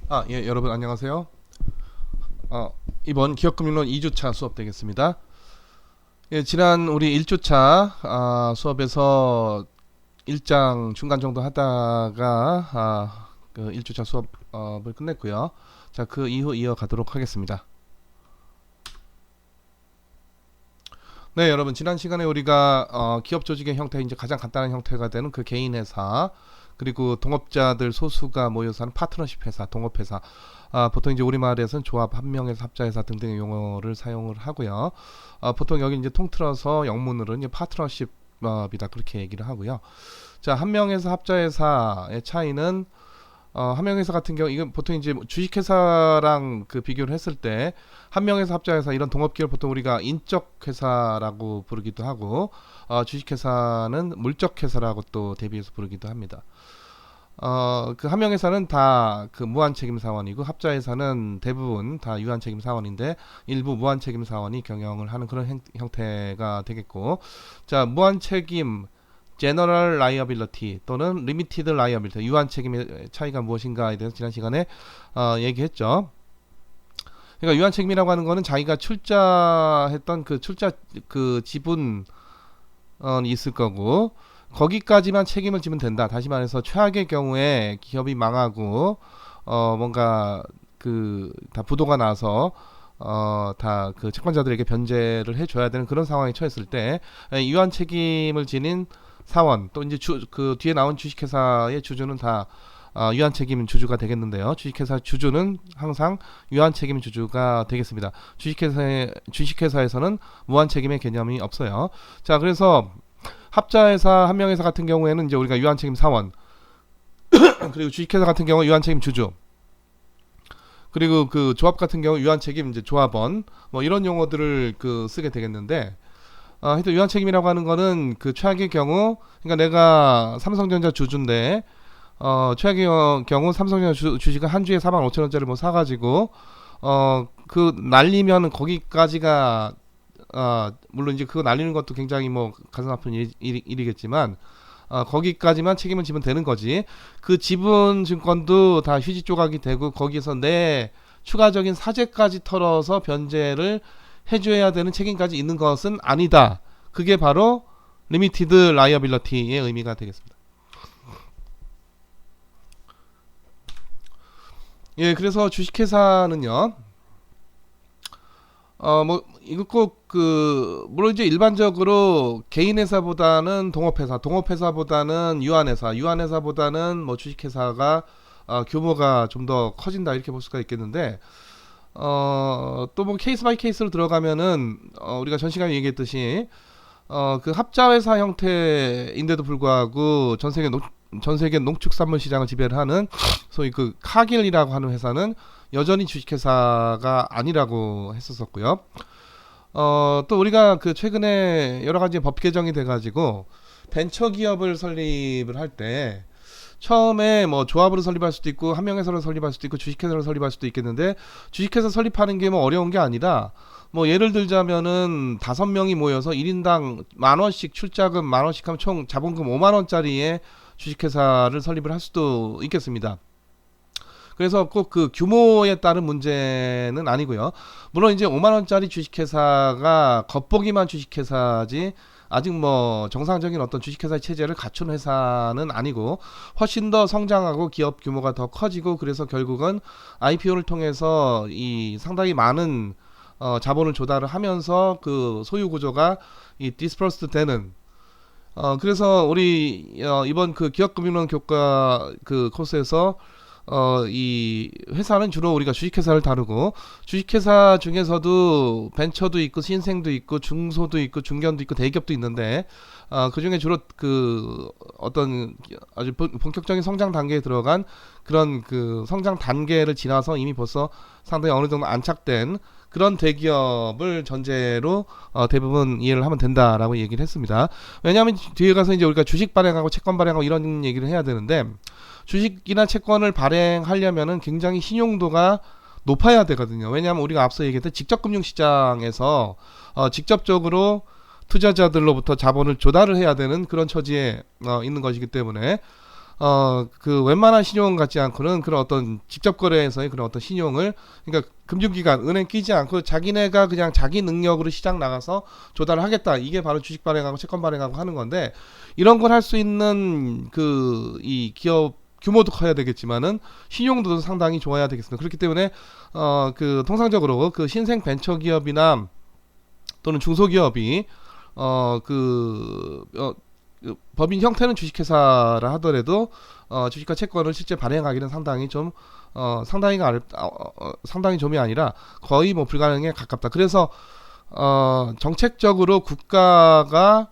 여러분 안녕하세요. 이번 기업금융론 2주차 수업 되겠습니다. 지난 우리 1주차 수업에서 1장 중간 정도 하다가 그 1주차 수업을 끝냈고요. 자, 그 이후 이어가도록 하겠습니다. 네, 여러분 지난 시간에 우리가 기업 조직의 형태, 이제 가장 간단한 형태가 되는 그 개인 회사, 그리고 동업자들 소수가 모여서 하는 파트너십 회사, 동업 회사, 보통 이제 우리말에서는 조합, 합명회사, 합자회사 등등의 용어를 사용을 하고요. 보통 여기 이제 통틀어서 영문으로는 이제 파트너십이다 그렇게 얘기를 하고요. 자, 합명회사, 합자회사의 차이는 한명회사 같은 경우 이건 보통 이제 주식회사랑 그 비교를 했을 때 한명회사, 합자회사 이런 동업기업 보통 우리가 인적 회사라고 부르기도 하고 주식회사는 물적 회사라고 또 대비해서 부르기도 합니다. 그 한명회사는 다 그 무한책임 사원이고 합자회사는 대부분 다 유한책임 사원인데 일부 무한책임 사원이 경영을 하는 그런 형태가 되겠고, 자, 무한책임 제너럴 라이어빌리티 또는 리미티드 라이어빌리티, 유한 책임의 차이가 무엇인가에 대해서 지난 시간에 얘기했죠. 그러니까 유한 책임이라고 하는 거는 자기가 출자했던 그 출자 그 지분이 있을 거고 거기까지만 책임을 지면 된다. 다시 말해서 최악의 경우에 기업이 망하고 뭔가 그 다 부도가 나서 다 그 채권자들에게 변제를 해줘야 되는 그런 상황에 처했을 때 유한 책임을 지닌 사원, 또 이제 그 뒤에 나온 주식회사의 주주는 다 유한 책임 주주가 되겠는데요. 주식회사 주주는 항상 유한 책임 주주가 되겠습니다. 주식회사에서는 무한 책임의 개념이 없어요. 자, 그래서 합자회사, 한명회사 같은 경우에는 이제 우리가 유한 책임 사원, 그리고 주식회사 같은 경우 유한 책임 주주, 그리고 그 조합 같은 경우 유한 책임 이제 조합원, 뭐 이런 용어들을 그 쓰게 되겠는데, 하여튼 유한 책임이라고 하는 거는 그 최악의 경우, 그러니까 내가 삼성전자 주주인데 최악의 경우 삼성전자 주식을 한 주에 45,000원짜리 뭐 사가지고 그 날리면 거기까지가 물론 이제 그거 날리는 것도 굉장히 뭐 가슴 아픈 일이겠지만 거기까지만 책임을 지면 되는 거지. 그 지분 증권도 다 휴지 조각이 되고 거기에서 내 추가적인 사재까지 털어서 변제를 해줘야 되는 책임까지 있는 것은 아니다. 그게 바로 리미티드 라이어빌리티의 의미가 되겠습니다. 예, 그래서 주식회사는요, 뭐 이거 꼭 그 물론 이제 일반적으로 개인 회사보다는 동업회사, 동업회사보다는 유한회사, 유한회사보다는 뭐 주식회사가 규모가 좀 더 커진다 이렇게 볼 수가 있겠는데, 또 뭐 케이스 바이 케이스로 들어가면은 우리가 전 시간에 얘기했듯이 그 합자회사 형태인데도 불구하고 전 세계 농축산물 시장을 지배를 하는 소위 그 카길이라고 하는 회사는 여전히 주식회사가 아니라고 했었었고요. 또 우리가 그 최근에 여러 가지 법 개정이 돼가지고 벤처 기업을 설립을 할 때 처음에 뭐 조합으로 설립할 수도 있고 한명회사로 설립할 수도 있고 주식회사로 설립할 수도 있겠는데, 주식회사 설립하는 게 뭐 어려운 게 아니라 뭐 예를 들자면은 5명이 모여서 1인당 10,000원씩 출자금 10,000원씩 하면 총 자본금 50,000원짜리의 주식회사를 설립을 할 수도 있겠습니다. 그래서 꼭 그 규모에 따른 문제는 아니고요. 물론 이제 5만원짜리 주식회사가 겉보기만 주식회사지 아직 뭐 정상적인 어떤 주식회사 체제를 갖춘 회사는 아니고 훨씬 더 성장하고 기업 규모가 더 커지고, 그래서 결국은 IPO를 통해서 이 상당히 많은 자본을 조달을 하면서 그 소유 구조가 이 디스퍼스드 되는, 그래서 우리 이번 그 기업금융론 교과 그 코스에서 이 회사는 주로 우리가 주식회사를 다루고, 주식회사 중에서도 벤처도 있고 신생도 있고 중소도 있고 중견도 있고 대기업도 있는데 그 중에 주로 그 어떤 아주 본격적인 성장 단계에 들어간 그런 그 성장 단계를 지나서 이미 벌써 상당히 어느 정도 안착된 그런 대기업을 전제로 대부분 이해를 하면 된다라고 얘기를 했습니다. 왜냐하면 뒤에 가서 이제 우리가 주식 발행하고 채권 발행하고 이런 얘기를 해야 되는데, 주식이나 채권을 발행하려면은 굉장히 신용도가 높아야 되거든요. 왜냐하면 우리가 앞서 얘기했던 직접금융시장에서 직접적으로 투자자들로부터 자본을 조달을 해야 되는 그런 처지에 있는 것이기 때문에 그 웬만한 신용 같지 않고는 그런 어떤 직접 거래에서의 그런 어떤 신용을, 그러니까 금융기관, 은행 끼지 않고 자기네가 그냥 자기 능력으로 시장 나가서 조달을 하겠다. 이게 바로 주식 발행하고 채권 발행하고 하는 건데, 이런 걸 할 수 있는 그 이 기업 규모도 커야 되겠지만은 신용도도 상당히 좋아야 되겠습니다. 그렇기 때문에 그 통상적으로 그 신생 벤처 기업이나 또는 중소기업이 그 법인 형태는 주식회사라 하더라도 주식과 채권을 실제 발행하기는 상당히 좀 상당히 좀이 아니라 거의 뭐 불가능에 가깝다. 그래서 정책적으로 국가가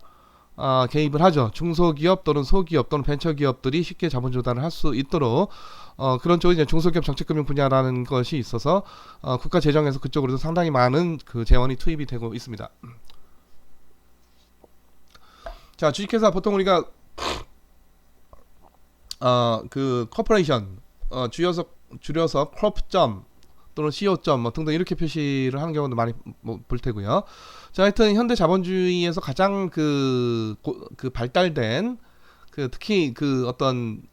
개입을 하죠. 중소기업 또는 소기업 또는 벤처기업들이 쉽게 자본 조달을 할 수 있도록 그런 쪽이 이제 중소기업 정책금융 분야라는 것이 있어서 국가 재정에서 그쪽으로도 상당히 많은 그 재원이 투입이 되고 있습니다. 자, 주식회사 보통 우리가 그 코퍼레이션 줄여서 corp점 또는 co.점 뭐 등등 이렇게 표시를 하는 경우도 많이 볼 테고요. 자, 하여튼 현대 자본주의에서 가장 그 발달된 그 특히 그 어떤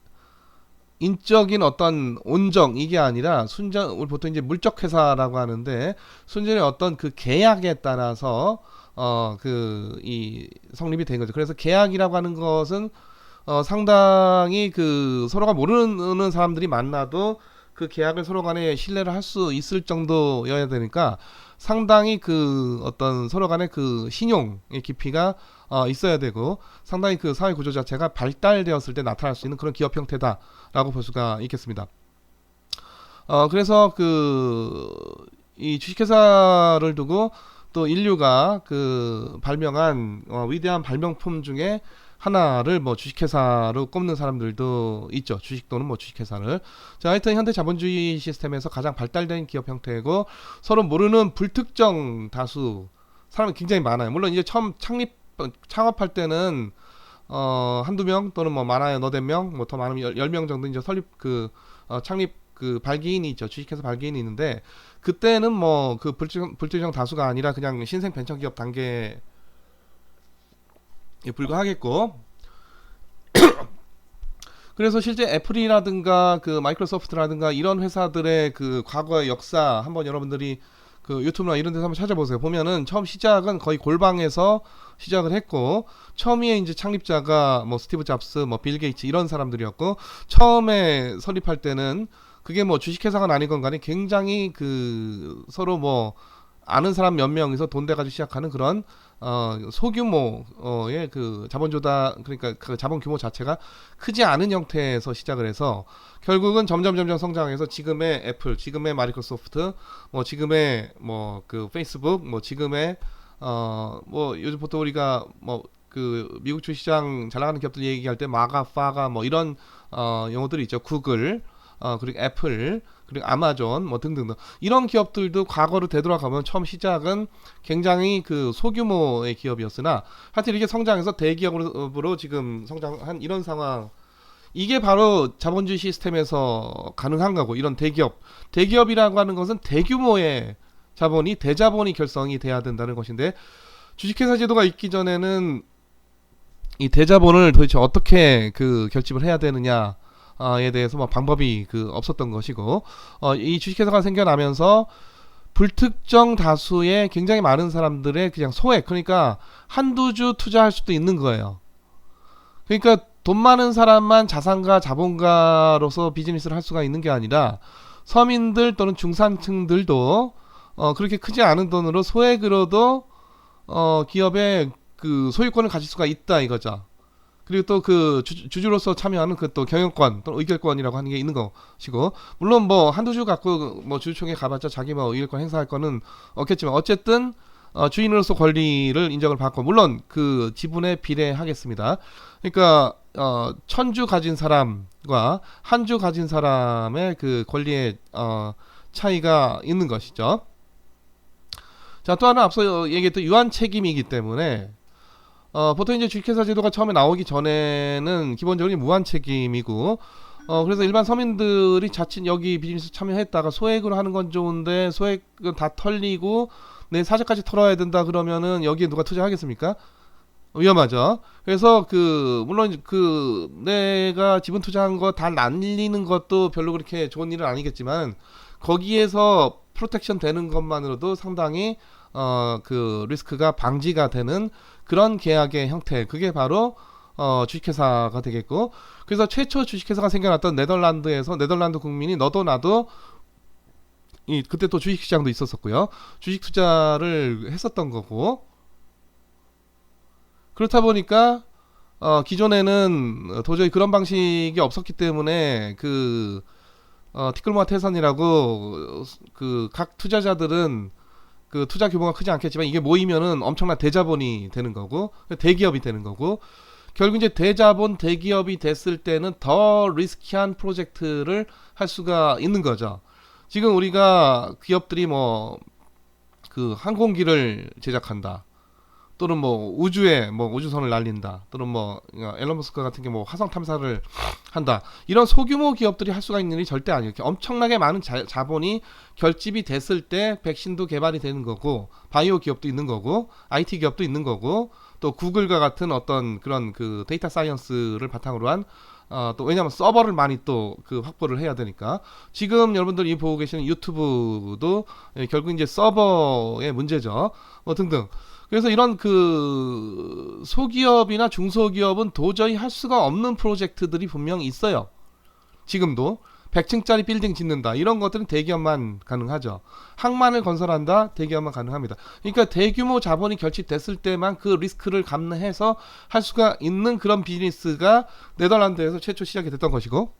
인적인 어떤 온정 이게 아니라 순전, 우리 보통 이제 물적 회사라고 하는데 순전히 어떤 그 계약에 따라서 그 이 성립이 된 거죠. 그래서 계약이라고 하는 것은 상당히 그 서로가 모르는 사람들이 만나도 그 계약을 서로 간에 신뢰를 할 수 있을 정도여야 되니까 상당히 그 어떤 서로 간의 그 신용의 깊이가 있어야 되고 상당히 그 사회 구조 자체가 발달되었을 때 나타날 수 있는 그런 기업 형태다라고 볼 수가 있겠습니다. 그래서 그 이 주식회사를 두고 또 인류가 그 발명한 위대한 발명품 중에 하나를 뭐 주식회사로 꼽는 사람들도 있죠. 주식 또는 뭐 주식회사를. 자, 하여튼 현대 자본주의 시스템에서 가장 발달된 기업 형태고 서로 모르는 불특정 다수 사람이 굉장히 많아요. 물론 이제 처음 창업할 때는 한두 명 또는 뭐 많아야 너댓 명, 뭐 더 많으면 10명 정도 이제 창립 그 발기인이 있죠. 주식회사 발기인이 있는데 그때는 뭐 그 불특정 다수가 아니라 그냥 신생 벤처기업 단계에 불과하겠고 그래서 실제 애플이라든가 그 마이크로소프트라든가 이런 회사들의 그 과거의 역사 한번 여러분들이 그 유튜브나 이런 데서 한번 찾아보세요. 보면은 처음 시작은 거의 골방에서 시작을 했고 처음에 이제 창립자가 뭐 스티브 잡스, 뭐 빌 게이츠 이런 사람들이었고 처음에 설립할 때는 그게 뭐 주식회사가 아니건 간에 굉장히 그 서로 뭐 아는 사람 몇 명이서 돈 대가지고 시작하는 그런 소규모의 그 자본 조달, 그러니까 그 자본 규모 자체가 크지 않은 형태에서 시작을 해서 결국은 점점 성장해서 지금의 애플, 지금의 마이크로소프트, 뭐 지금의 뭐 그 페이스북, 뭐 지금의 뭐 요즘 보통 우리가 뭐 그 미국 주시장 잘 나가는 기업들 얘기할 때 마가, 파가 뭐 이런 용어들이 있죠. 구글, 그리고 애플, 그리고 아마존 뭐 등등 이런 기업들도 과거로 되돌아가면 처음 시작은 굉장히 그 소규모의 기업이었으나 하여튼 이렇게 성장해서 대기업으로 지금 성장한 이런 상황, 이게 바로 자본주의 시스템에서 가능한 거고, 이런 대기업이라고 하는 것은 대규모의 자본이 대자본이 결성이 돼야 된다는 것인데 주식회사 제도가 있기 전에는 이 대자본을 도대체 어떻게 그 결집을 해야 되느냐 에 대해서 뭐 방법이 그 없었던 것이고 이 주식회사가 생겨나면서 불특정 다수의 굉장히 많은 사람들의 그냥 소액, 그러니까 한두 주 투자할 수도 있는 거예요. 그러니까 돈 많은 사람만 자산가 자본가로서 비즈니스를 할 수가 있는 게 아니라 서민들 또는 중산층들도 그렇게 크지 않은 돈으로 소액으로도 기업의 그 소유권을 가질 수가 있다 이거죠. 그리고 또 그 주주로서 참여하는 그 또 경영권 또는 의결권이라고 하는 게 있는 것이고, 물론 뭐 한두 주 갖고 뭐 주주총회 가봤자 자기 뭐 의결권 행사할 거는 없겠지만 어쨌든 주인으로서 권리를 인정을 받고, 물론 그 지분에 비례하겠습니다. 그러니까 1000주 가진 사람과 한 주 가진 사람의 그 권리의 차이가 있는 것이죠. 자, 또 하나 앞서 얘기했던 유한 책임이기 때문에 보통 이제 주식회사 제도가 처음에 나오기 전에는 기본적으로 무한 책임이고, 그래서 일반 서민들이 자칫 여기 비즈니스 참여했다가 소액으로 하는 건 좋은데 소액은 다 털리고 내 사채까지 털어야 된다 그러면은 여기에 누가 투자하겠습니까? 위험하죠. 그래서 물론 내가 지분 투자한 거 다 날리는 것도 별로 그렇게 좋은 일은 아니겠지만 거기에서 프로텍션 되는 것만으로도 상당히 리스크가 방지가 되는 그런 계약의 형태, 그게 바로 주식회사가 되겠고, 그래서 최초 주식회사가 생겨났던 네덜란드 국민이 너도 나도 그때 또 주식시장도 있었었고요. 주식 투자를 했었던 거고, 그렇다 보니까 기존에는 도저히 그런 방식이 없었기 때문에 티끌모아 태산이라고 각 투자자들은 투자 규모가 크지 않겠지만 이게 모이면은 엄청난 대자본이 되는 거고 대기업이 되는 거고, 결국 이제 대기업이 됐을 때는 더 리스키한 프로젝트를 할 수가 있는 거죠. 지금 우리가 기업들이 항공기를 제작한다, 또는 우주에 우주선을 날린다, 또는 앨런 머스크 같은 게 화성 탐사를 한다, 이런 소규모 기업들이 할 수가 있는 일이 절대 아니에요. 엄청나게 많은 자본이 결집이 됐을 때 백신도 개발이 되는 거고, 바이오 기업도 있는 거고, IT 기업도 있는 거고, 또 구글과 같은 어떤 그런 데이터 사이언스를 바탕으로 한 또 왜냐면 서버를 많이 또 확보를 해야 되니까, 지금 여러분들이 보고 계시는 유튜브도 결국 이제 서버의 문제죠. 등등. 그래서 이런 소기업이나 중소기업은 도저히 할 수가 없는 프로젝트들이 분명히 있어요. 지금도 100층짜리 빌딩 짓는다, 이런 것들은 대기업만 가능하죠. 항만을 건설한다, 대기업만 가능합니다. 그러니까 대규모 자본이 결집됐을 때만 그 리스크를 감내해서 할 수가 있는 그런 비즈니스가 네덜란드에서 최초 시작이 됐던 것이고,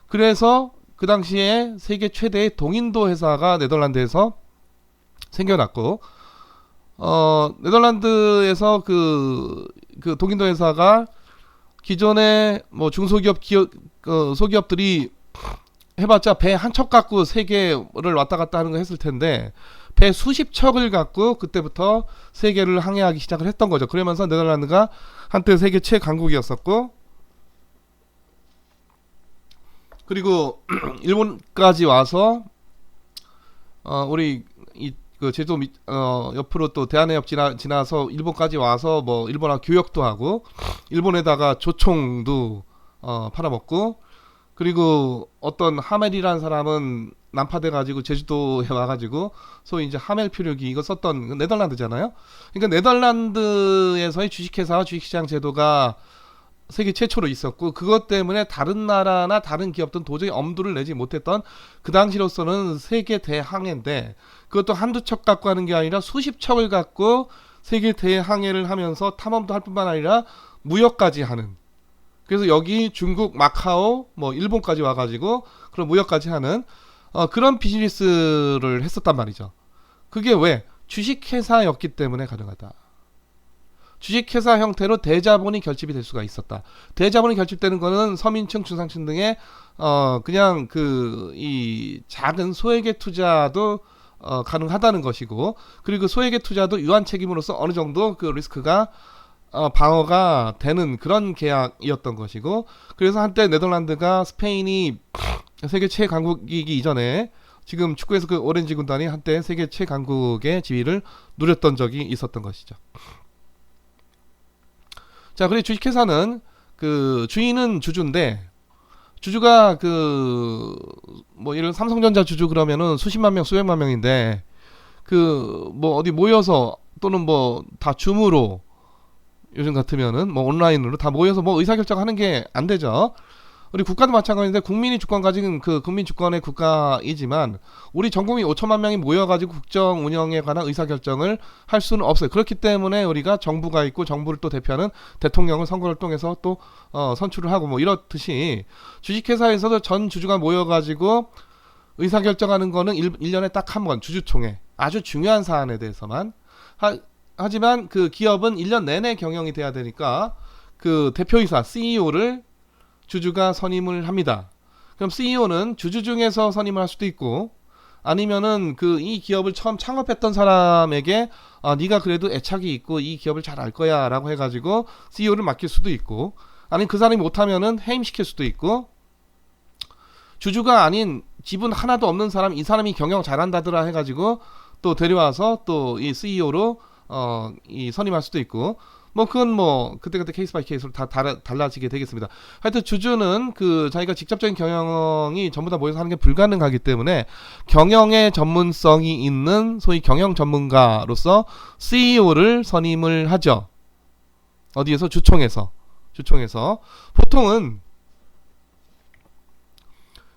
그래서 그 당시에 세계 최대의 동인도 회사가 네덜란드에서 생겨났고, 네덜란드에서 동인도 회사가 기존에 소기업들이 해봤자 배 한 척 갖고 세계를 왔다 갔다 하는 거 했을 텐데, 배 수십 척을 갖고 그때부터 세계를 항해하기 시작을 했던 거죠. 그러면서 네덜란드가 한때 세계 최강국이었었고, 그리고 일본까지 와서 우리 제주 옆으로 또 대한해협 지나서 일본까지 와서 일본하고 교역도 하고, 일본에다가 조총도 팔아먹고, 그리고 어떤 하멜이라는 사람은 난파돼 가지고 제주도에 와가지고 소위 이제 하멜 표류기 이거 썼던 네덜란드잖아요. 그러니까 네덜란드에서의 주식회사와 주식시장 제도가 세계 최초로 있었고, 그것 때문에 다른 나라나 다른 기업들은 도저히 엄두를 내지 못했던, 그 당시로서는 세계 대항해인데, 그것도 한두 척 갖고 하는 게 아니라 수십 척을 갖고 세계 대항해를 하면서 탐험도 할 뿐만 아니라 무역까지 하는, 그래서 여기 중국, 마카오, 일본까지 와가지고 그런 무역까지 하는 그런 비즈니스를 했었단 말이죠. 그게 왜? 주식회사였기 때문에 가능하다. 주식회사 형태로 대자본이 결집이 될 수가 있었다. 대자본이 결집되는 거는 서민층, 중산층 등의 그냥 이 작은 소액의 투자도 가능하다는 것이고, 그리고 소액의 투자도 유한 책임으로서 어느 정도 리스크가 방어가 되는 그런 계약이었던 것이고, 그래서 한때 네덜란드가 스페인이 세계 최강국이기 이전에 지금 축구에서 오렌지 군단이 한때 세계 최강국의 지위를 누렸던 적이 있었던 것이죠. 자, 그리고 주식회사는 주인은 주주인데, 주주가 예를 들어 삼성전자 주주 그러면은 수십만 명, 수백만 명인데, 어디 모여서 또는 다 줌으로, 요즘 같으면은 온라인으로 다 모여서 의사결정하는 게 안 되죠. 우리 국가도 마찬가지인데, 국민이 주권 가진 국민 주권의 국가이지만 우리 전 국민 5천만 명이 모여가지고 국정 운영에 관한 의사결정을 할 수는 없어요. 그렇기 때문에 우리가 정부가 있고, 정부를 또 대표하는 대통령을 선거를 통해서 또 선출을 하고 이렇듯이, 주식회사에서도 전 주주가 모여가지고 의사결정하는 거는 1년에 딱 한 번, 주주총회, 아주 중요한 사안에 대해서만 하지만 기업은 1년 내내 경영이 돼야 되니까 대표이사 CEO를 주주가 선임을 합니다. 그럼 CEO는 주주 중에서 선임을 할 수도 있고, 아니면은 이 기업을 처음 창업했던 사람에게 네가 그래도 애착이 있고 이 기업을 잘 알 거야 라고 해가지고 CEO를 맡길 수도 있고, 아니면 그 사람이 못하면은 해임시킬 수도 있고, 주주가 아닌 지분 하나도 없는 사람, 이 사람이 경영 잘한다더라 해가지고 또 데려와서 또 이 CEO로 이 선임할 수도 있고, 뭐 그건 뭐 그때그때 케이스 바이 케이스로 다 달라지게 되겠습니다. 하여튼 주주는 그 자기가 직접적인 경영이 전부 다 모여서 하는 게 불가능하기 때문에 경영의 전문성이 있는 소위 경영 전문가로서 CEO를 선임을 하죠. 어디에서? 주총에서. 보통은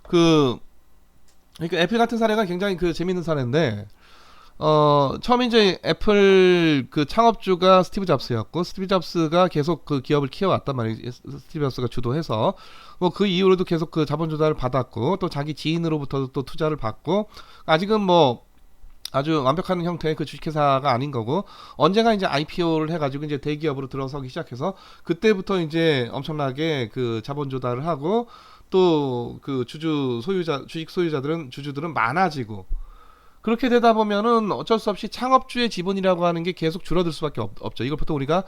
그러니까 애플 같은 사례가 굉장히 그 재밌는 사례인데, 처음에 이제 애플 그 창업주가 스티브 잡스였고, 스티브 잡스가 계속 그 기업을 키워왔단 말이에요. 스티브 잡스가 주도해서. 뭐 그 이후로도 계속 그 자본 조달을 받았고, 또 자기 지인으로부터도 또 투자를 받고, 아직은 뭐 아주 완벽한 형태의 그 주식회사가 아닌 거고, 언젠가 이제 IPO를 해가지고 이제 대기업으로 들어서기 시작해서, 그때부터 이제 엄청나게 그 자본 조달을 하고, 또 그 주식 주주들은 많아지고, 그렇게 되다 보면은 어쩔 수 없이 창업주의 지분이라고 하는 게 계속 줄어들 수밖에 없죠. 이걸 보통 우리가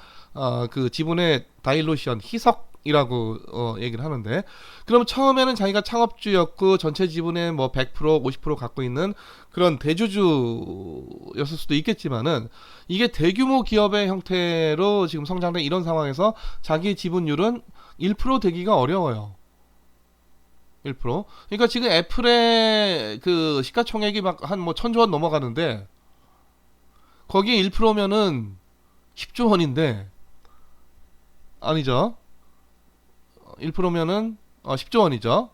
그 지분의 다일루션, 희석이라고 얘기를 하는데, 그럼 처음에는 자기가 창업주였고 전체 지분의 뭐 100%, 50% 갖고 있는 그런 대주주였을 수도 있겠지만은, 이게 대규모 기업의 형태로 지금 성장된 이런 상황에서 자기 지분율은 1% 되기가 어려워요. 1%. 그러니까 지금 애플의 그 시가총액이 막 한 뭐 1000조 원 넘어가는데, 거기에 1%면은 10조 원인데, 아니죠? 1%면은 10조 원이죠.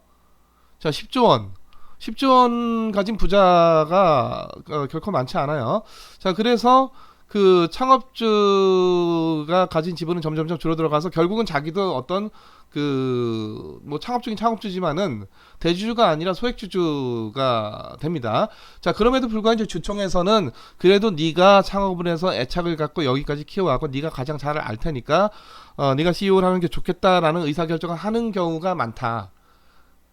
자, 10조 원. 10조 원 가진 부자가 결코 많지 않아요. 자, 그래서 그 창업주가 가진 지분은 점점점 줄어들어가서 결국은 자기도 어떤 그 뭐 창업주긴 창업주지만은 대주주가 아니라 소액주주가 됩니다. 자, 그럼에도 불구하고 이제 주총에서는 그래도 네가 창업을 해서 애착을 갖고 여기까지 키워왔고 네가 가장 잘 알 테니까 네가 CEO를 하는 게 좋겠다라는 의사결정을 하는 경우가 많다.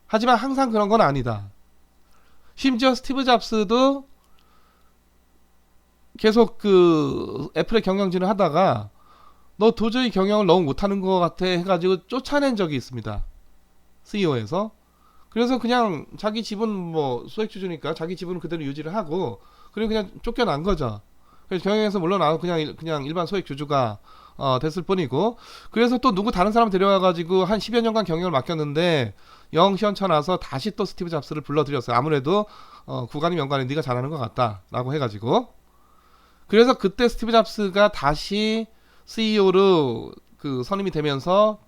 하지만 항상 그런 건 아니다. 심지어 스티브 잡스도 계속 그 애플의 경영진을 하다가 너 도저히 경영을 너무 못하는 것 같아 해가지고 쫓아낸 적이 있습니다. CEO에서. 그래서 그냥 자기 지분 뭐 소액주주니까 자기 지분을 그대로 유지를 하고, 그리고 그냥 쫓겨난 거죠. 그래서 경영에서 물러나고 그냥 일반 소액주주가 됐을 뿐이고, 그래서 또 누구 다른 사람 데려와가지고 한 10여 년간 경영을 맡겼는데 영 시원찮아서 다시 또 스티브 잡스를 불러들였어요. 아무래도 구간이 명간이 네가 잘하는 것 같다 라고 해가지고. 그래서 그때 스티브 잡스가 다시 CEO로 그 선임이 되면서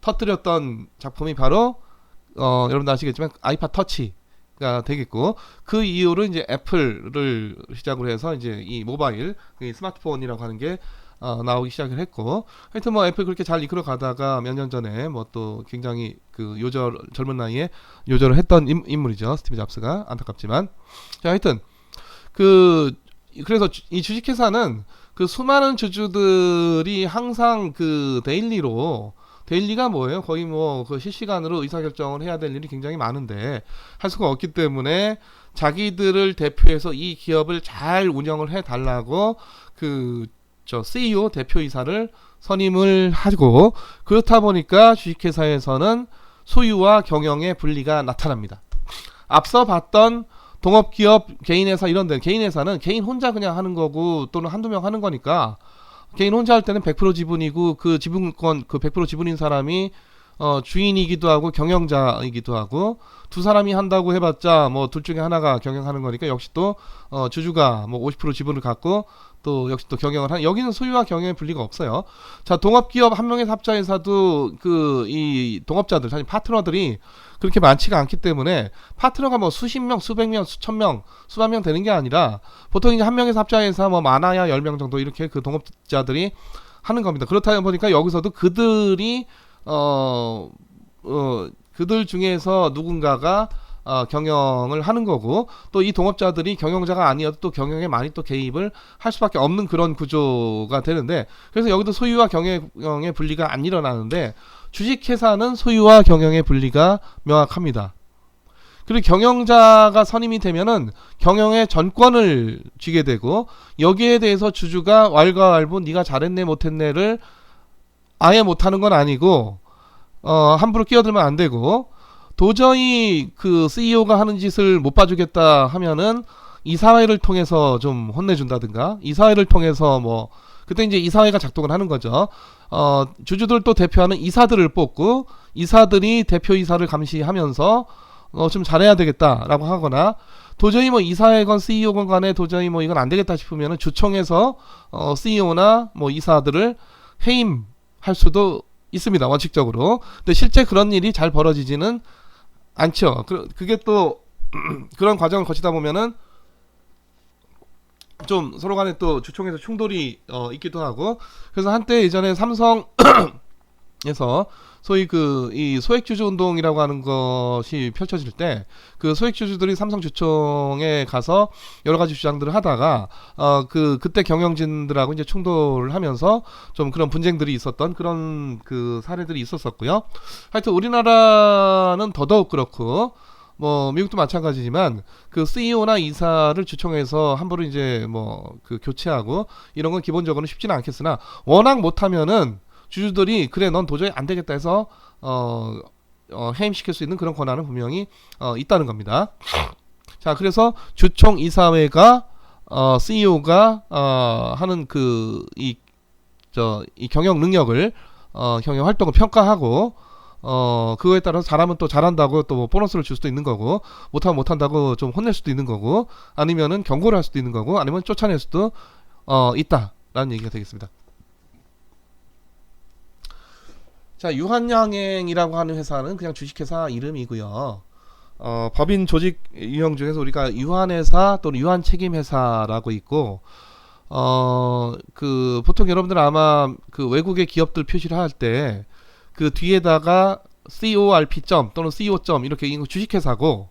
터뜨렸던 작품이 바로 여러분도 아시겠지만 아이팟 터치가 되겠고, 그 이후로 이제 애플을 시작으로 해서 이제 이 모바일, 이 스마트폰이라고 하는 게 나오기 시작을 했고, 하여튼 뭐 애플 그렇게 잘 이끌어 가다가 몇 년 전에 뭐 또 굉장히 그 젊은 나이에 요절을 했던 인물이죠, 스티브 잡스가. 안타깝지만. 자, 하여튼 그래서 이 주식회사는 그 수많은 주주들이 항상 그 데일리가 뭐예요? 거의 뭐 그 실시간으로 의사결정을 해야 될 일이 굉장히 많은데 할 수가 없기 때문에 자기들을 대표해서 이 기업을 잘 운영을 해 달라고 CEO 대표이사를 선임을 하고, 그렇다 보니까 주식회사에서는 소유와 경영의 분리가 나타납니다. 앞서 봤던 동업기업, 개인회사 이런 데, 개인회사는 개인 혼자 그냥 하는 거고 또는 한두 명 하는 거니까, 개인 혼자 할 때는 100% 지분이고 그 지분권, 그 100% 지분인 사람이 주인이기도 하고 경영자이기도 하고, 두 사람이 한다고 해봤자 뭐 둘 중에 하나가 경영하는 거니까 역시 또 주주가 뭐 50% 지분을 갖고 또 역시 또 경영을 하는, 여기는 소유와 경영의 분리가 없어요. 자, 동업기업 한 명의 합자회사도 이 동업자들, 사실 파트너들이 그렇게 많지가 않기 때문에 파트너가 뭐 수십 명, 수백 명, 수천 명, 수만 명 되는 게 아니라 보통 이제 한 명의 합자회사 뭐 많아야 10명 정도 이렇게 그 동업자들이 하는 겁니다. 그렇다 보니까 여기서도 그들이 그들 중에서 누군가가 경영을 하는 거고, 또 이 동업자들이 경영자가 아니어도 또 경영에 많이 또 개입을 할 수밖에 없는 그런 구조가 되는데, 그래서 여기도 소유와 경영의 분리가 안 일어나는데, 주식회사는 소유와 경영의 분리가 명확합니다. 그리고 경영자가 선임이 되면은 경영의 전권을 쥐게 되고, 여기에 대해서 주주가 왈가왈부 네가 잘했네 못했네를 아예 못하는 건 아니고 함부로 끼어들면 안 되고, 도저히 그 CEO가 하는 짓을 못 봐주겠다 하면은 이사회를 통해서 좀 혼내준다든가, 이사회를 통해서 뭐 그때 이제 이사회가 작동을 하는 거죠. 주주들도 대표하는 이사들을 뽑고 이사들이 대표이사를 감시하면서 좀 잘해야 되겠다라고 하거나, 도저히 뭐 이사회건 CEO건 간에 도저히 뭐 이건 안 되겠다 싶으면은 주총에서 CEO나 뭐 이사들을 해임할 수도 있습니다, 원칙적으로. 근데 실제 그런 일이 잘 벌어지지는 않죠. 그게 또 그런 과정을 거치다 보면은 좀 서로 간에 또 주총에서 충돌이 있기도 하고. 그래서 한때 예전에 삼성에서 소위 이 소액주주 운동이라고 하는 것이 펼쳐질 때, 그 소액주주들이 삼성 주총에 가서 여러 가지 주장들을 하다가 그때 경영진들하고 이제 충돌을 하면서 좀 그런 분쟁들이 있었던 그런 그 사례들이 있었었고요. 하여튼 우리나라는 더더욱 그렇고, 뭐 미국도 마찬가지지만 그 CEO나 이사를 주총에서 함부로 이제 뭐 그 교체하고 이런 건 기본적으로는 쉽지는 않겠으나, 워낙 못하면은 주주들이 그래 넌 도저히 안 되겠다 해서 해임시킬 수 있는 그런 권한은 분명히 있다는 겁니다. 자, 그래서 주총 이사회가 CEO가 하는 이 경영 능력을 경영 활동을 평가하고, 그거에 따라서 잘하면 또 잘한다고 또 뭐 보너스를 줄 수도 있는 거고, 못하면 못한다고 좀 혼낼 수도 있는 거고, 아니면은 경고를 할 수도 있는 거고, 아니면 쫓아낼 수도 있다라는 얘기가 되겠습니다. 자, 유한양행이라고 하는 회사는 그냥 주식회사 이름이고요. 법인 조직 유형 중에서 우리가 유한회사 또는 유한책임회사라고 있고, 보통 여러분들 아마 그 외국의 기업들 표시를 할 때 그 뒤에다가 CORP 점 또는 CO 점 이렇게 이거 주식회사고,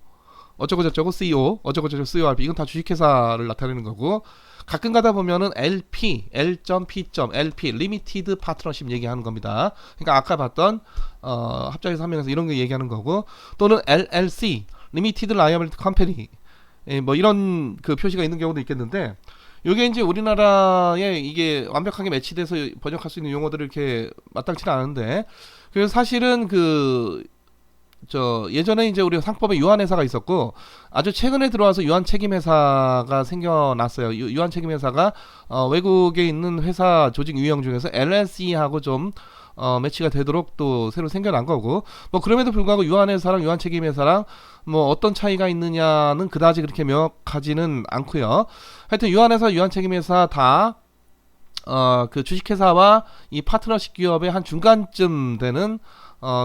어쩌고저쩌고 CO 어쩌고저쩌고 CORP 이건 다 주식회사를 나타내는 거고, 가끔 가다 보면은 LP L.P. LP Limited Partnership 얘기하는 겁니다. 그러니까 아까 봤던 합작해서 한명에서 이런 거 얘기하는 거고, 또는 LLC Limited Liability Company 뭐 이런 그 표시가 있는 경우도 있겠는데, 요게 이제 우리나라에 이게 완벽하게 매치돼서 번역할 수 있는 용어들이 이렇게 마땅치는 않은데, 그래서 사실은 예전에 이제 우리 상법에 유한회사가 있었고, 아주 최근에 들어와서 유한책임회사가 생겨났어요. 유한책임회사가 외국에 있는 회사 조직 유형 중에서 LLC하고 좀 매치가 되도록 또 새로 생겨난 거고, 뭐 그럼에도 불구하고 유한회사랑 유한책임회사랑 뭐 어떤 차이가 있느냐는 그다지 그렇게 명확하지는 않고요. 하여튼 유한회사, 유한책임회사 다 그 주식회사와 이 파트너십 기업의 한 중간쯤 되는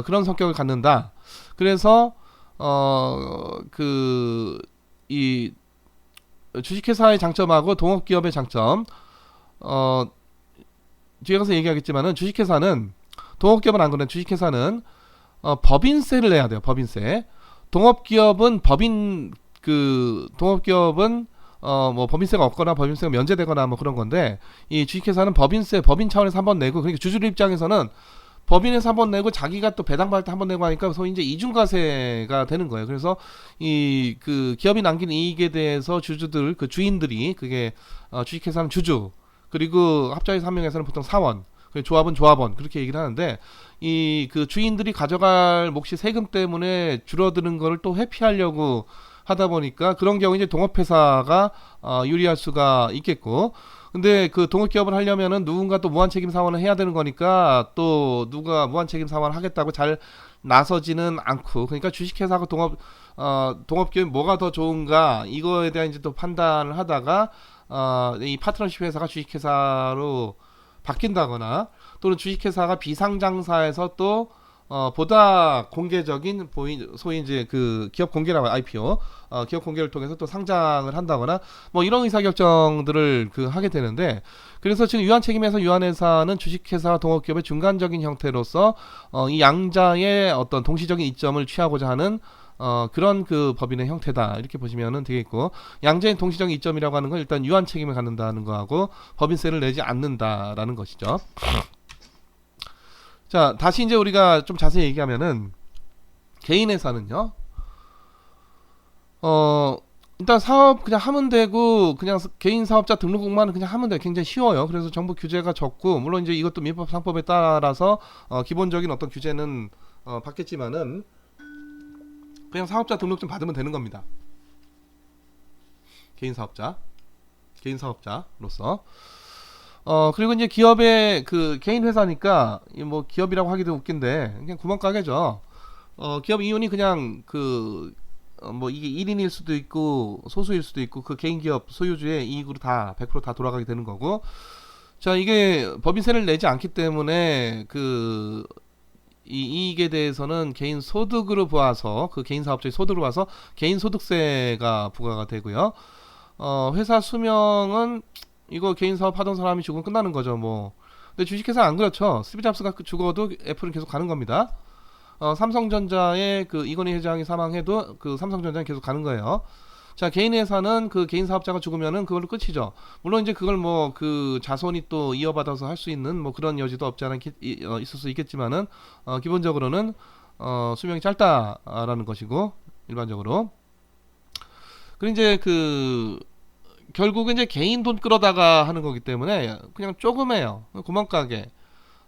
그런 성격을 갖는다. 그래서 이 주식회사의 장점하고 동업기업의 장점, 뒤에 가서 얘기하겠지만은 주식회사는, 동업기업은 안 그래. 주식회사는 법인세를 내야 돼요. 법인세. 동업기업은 동업기업은 뭐 법인세가 없거나 법인세가 면제되거나 뭐 그런 건데, 이 주식회사는 법인세, 법인 차원에서 한번 내고, 그러니까 주주들 입장에서는 법인에서 한번 내고 자기가 또 배당받을 때 한번 내고 하니까 소위 이제 이중과세가 되는 거예요. 그래서 기업이 남긴 이익에 대해서 주주들, 그 주인들이, 그게 주식회사는 주주, 그리고 합작해서 한 명에서는 보통 사원, 조합은 조합원, 그렇게 얘기를 하는데, 그 주인들이 가져갈 몫이 세금 때문에 줄어드는 거를 또 회피하려고 하다 보니까 그런 경우 이제 동업회사가 유리할 수가 있겠고, 근데 그 동업기업을 하려면은 누군가 또 무한책임 사원을 해야 되는 거니까 또 누가 무한책임 사원을 하겠다고 잘 나서지는 않고, 그러니까 주식회사하고 동업기업이 뭐가 더 좋은가 이거에 대한 이제 또 판단을 하다가 이 파트너십 회사가 주식회사로 바뀐다거나, 또는 주식회사가 비상장사에서 또 보다 공개적인 소위 이제 그 기업 공개라고 IPO, 기업 공개를 통해서 또 상장을 한다거나 뭐 이런 의사결정들을 하게 되는데, 그래서 지금 유한책임에서 유한회사는 주식회사와 동업기업의 중간적인 형태로서 이 양자의 어떤 동시적인 이점을 취하고자 하는 그런 그 법인의 형태다, 이렇게 보시면은 되겠고, 양자의 동시적인 이점이라고 하는 건 일단 유한책임을 갖는다는 거하고 법인세를 내지 않는다라는 것이죠. 자, 다시 이제 우리가 좀 자세히 얘기하면은, 개인회사는요, 일단 사업 그냥 하면 되고, 그냥 개인 사업자 등록만 그냥 하면 돼요. 굉장히 쉬워요. 그래서 정부 규제가 적고, 물론 이제 이것도 민법 상법에 따라서 기본적인 어떤 규제는 받겠지만은, 그냥 사업자 등록 좀 받으면 되는 겁니다. 개인 사업자, 개인 사업자로서. 그리고 이제 기업의 그 개인 회사니까 뭐 기업이라고 하기도 웃긴데 그냥 구멍가게죠. 기업 이윤이 그냥 뭐 이게 1인일 수도 있고 소수일 수도 있고 그 개인 기업 소유주의 이익으로 다 100%다 돌아가게 되는 거고. 자, 이게 법인세를 내지 않기 때문에 이 이익에 대해서는 개인 소득으로 보아서 그 개인 사업자의 소득으로 봐서 개인 소득세가 부과가 되고요. 회사 수명은 이거 개인 사업 하던 사람이 죽으면 끝나는 거죠, 뭐. 근데 주식회사 안 그렇죠. 스티브 잡스가 죽어도 애플은 계속 가는 겁니다. 삼성전자의 그 이건희 회장이 사망해도 그 삼성전자는 계속 가는 거예요. 자, 개인 회사는 그 개인 사업자가 죽으면은 그걸로 끝이죠. 물론 이제 그걸 뭐 그 자손이 또 이어받아서 할 수 있는 뭐 그런 여지도 없지 않아 있을 수 있겠지만은 기본적으로는 수명이 짧다라는 것이고 일반적으로. 그리고 이제 결국은 이제 개인 돈 끌어다가 하는 거기 때문에 그냥 조그매요. 구멍가게.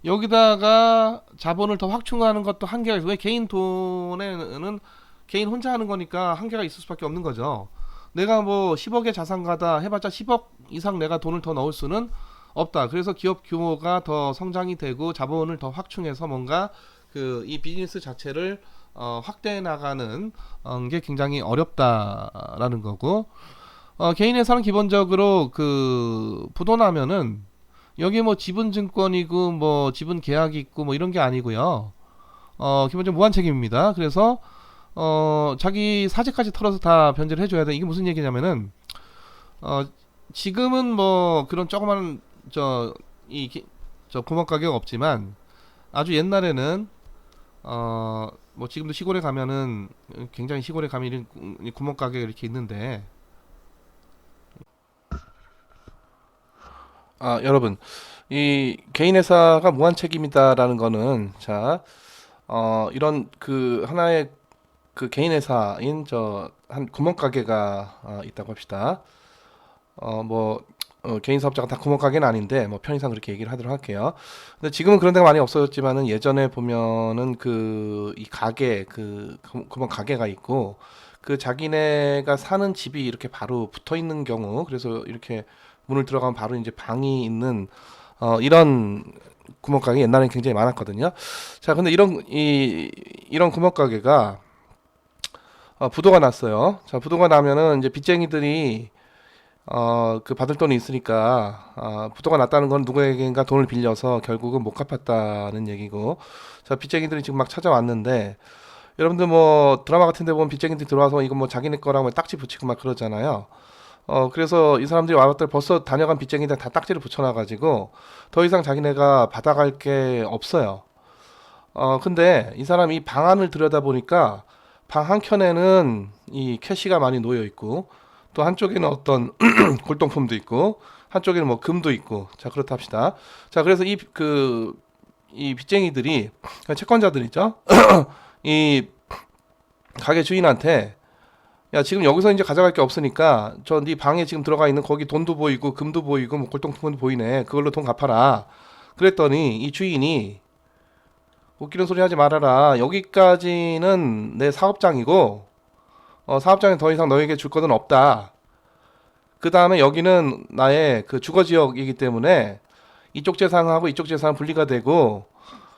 여기다가 자본을 더 확충하는 것도 한계가 있어요. 왜 개인 돈에는 개인 혼자 하는 거니까 한계가 있을 수밖에 없는 거죠. 내가 뭐 10억의 자산가다 해봤자 10억 이상 내가 돈을 더 넣을 수는 없다. 그래서 기업 규모가 더 성장이 되고 자본을 더 확충해서 뭔가 이 비즈니스 자체를 확대해 나가는 게 굉장히 어렵다라는 거고. 개인 회사는 기본적으로 부도나면은 여기 뭐 지분증권이고 뭐 지분 계약이 있고 뭐 이런 게 아니고요. 기본적으로 무한 책임입니다. 그래서 자기 사재까지 털어서 다 변제를 해줘야 돼. 이게 무슨 얘기냐면은 지금은 뭐 그런 조그만 저 구멍가게가 없지만 아주 옛날에는 뭐 지금도 시골에 가면은 굉장히 시골에 가면 이런 구멍가게가 이렇게 있는데. 여러분, 이 개인 회사가 무한 책임이다라는 거는, 자, 이런 하나의 개인 회사인 한 구멍가게가 있다고 합시다. 개인 사업자가 다 구멍가게는 아닌데, 뭐 편의상 그렇게 얘기를 하도록 할게요. 근데 지금은 그런 데가 많이 없어졌지만은 예전에 보면은 이 가게, 구멍가게가 있고, 자기네가 사는 집이 이렇게 바로 붙어 있는 경우, 그래서 이렇게 문을 들어가면 바로 이제 방이 있는 이런 구멍가게 옛날에는 굉장히 많았거든요. 자, 근데 이런 구멍가게가 부도가 났어요. 자, 부도가 나면은 이제 빚쟁이들이 받을 돈이 있으니까 부도가 났다는 건 누구에게인가 돈을 빌려서 결국은 못 갚았다는 얘기고. 자, 빚쟁이들이 지금 막 찾아왔는데 여러분들 뭐 드라마 같은 데 보면 빚쟁이들이 들어와서 이거 뭐 자기네 거라고 딱지 붙이고 막 그러잖아요. 그래서 이 사람들이 와봤더니 벌써 다녀간 빚쟁이들 다 딱지를 붙여놔가지고 더 이상 자기네가 받아갈 게 없어요. 근데 이 사람이 이 방안을 들여다보니까 방 한켠에는 이 캐시가 많이 놓여 있고 또 한쪽에는 어떤 골동품도 있고 한쪽에는 뭐 금도 있고. 자, 그렇다 합시다. 자, 그래서 이 빚쟁이들이 채권자들이죠. 이 가게 주인한테 야, 지금 여기서 이제 가져갈 게 없으니까 네 방에 지금 들어가 있는 거기 돈도 보이고 금도 보이고 뭐 골동품도 보이네. 그걸로 돈 갚아라. 그랬더니 이 주인이 웃기는 소리 하지 말아라. 여기까지는 내 사업장이고 사업장에 더 이상 너에게 줄 것은 없다. 그 다음에 여기는 나의 주거지역이기 때문에 이쪽 재산하고 이쪽 재산은 분리가 되고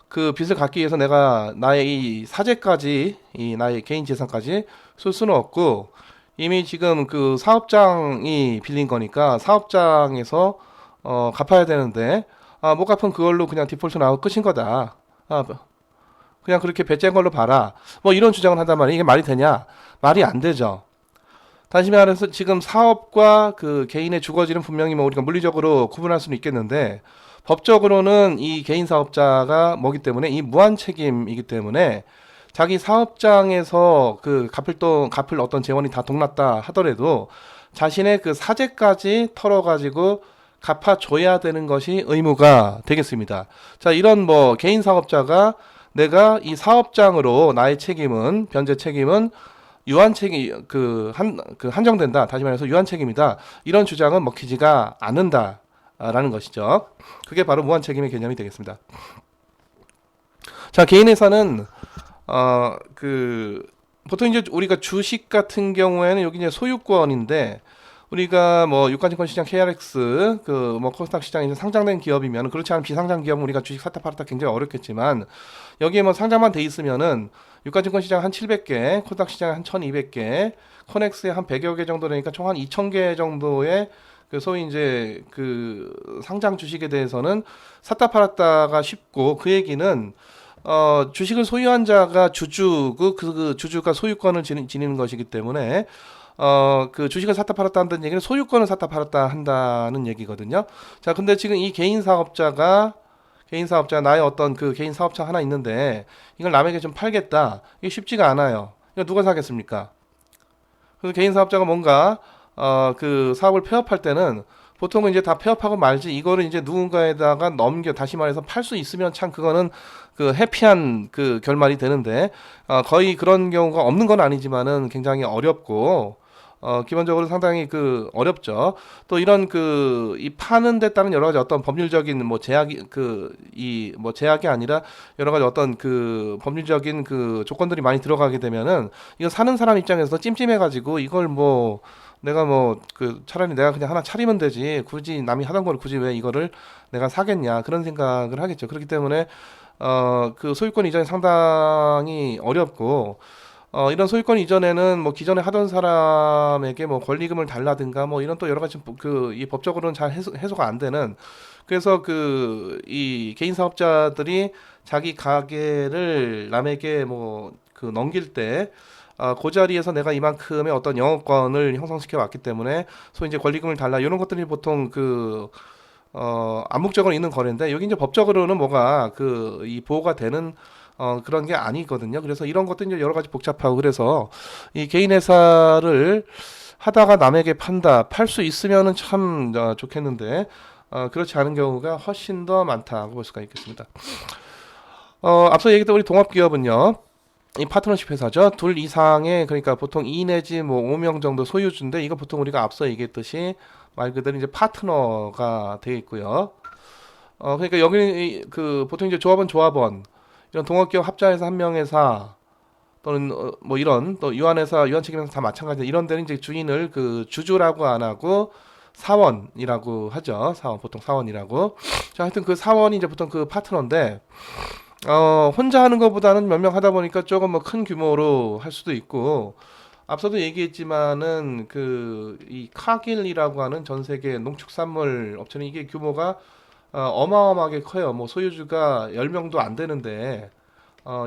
그 빚을 갚기 위해서 내가 나의 이 사재까지 이 나의 개인 재산까지 쓸 수는 없고 이미 지금 사업장이 빌린 거니까 사업장에서 갚아야 되는데 못 갚으면 그걸로 그냥 디폴트 나오고 끝인 거다. 그냥 그렇게 배째인 걸로 봐라. 뭐 이런 주장을 한단 말이에요. 이게 말이 되냐? 말이 안 되죠. 다시 말해서 지금 사업과 개인의 주거지는 분명히 뭐 우리가 물리적으로 구분할 수는 있겠는데 법적으로는 이 개인 사업자가 뭐기 때문에 이 무한 책임이기 때문에 자기 사업장에서 갚을 어떤 재원이 다 동났다 하더라도 자신의 사재까지 털어가지고 갚아줘야 되는 것이 의무가 되겠습니다. 자, 이런 뭐 개인 사업자가 내가 이 사업장으로 나의 책임은 변제 책임은 유한 책임 한정된다. 다시 말해서 유한 책임이다. 이런 주장은 먹히지가 않는다라는 것이죠. 그게 바로 무한 책임의 개념이 되겠습니다. 자, 개인 회사는 보통 이제 우리가 주식 같은 경우에는 여기 이제 소유권인데 우리가 뭐 유가증권 시장 KRX 그 뭐 코스닥 시장에 이제 상장된 기업이면, 그렇지 않은 비상장 기업은 우리가 주식 샀다 팔았다 굉장히 어렵겠지만, 여기에 뭐 상장만 돼 있으면은 유가증권 시장 한 700개, 코스닥 시장 한 1200개, 코넥스에 한 100여 개 정도 되니까 총 한 2000개 정도의 그 소위 이제 그 상장 주식에 대해서는 샀다 팔았다가 쉽고, 그 얘기는 주식을 소유한 자가 주주고, 그 주주가 소유권을 지니는 것이기 때문에 그 주식을 샀다 팔았다 한다는 얘기는 소유권을 샀다 팔았다 한다는 얘기거든요. 자, 근데 지금 이 개인 사업자 나의 어떤 그 개인 사업자 하나 있는데 이걸 남에게 좀 팔겠다. 이게 쉽지가 않아요. 이거 누가 사겠습니까? 그래서 개인 사업자가 뭔가 그 사업을 폐업할 때는 보통은 이제 다 폐업하고 말지, 이거를 이제 누군가에다가 넘겨, 다시 말해서 팔 수 있으면 참 그거는 그 해피한 그 결말이 되는데, 거의 그런 경우가 없는 건 아니지만은 굉장히 어렵고, 기본적으로 상당히 그 어렵죠. 또 이런 그 이 파는 데 따른 여러 가지 어떤 법률적인 뭐 제약이 그 이 뭐 제약이 아니라 여러 가지 어떤 그 법률적인 그 조건들이 많이 들어가게 되면은, 이거 사는 사람 입장에서 찜찜해가지고, 이걸 뭐 내가 뭐 그 차라리 내가 그냥 하나 차리면 되지, 굳이 남이 하던 걸 굳이 왜 이거를 내가 사겠냐, 그런 생각을 하겠죠. 그렇기 때문에 그 소유권 이전이 상당히 어렵고, 이런 소유권 이전에는 뭐 기존에 하던 사람에게 뭐 권리금을 달라든가 뭐 이런 또 여러 가지 그 이 법적으로는 잘 해소가 안 되는, 그래서 그 이 개인 사업자들이 자기 가게를 남에게 뭐 그 넘길 때 그 자리에서 내가 이만큼의 어떤 영업권을 형성시켜 왔기 때문에 소위 이제 권리금을 달라, 이런 것들이 보통 그 암묵적으로 있는 거래인데, 여기 이제 법적으로는 뭐가 그 이 보호가 되는 그런 게 아니거든요. 그래서 이런 것도 이제 여러 가지 복잡하고, 그래서 이 개인 회사를 하다가 남에게 팔 수 있으면은 참 좋겠는데, 그렇지 않은 경우가 훨씬 더 많다고 볼 수가 있겠습니다. 앞서 얘기했던 우리 동업기업은요, 이 파트너십 회사죠. 둘 이상의, 그러니까 보통 2 내지 뭐 5명 정도 소유주인데, 이거 보통 우리가 앞서 얘기했듯이 말 그대로 이제 파트너가 되어 있고요. 그러니까 여기는 그 보통 이제 조합원, 이런 동업기업 합자회사 한 명회사 또는 뭐 이런 또 유한회사, 유한책임회사 다 마찬가지인데, 이런 데는 이제 주인을 그 주주라고 안 하고 사원이라고 하죠. 보통 사원이라고. 자, 하여튼 그 사원이 이제 보통 그 파트너인데, 혼자 하는 것보다는 몇 명 하다 보니까 조금 뭐 큰 규모로 할 수도 있고, 앞서도 얘기했지만은 그 이 카길이라고 하는 전 세계 농축산물 업체는 이게 규모가 어마어마하게 커요. 뭐 소유주가 10명도 안 되는데,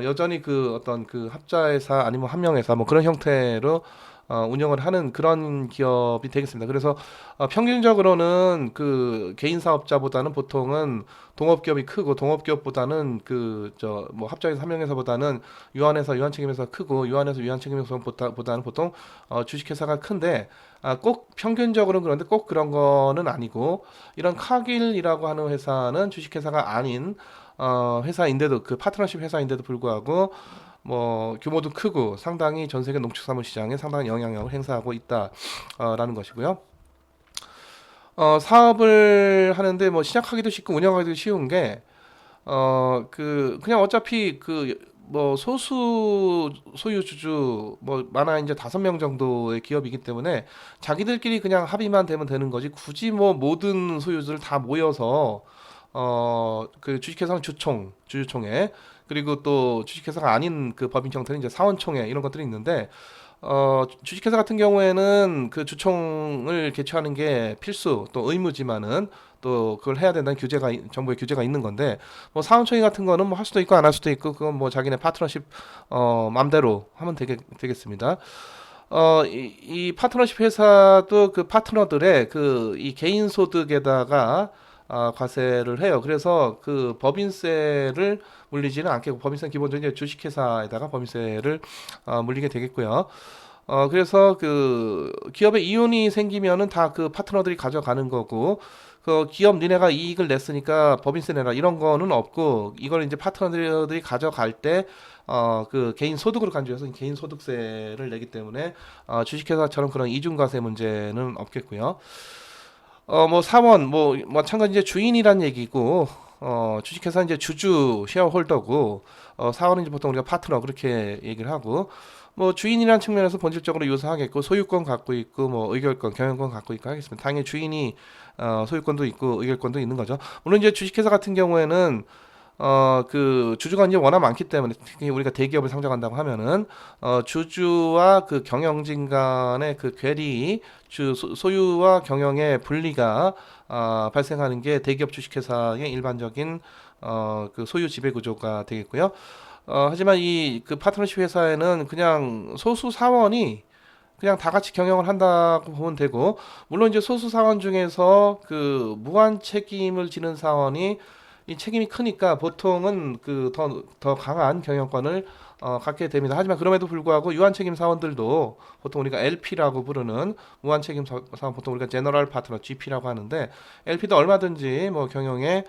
여전히 그 어떤 그 합자회사 아니면 한명회사 뭐 그런 형태로 운영을 하는 그런 기업이 되겠습니다. 그래서 평균적으로는 그 개인 사업자보다는 보통은 동업기업이 크고, 동업기업보다는 그 저 뭐 합작회사 삼명회사보다는 유한회사 유한책임회사 크고, 유한회사 유한책임회사보다는 보통 주식회사가 큰데, 꼭 평균적으로는 그런데 꼭 그런 거는 아니고, 이런 카길이라고 하는 회사는 주식회사가 아닌 회사인데도, 그 파트너십 회사인데도 불구하고 뭐 규모도 크고 상당히 전 세계 농축산물 시장에 상당한 영향력을 행사하고 있다라는 것이고요. 사업을 하는데 뭐 시작하기도 쉽고 운영하기도 쉬운 게, 그 그냥 어차피 그 뭐 소수 소유주주 뭐 많아 이제 5명 정도의 기업이기 때문에 자기들끼리 그냥 합의만 되면 되는 거지, 굳이 뭐 모든 소유주들 다 모여서 그 주식회사는 주주총회, 그리고 또 주식회사가 아닌 그 법인 형태는 이제 사원총회, 이런 것들이 있는데, 주식회사 같은 경우에는 그 주총을 개최하는 게 필수 또 의무지만은, 또 그걸 해야 된다는 정부의 규제가 있는 건데, 뭐 사원총회 같은 거는 뭐 할 수도 있고 안 할 수도 있고, 그건 뭐 자기네 파트너십 맘대로 하면 되겠습니다. 이 파트너십 회사도 그 파트너들의 그 이 개인 소득에다가 과세를 해요. 그래서 그 법인세를 물리지는 않게, 법인세는 기본적으로 이제 주식회사에다가 법인세를 물리게 되겠고요. 그래서 그 기업의 이윤이 생기면은 다 그 파트너들이 가져가는 거고, 그 기업 니네가 이익을 냈으니까 법인세 내라 이런 거는 없고, 이걸 이제 파트너들이 가져갈 때 그 개인 소득으로 간주해서 개인 소득세를 내기 때문에 주식회사처럼 그런 이중과세 문제는 없겠고요. 뭐 사원 뭐 마찬가지 이제 주인이란 얘기고, 주식회사 이제 주주 쉐어홀더고, 사원은 이제 보통 우리가 파트너 그렇게 얘기를 하고, 뭐 주인이라는 측면에서 본질적으로 유사하겠고 소유권 갖고 있고 뭐 의결권, 경영권 갖고 있고 하겠습니다. 당연히 주인이 소유권도 있고 의결권도 있는 거죠. 물론 이제 주식회사 같은 경우에는 그 주주가 이제 워낙 많기 때문에 특히 우리가 대기업을 상장한다고 하면은 주주와 그 경영진 간의 그 괴리, 소유와 경영의 분리가 발생하는 게 대기업 주식회사의 일반적인 그 소유 지배 구조가 되겠고요. 하지만 이 그 파트너십 회사에는 그냥 소수 사원이 그냥 다 같이 경영을 한다고 보면 되고, 물론 이제 소수 사원 중에서 그 무한 책임을 지는 사원이 이 책임이 크니까 보통은 그 더 강한 경영권을 갖게 됩니다. 하지만 그럼에도 불구하고 유한 책임 사원들도 보통 우리가 LP라고 부르는 무한 책임 사원, 보통 우리가 제너럴 파트너 GP라고 하는데, LP도 얼마든지 뭐 경영에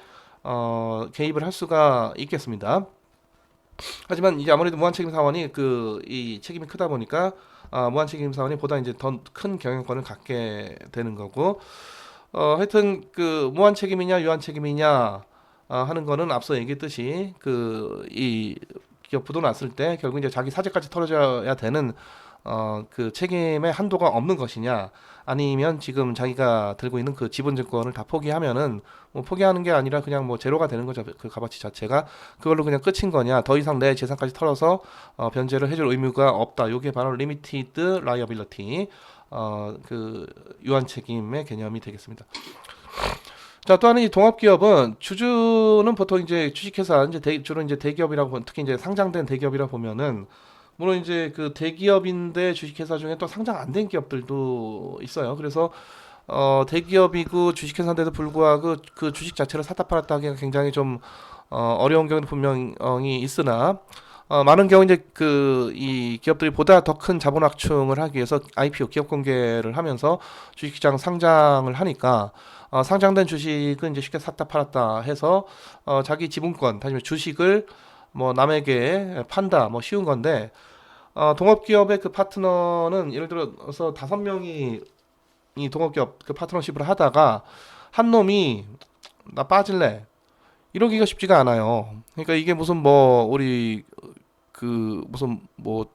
개입을 할 수가 있겠습니다. 하지만 이제 아무래도 무한책임 사원이 그 이 책임이 크다 보니까 무한책임 사원이 보다 이제 더 큰 경영권을 갖게 되는 거고, 하여튼 그 무한책임이냐 유한책임이냐 하는 거는 앞서 얘기했듯이 그 이 기업 부도 났을 때 결국 이제 자기 사재까지 털어줘야 되는 그 책임의 한도가 없는 것이냐, 아니면 지금 자기가 들고 있는 그 지분증권을 다 포기하면은 뭐 포기하는 게 아니라 그냥 뭐 제로가 되는 거죠. 그 값어치 자체가 그걸로 그냥 끝인 거냐, 더 이상 내 재산까지 털어서 변제를 해줄 의무가 없다. 요게 바로 리미티드 라이어빌리티, 그 유한 책임의 개념이 되겠습니다. 자, 또 하나 이 동업기업은 주주는 보통 이제 주식회사 이제 주로 이제 대기업이라고, 특히 이제 상장된 대기업이라 보면은 물론 이제 그 대기업인데 주식회사 중에 또 상장 안 된 기업들도 있어요. 그래서 대기업이고 주식회사인데도 불구하고 그 주식 자체를 샀다 팔았다 하기가 굉장히 좀 어려운 경우는 분명히 있으나, 많은 경우 이제 그 이 기업들이 보다 더 큰 자본 확충을 하기 위해서 IPO 기업 공개를 하면서 주식시장 상장을 하니까 상장된 주식은 이제 쉽게 샀다 팔았다 해서 자기 지분권, 다시 말해 주식을 뭐 남에게 판다, 뭐 쉬운 건데, 동업기업의 그 파트너는 예를 들어서 5명이 이 동업기업 그 파트너십을 하다가 한 놈이 나 빠질래 이러기가 쉽지가 않아요. 그러니까 이게 무슨 뭐 우리 그 무슨 뭐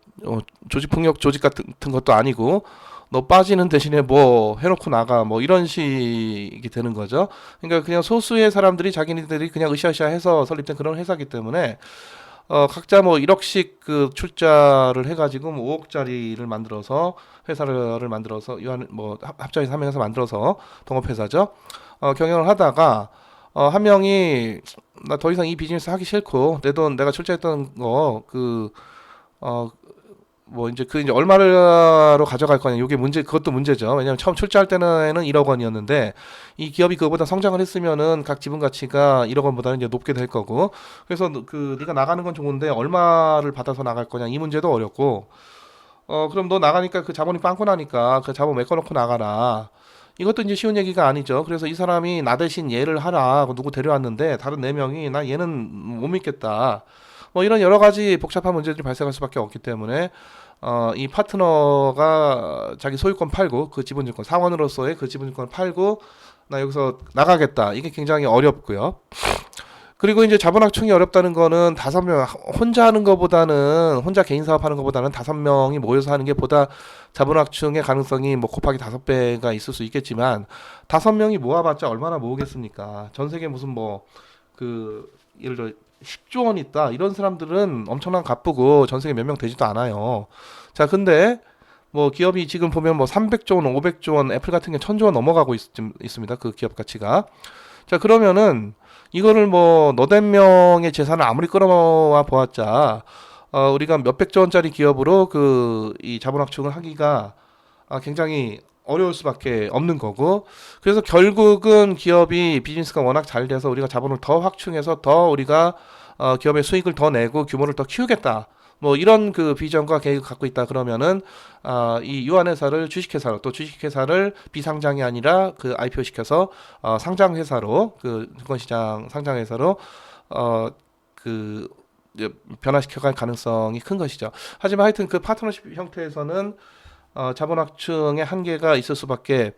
조직폭력 조직 같은 것도 아니고 너 빠지는 대신에 뭐 해놓고 나가 뭐 이런 식이 되는 거죠. 그러니까 그냥 소수의 사람들이 자기네들이 그냥 으쌰으쌰해서 설립된 그런 회사기 때문에 각자 뭐 1억씩 그 출자를 해가지고 뭐 5억짜리를 만들어서 회사를 만들어서 뭐 합작해서 한 명에서 만들어서 동업회사죠. 경영을 하다가 한 명이 나 더 이상 이 비즈니스 하기 싫고 내 돈 내가 출자했던 거 뭐 이제 얼마로 가져갈 거냐, 이게 문제, 그것도 문제죠. 왜냐면 처음 출자할 때는 1억 원이었는데 이 기업이 그거보다 성장을 했으면은 각 지분 가치가 1억 원보다는 이제 높게 될 거고, 그래서 그 네가 나가는 건 좋은데 얼마를 받아서 나갈 거냐, 이 문제도 어렵고, 그럼 너 나가니까 그 자본이 빵꾸 나니까 그 자본 메꿔놓고 나가라, 이것도 이제 쉬운 얘기가 아니죠. 그래서 이 사람이 나 대신 얘를 하라, 누구 데려왔는데 다른 4명이 나 얘는 못 믿겠다, 뭐 이런 여러 가지 복잡한 문제들이 발생할 수밖에 없기 때문에 이 파트너가 자기 소유권 팔고 그 지분증권, 상원으로서의 그 지분증권을 팔고 나 여기서 나가겠다, 이게 굉장히 어렵고요. 그리고 이제 자본 확충이 어렵다는 거는 5명 혼자 하는 것보다는, 혼자 개인 사업하는 것보다는 5명이 모여서 하는 게 보다 자본 확충의 가능성이 뭐 곱하기 5배가 있을 수 있겠지만, 5명이 모아봤자 얼마나 모으겠습니까? 전 세계 무슨 뭐 그 예를 들어 10조 원 있다 이런 사람들은 엄청난 갑부고 전 세계 몇 명 되지도 않아요. 자, 근데 뭐 기업이 지금 보면 뭐 300조 원, 500조 원, 애플 같은 게 1000조 원 넘어가고 있습니다. 그 기업 가치가. 자, 그러면은 이거를 뭐 너댓 명의 재산을 아무리 끌어모아 보았자 우리가 몇백조 원짜리 기업으로 그 이 자본 확충을 하기가 굉장히 어려울 수밖에 없는 거고, 그래서 결국은 기업이 비즈니스가 워낙 잘 돼서 우리가 자본을 더 확충해서 더 우리가 기업의 수익을 더 내고 규모를 더 키우겠다, 뭐 이런 그 비전과 계획을 갖고 있다 그러면은 이 유한회사를 주식회사로, 또 주식회사를 비상장이 아니라 그 IPO 시켜서 상장회사로, 그 증권시장 상장회사로 그 변화시켜갈 가능성이 큰 것이죠. 하지만 하여튼 그 파트너십 형태에서는 자본 확충의 한계가 있을 수밖에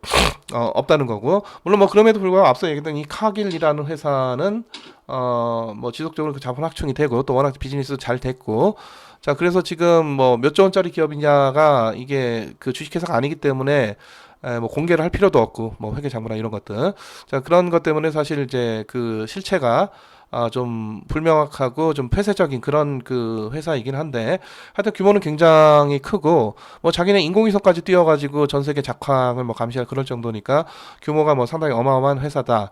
없다는 거고, 물론 뭐 그럼에도 불구하고 앞서 얘기했던 이 카길이라는 회사는 뭐 지속적으로 그 자본 확충이 되고 또 워낙 비즈니스도 잘 됐고, 자, 그래서 지금 뭐 몇 조 원짜리 기업이냐가 이게 그 주식회사가 아니기 때문에 뭐 공개를 할 필요도 없고 뭐 회계장부나 이런 것들. 자, 그런 것 때문에 사실 이제 그 실체가 좀 불명확하고 좀 폐쇄적인 그런 그 회사이긴 한데 하여튼 규모는 굉장히 크고 뭐 자기네 인공위성까지 띄워가지고 전 세계 작황을 뭐 감시할 그럴 정도니까 규모가 뭐 상당히 어마어마한 회사다.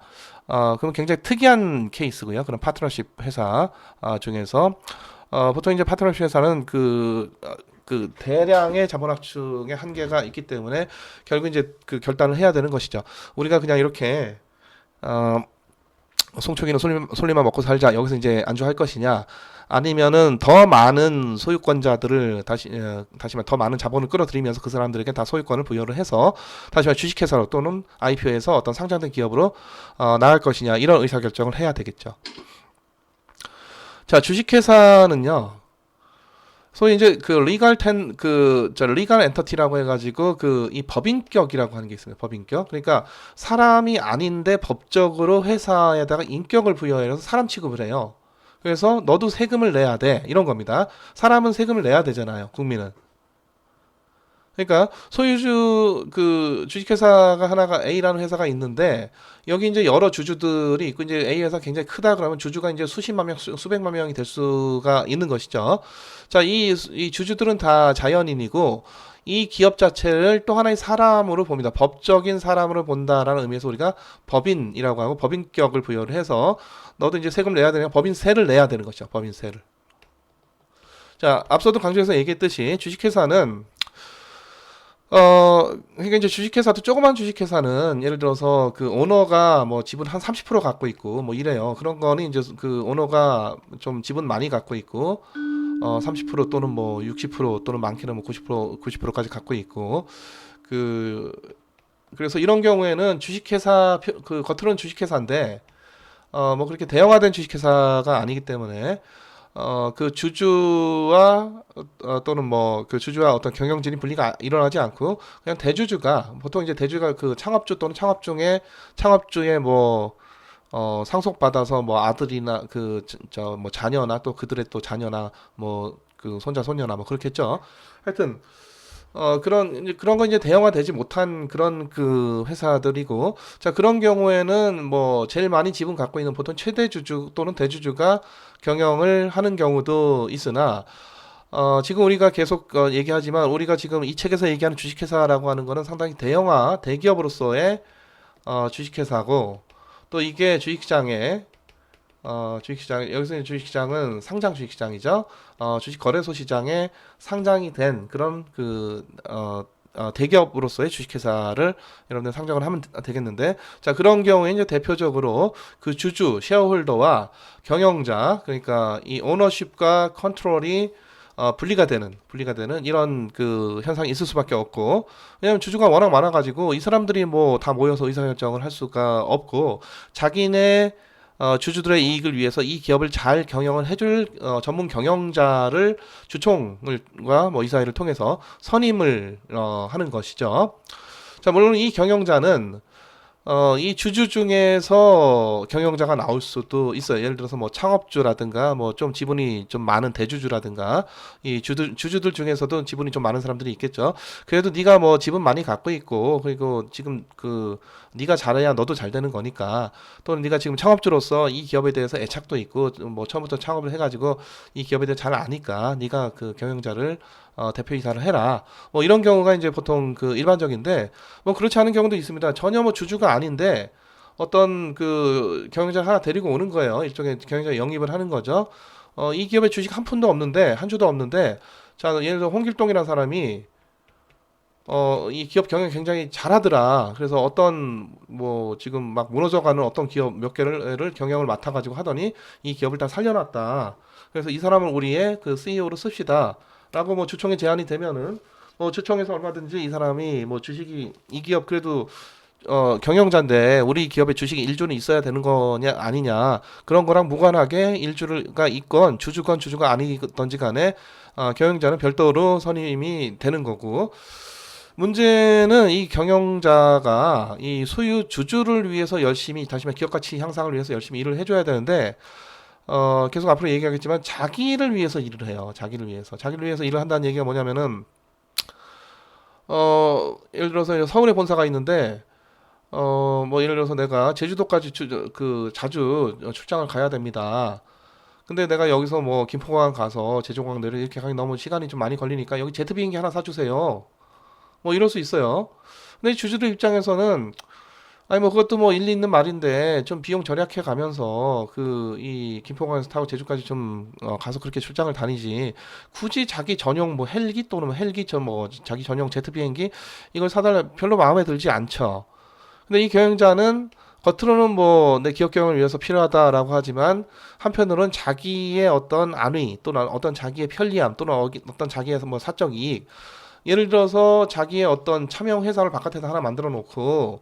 그럼 굉장히 특이한 케이스고요. 그런 파트너십 회사 중에서 보통 이제 파트너십 회사는 그 대량의 자본 확충의 한계가 있기 때문에 결국 이제 그 결단을 해야 되는 것이죠. 우리가 그냥 이렇게 어, 송초기는 솔잎만 먹고 살자 여기서 이제 안주할 것이냐 아니면은 더 많은 소유권자들을 다시 말해 더 많은 자본을 끌어들이면서 그 사람들에게 다 소유권을 부여를 해서 다시 말해 주식회사로 또는 IPO에서 어떤 상장된 기업으로 나갈 것이냐 이런 의사결정을 해야 되겠죠. 자, 주식회사는요. 소위 이제 그 리갈 엔터티라고 해가지고 그 이 법인격이라고 하는 게 있습니다. 법인격. 그러니까 사람이 아닌데 법적으로 회사에다가 인격을 부여해서 사람 취급을 해요. 그래서 너도 세금을 내야 돼. 이런 겁니다. 사람은 세금을 내야 되잖아요. 국민은. 그러니까 소유주 그 주식회사가 하나가 A라는 회사가 있는데 여기 이제 여러 주주들이 있고 이제 A 회사 굉장히 크다 그러면 주주가 이제 수십만 명, 수백만 명이 될 수가 있는 것이죠. 자, 이 주주들은 다 자연인이고 이 기업 자체를 또 하나의 사람으로 봅니다. 법적인 사람으로 본다라는 의미에서 우리가 법인이라고 하고 법인격을 부여를 해서 너도 이제 세금 내야 되냐 법인세를 내야 되는 것이죠. 법인세를. 자, 앞서도 강조해서 얘기했듯이 주식회사는 그러니까 이제 주식회사도 조그만 주식회사는 예를 들어서 그 오너가 뭐 지분 한 30% 갖고 있고 뭐 이래요. 그런 거는 이제 그 오너가 좀 지분 많이 갖고 있고 30% 또는 뭐 60% 또는 많게는 뭐 90%까지 갖고 있고 그 그래서 이런 경우에는 주식회사 그 겉으로는 주식회사인데 뭐 그렇게 대형화된 주식회사가 아니기 때문에 그 주주와 또는 뭐 그 주주와 어떤 경영진이 분리가 일어나지 않고 그냥 대주주가 보통 이제 대주가 그 창업주 또는 창업주의 뭐 상속받아서 뭐 아들이나 그 저 뭐 자녀나 또 그들의 또 자녀나 뭐 그 손자 손녀나 뭐 그렇겠죠. 하여튼 그런 거 이제 대형화되지 못한 그런 그 회사들이고, 자, 그런 경우에는 뭐, 제일 많이 지분 갖고 있는 보통 최대 주주 또는 대주주가 경영을 하는 경우도 있으나, 지금 우리가 계속 얘기하지만, 우리가 지금 이 책에서 얘기하는 주식회사라고 하는 거는 상당히 대기업으로서의 주식회사고, 또 이게 여기서 주식시장은 상장 주식시장이죠. 주식거래소 시장에 상장이 된 그런 대기업으로서의 주식회사를 여러분들 상장을 하면 되겠는데, 자, 그런 경우에 이제 대표적으로 그 주주, 쉐어홀더와 경영자, 그러니까 이 오너십과 컨트롤이 분리가 되는 이런 그 현상이 있을 수밖에 없고, 왜냐하면 주주가 워낙 많아가지고 이 사람들이 뭐 다 모여서 의사결정을 할 수가 없고, 자기네 주주들의 이익을 위해서 이 기업을 잘 경영을 해줄 전문 경영자를 주총과 뭐 이사회를 통해서 선임을 하는 것이죠. 자, 물론 이 경영자는 이 주주 중에서 경영자가 나올 수도 있어요. 예를 들어서 뭐 창업주라든가 뭐 좀 지분이 좀 많은 대주주라든가 이 주주들 중에서도 지분이 좀 많은 사람들이 있겠죠. 그래도 네가 뭐 지분 많이 갖고 있고 그리고 지금 그 네가 잘해야 너도 잘 되는 거니까 또는 네가 지금 창업주로서 이 기업에 대해서 애착도 있고 뭐 처음부터 창업을 해가지고 이 기업에 대해 잘 아니까 네가 그 경영자를 대표이사를 해라. 뭐 이런 경우가 이제 보통 그 일반적인데 뭐 그렇지 않은 경우도 있습니다. 전혀 뭐 주주가 아닌데 어떤 그 경영자 하나 데리고 오는 거예요. 일종의 경영자 영입을 하는 거죠. 이 기업에 주식 한 푼도 없는데 한 주도 없는데 자 예를 들어 홍길동이라는 사람이 이 기업 경영 굉장히 잘하더라. 그래서 어떤 뭐 지금 막 무너져가는 어떤 기업 몇 개를 경영을 맡아가지고 하더니 이 기업을 다 살려놨다. 그래서 이 사람을 우리의 그 CEO로 씁시다. 라고 뭐 주총에 제안이 되면은 뭐 주총에서 얼마든지 이 사람이 뭐 주식이 이 기업 그래도 경영자인데 우리 기업에 주식이 일조는 있어야 되는 거냐 아니냐 그런 거랑 무관하게 일주가 있건 주주가 아니든지 간에 경영자는 별도로 선임이 되는 거고 문제는 이 경영자가 이 소유 주주를 위해서 열심히 다시 말해 기업 가치 향상을 위해서 열심히 일을 해줘야 되는데 계속 앞으로 얘기하겠지만 자기를 위해서 일을 해요. 자기를 위해서 일을 한다는 얘기가 뭐냐면은 예를 들어서 서울에 본사가 있는데 뭐 예를 들어서 내가 제주도까지 자주 출장을 가야 됩니다. 근데 내가 여기서 뭐 김포공항 가서 제주공항 내려 이렇게 가기 너무 시간이 좀 많이 걸리니까 여기 제트 비행기 하나 사주세요. 뭐 이럴 수 있어요. 근데 주주들 입장에서는 아니 뭐 그것도 뭐 일리 있는 말인데 좀 비용 절약해 가면서 그 이 김포공항에서 타고 제주까지 좀 가서 그렇게 출장을 다니지 굳이 자기 전용 뭐 헬기 또는 뭐 헬기 저 뭐 자기 전용 제트 비행기 이걸 사달라 별로 마음에 들지 않죠. 근데 이 경영자는 겉으로는 뭐 내 기업 경영을 위해서 필요하다라고 하지만 한편으로는 자기의 어떤 안위 또는 어떤 자기의 편리함 또는 어떤 자기의 뭐 사적 이익 예를 들어서 자기의 어떤 참여 회사를 바깥에서 하나 만들어 놓고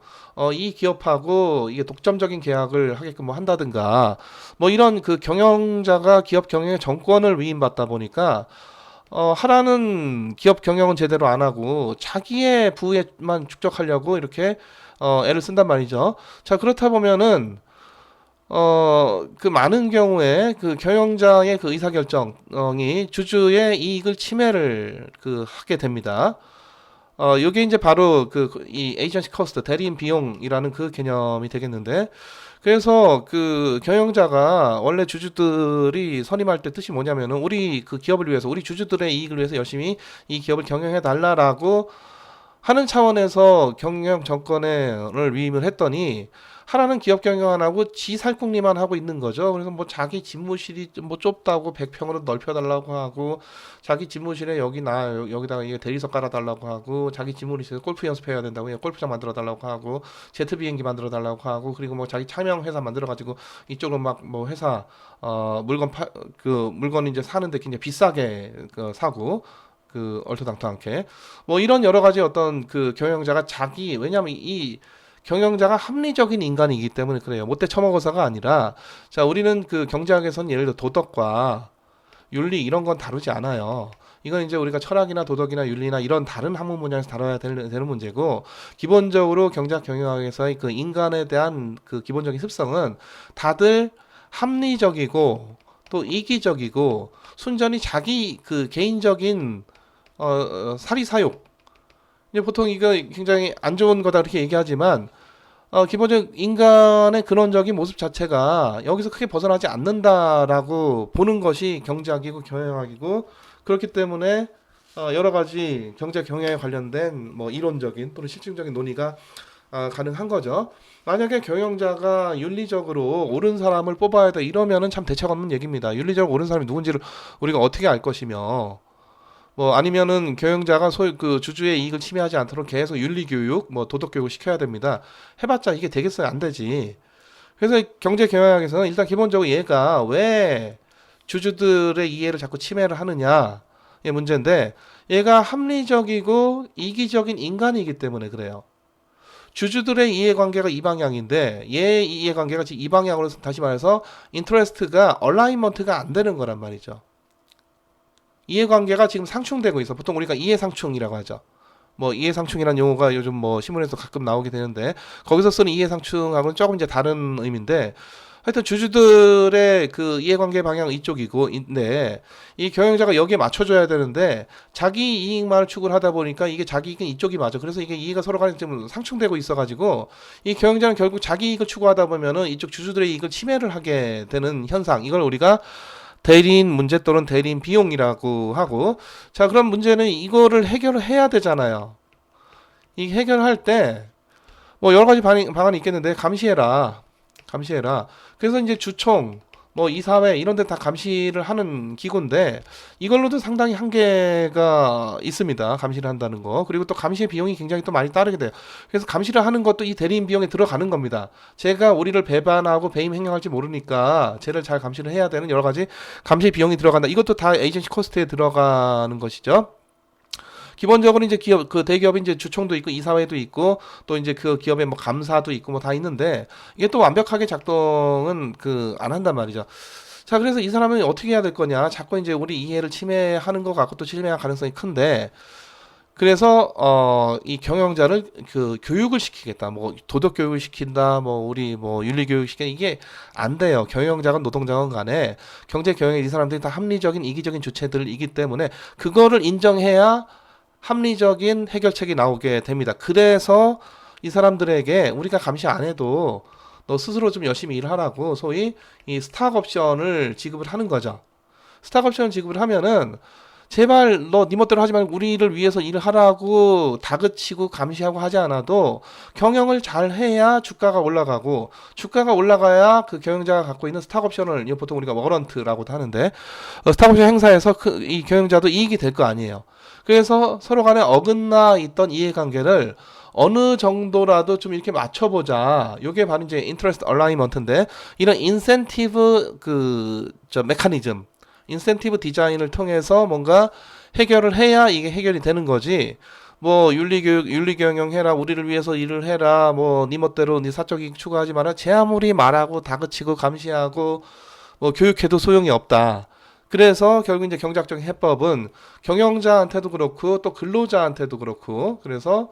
이 기업하고 이게 독점적인 계약을 하게끔 뭐 한다든가 뭐 이런 그 경영자가 기업 경영의 정권을 위임받다 보니까 하라는 기업 경영은 제대로 안 하고 자기의 부에만 축적하려고 이렇게 애를 쓴단 말이죠. 자, 그렇다 보면은 그 많은 경우에 그 경영자의 그 의사결정이 주주의 이익을 침해를 하게 됩니다. 요게 이제 바로 이 에이전시 커스트, 대리인 비용이라는 그 개념이 되겠는데, 그래서 그 경영자가 원래 주주들이 선임할 때 뜻이 뭐냐면은 우리 그 기업을 위해서, 우리 주주들의 이익을 위해서 열심히 이 기업을 경영해 달라라고 하는 차원에서 경영 정권을 위임을 했더니 하나는 기업 경영 안 하고 지 살궁리만 하고 있는 거죠. 그래서 뭐 자기 집무실이 뭐 좁다고 100평으로 넓혀달라고 하고 자기 집무실에 여기다가 이게 대리석 깔아달라고 하고 자기 집무실에서 골프 연습해야 된다고 골프장 만들어 달라고 하고 제트 비행기 만들어 달라고 하고 그리고 뭐 자기 차명 회사 만들어 가지고 이쪽으로 막 뭐 회사 물건 이제 사는데 굉장히 비싸게 사고 얼토당토않게 뭐 이런 여러 가지 어떤 그 경영자가 왜냐하면 이 경영자가 합리적인 인간이기 때문에 그래요. 못돼 처먹어서가 아니라 자 우리는 그 경제학에서는 예를 들어 도덕과 윤리 이런 건 다루지 않아요. 이건 이제 우리가 철학이나 도덕이나 윤리나 이런 다른 학문 분야에서 다뤄야 되는 문제고 기본적으로 경제학 경영학에서의 그 인간에 대한 그 기본적인 습성은 다들 합리적이고 또 이기적이고 순전히 자기 그 개인적인 사리사욕 이제 보통 이거 굉장히 안 좋은 거다 이렇게 얘기하지만 기본적 인간의 근원적인 모습 자체가 여기서 크게 벗어나지 않는다라고 보는 것이 경제학이고 경영학이고 그렇기 때문에 여러 가지 경제 경영에 관련된 뭐 이론적인 또는 실증적인 논의가 가능한 거죠. 만약에 경영자가 윤리적으로 옳은 사람을 뽑아야 돼 이러면은 참 대책 없는 얘기입니다. 윤리적으로 옳은 사람이 누군지를 우리가 어떻게 알 것이며 뭐 아니면은 경영자가 그 주주의 이익을 침해하지 않도록 계속 윤리 교육, 뭐 도덕 교육을 시켜야 됩니다. 해봤자 이게 되겠어요? 안 되지. 그래서 경제 경영학에서는 일단 기본적으로 얘가 왜 주주들의 이해를 자꾸 침해를 하느냐의 문제인데 얘가 합리적이고 이기적인 인간이기 때문에 그래요. 주주들의 이해관계가 이 방향인데 얘 이해관계가 지금 이 방향으로 다시 말해서 인터레스트가 얼라이먼트가 안 되는 거란 말이죠. 이해관계가 지금 상충되고 있어. 보통 우리가 이해상충이라고 하죠. 뭐 이해상충이라는 용어가 요즘 뭐 신문에서 가끔 나오게 되는데 거기서 쓰는 이해상충하고는 조금 이제 다른 의미인데 하여튼 주주들의 그 이해관계 방향은 이쪽이고 인데 이 경영자가 여기에 맞춰줘야 되는데 자기 이익만을 추구를 하다 보니까 이게 자기 이익은 이쪽이 맞아. 그래서 이게 이해가 서로 간에 좀 상충되고 있어가지고 이 경영자는 결국 자기 이익을 추구하다 보면은 이쪽 주주들의 이익을 침해를 하게 되는 현상. 이걸 우리가 대리인 문제 또는 대리인 비용이라고 하고 자 그럼 문제는 이거를 해결을 해야 되잖아요. 이 해결할 때 뭐 여러 가지 방안이 있겠는데 감시해라. 그래서 이제 주총 뭐 이사회 이런 데 다 감시를 하는 기구인데 이걸로도 상당히 한계가 있습니다. 감시를 한다는 거. 그리고 또 감시의 비용이 굉장히 또 많이 따르게 돼요. 그래서 감시를 하는 것도 이 대리인 비용에 들어가는 겁니다. 제가 우리를 배반하고 배임 행령할지 모르니까 쟤를 잘 감시를 해야 되는 여러 가지 감시 비용이 들어간다. 이것도 다 에이전시 코스트에 들어가는 것이죠. 기본적으로 이제 대기업이 이제 주총도 있고 이사회도 있고 또 이제 그 기업의 뭐 감사도 있고 뭐 다 있는데 이게 또 완벽하게 작동은 안 한단 말이죠. 자, 그래서 이 사람은 어떻게 해야 될 거냐? 자꾸 이제 우리 이해를 침해하는 것 같고 또 침해할 가능성이 큰데 그래서 이 경영자를 그 교육을 시키겠다. 뭐 도덕 교육을 시킨다. 뭐 우리 뭐 윤리 교육 시킨다. 이게 안 돼요. 경영자건 노동자건 간에 경제 경영에 이 사람들이 다 합리적인 이기적인 주체들이기 때문에 그거를 인정해야 합리적인 해결책이 나오게 됩니다. 그래서 이 사람들에게 우리가 감시 안 해도 너 스스로 좀 열심히 일을 하라고 소위 이 스탁 옵션을 지급을 하는 거죠. 스탁 옵션을 지급을 하면은 제발 너 네 멋대로 하지 말고 우리를 위해서 일을 하라고 다그치고 감시하고 하지 않아도 경영을 잘 해야 주가가 올라가고 주가가 올라가야 그 경영자가 갖고 있는 스탁 옵션을 이거 보통 우리가 워런트라고도 하는데 스탁 옵션 행사에서 이 경영자도 이익이 될 거 아니에요. 그래서 서로 간에 어긋나 있던 이해관계를 어느 정도라도 좀 이렇게 맞춰보자. 요게 바로 이제 인터레스트 얼라이먼트인데 이런 인센티브 저 메커니즘 인센티브 디자인을 통해서 뭔가 해결을 해야 이게 해결이 되는 거지. 뭐 윤리교육, 윤리경영 해라, 우리를 위해서 일을 해라, 뭐 네 멋대로 네 사적 이익 추구하지 마라. 제 아무리 말하고 다그치고 감시하고 뭐 교육해도 소용이 없다. 그래서 결국 이제 경제학적 해법은 경영자한테도 그렇고 또 근로자한테도 그렇고 그래서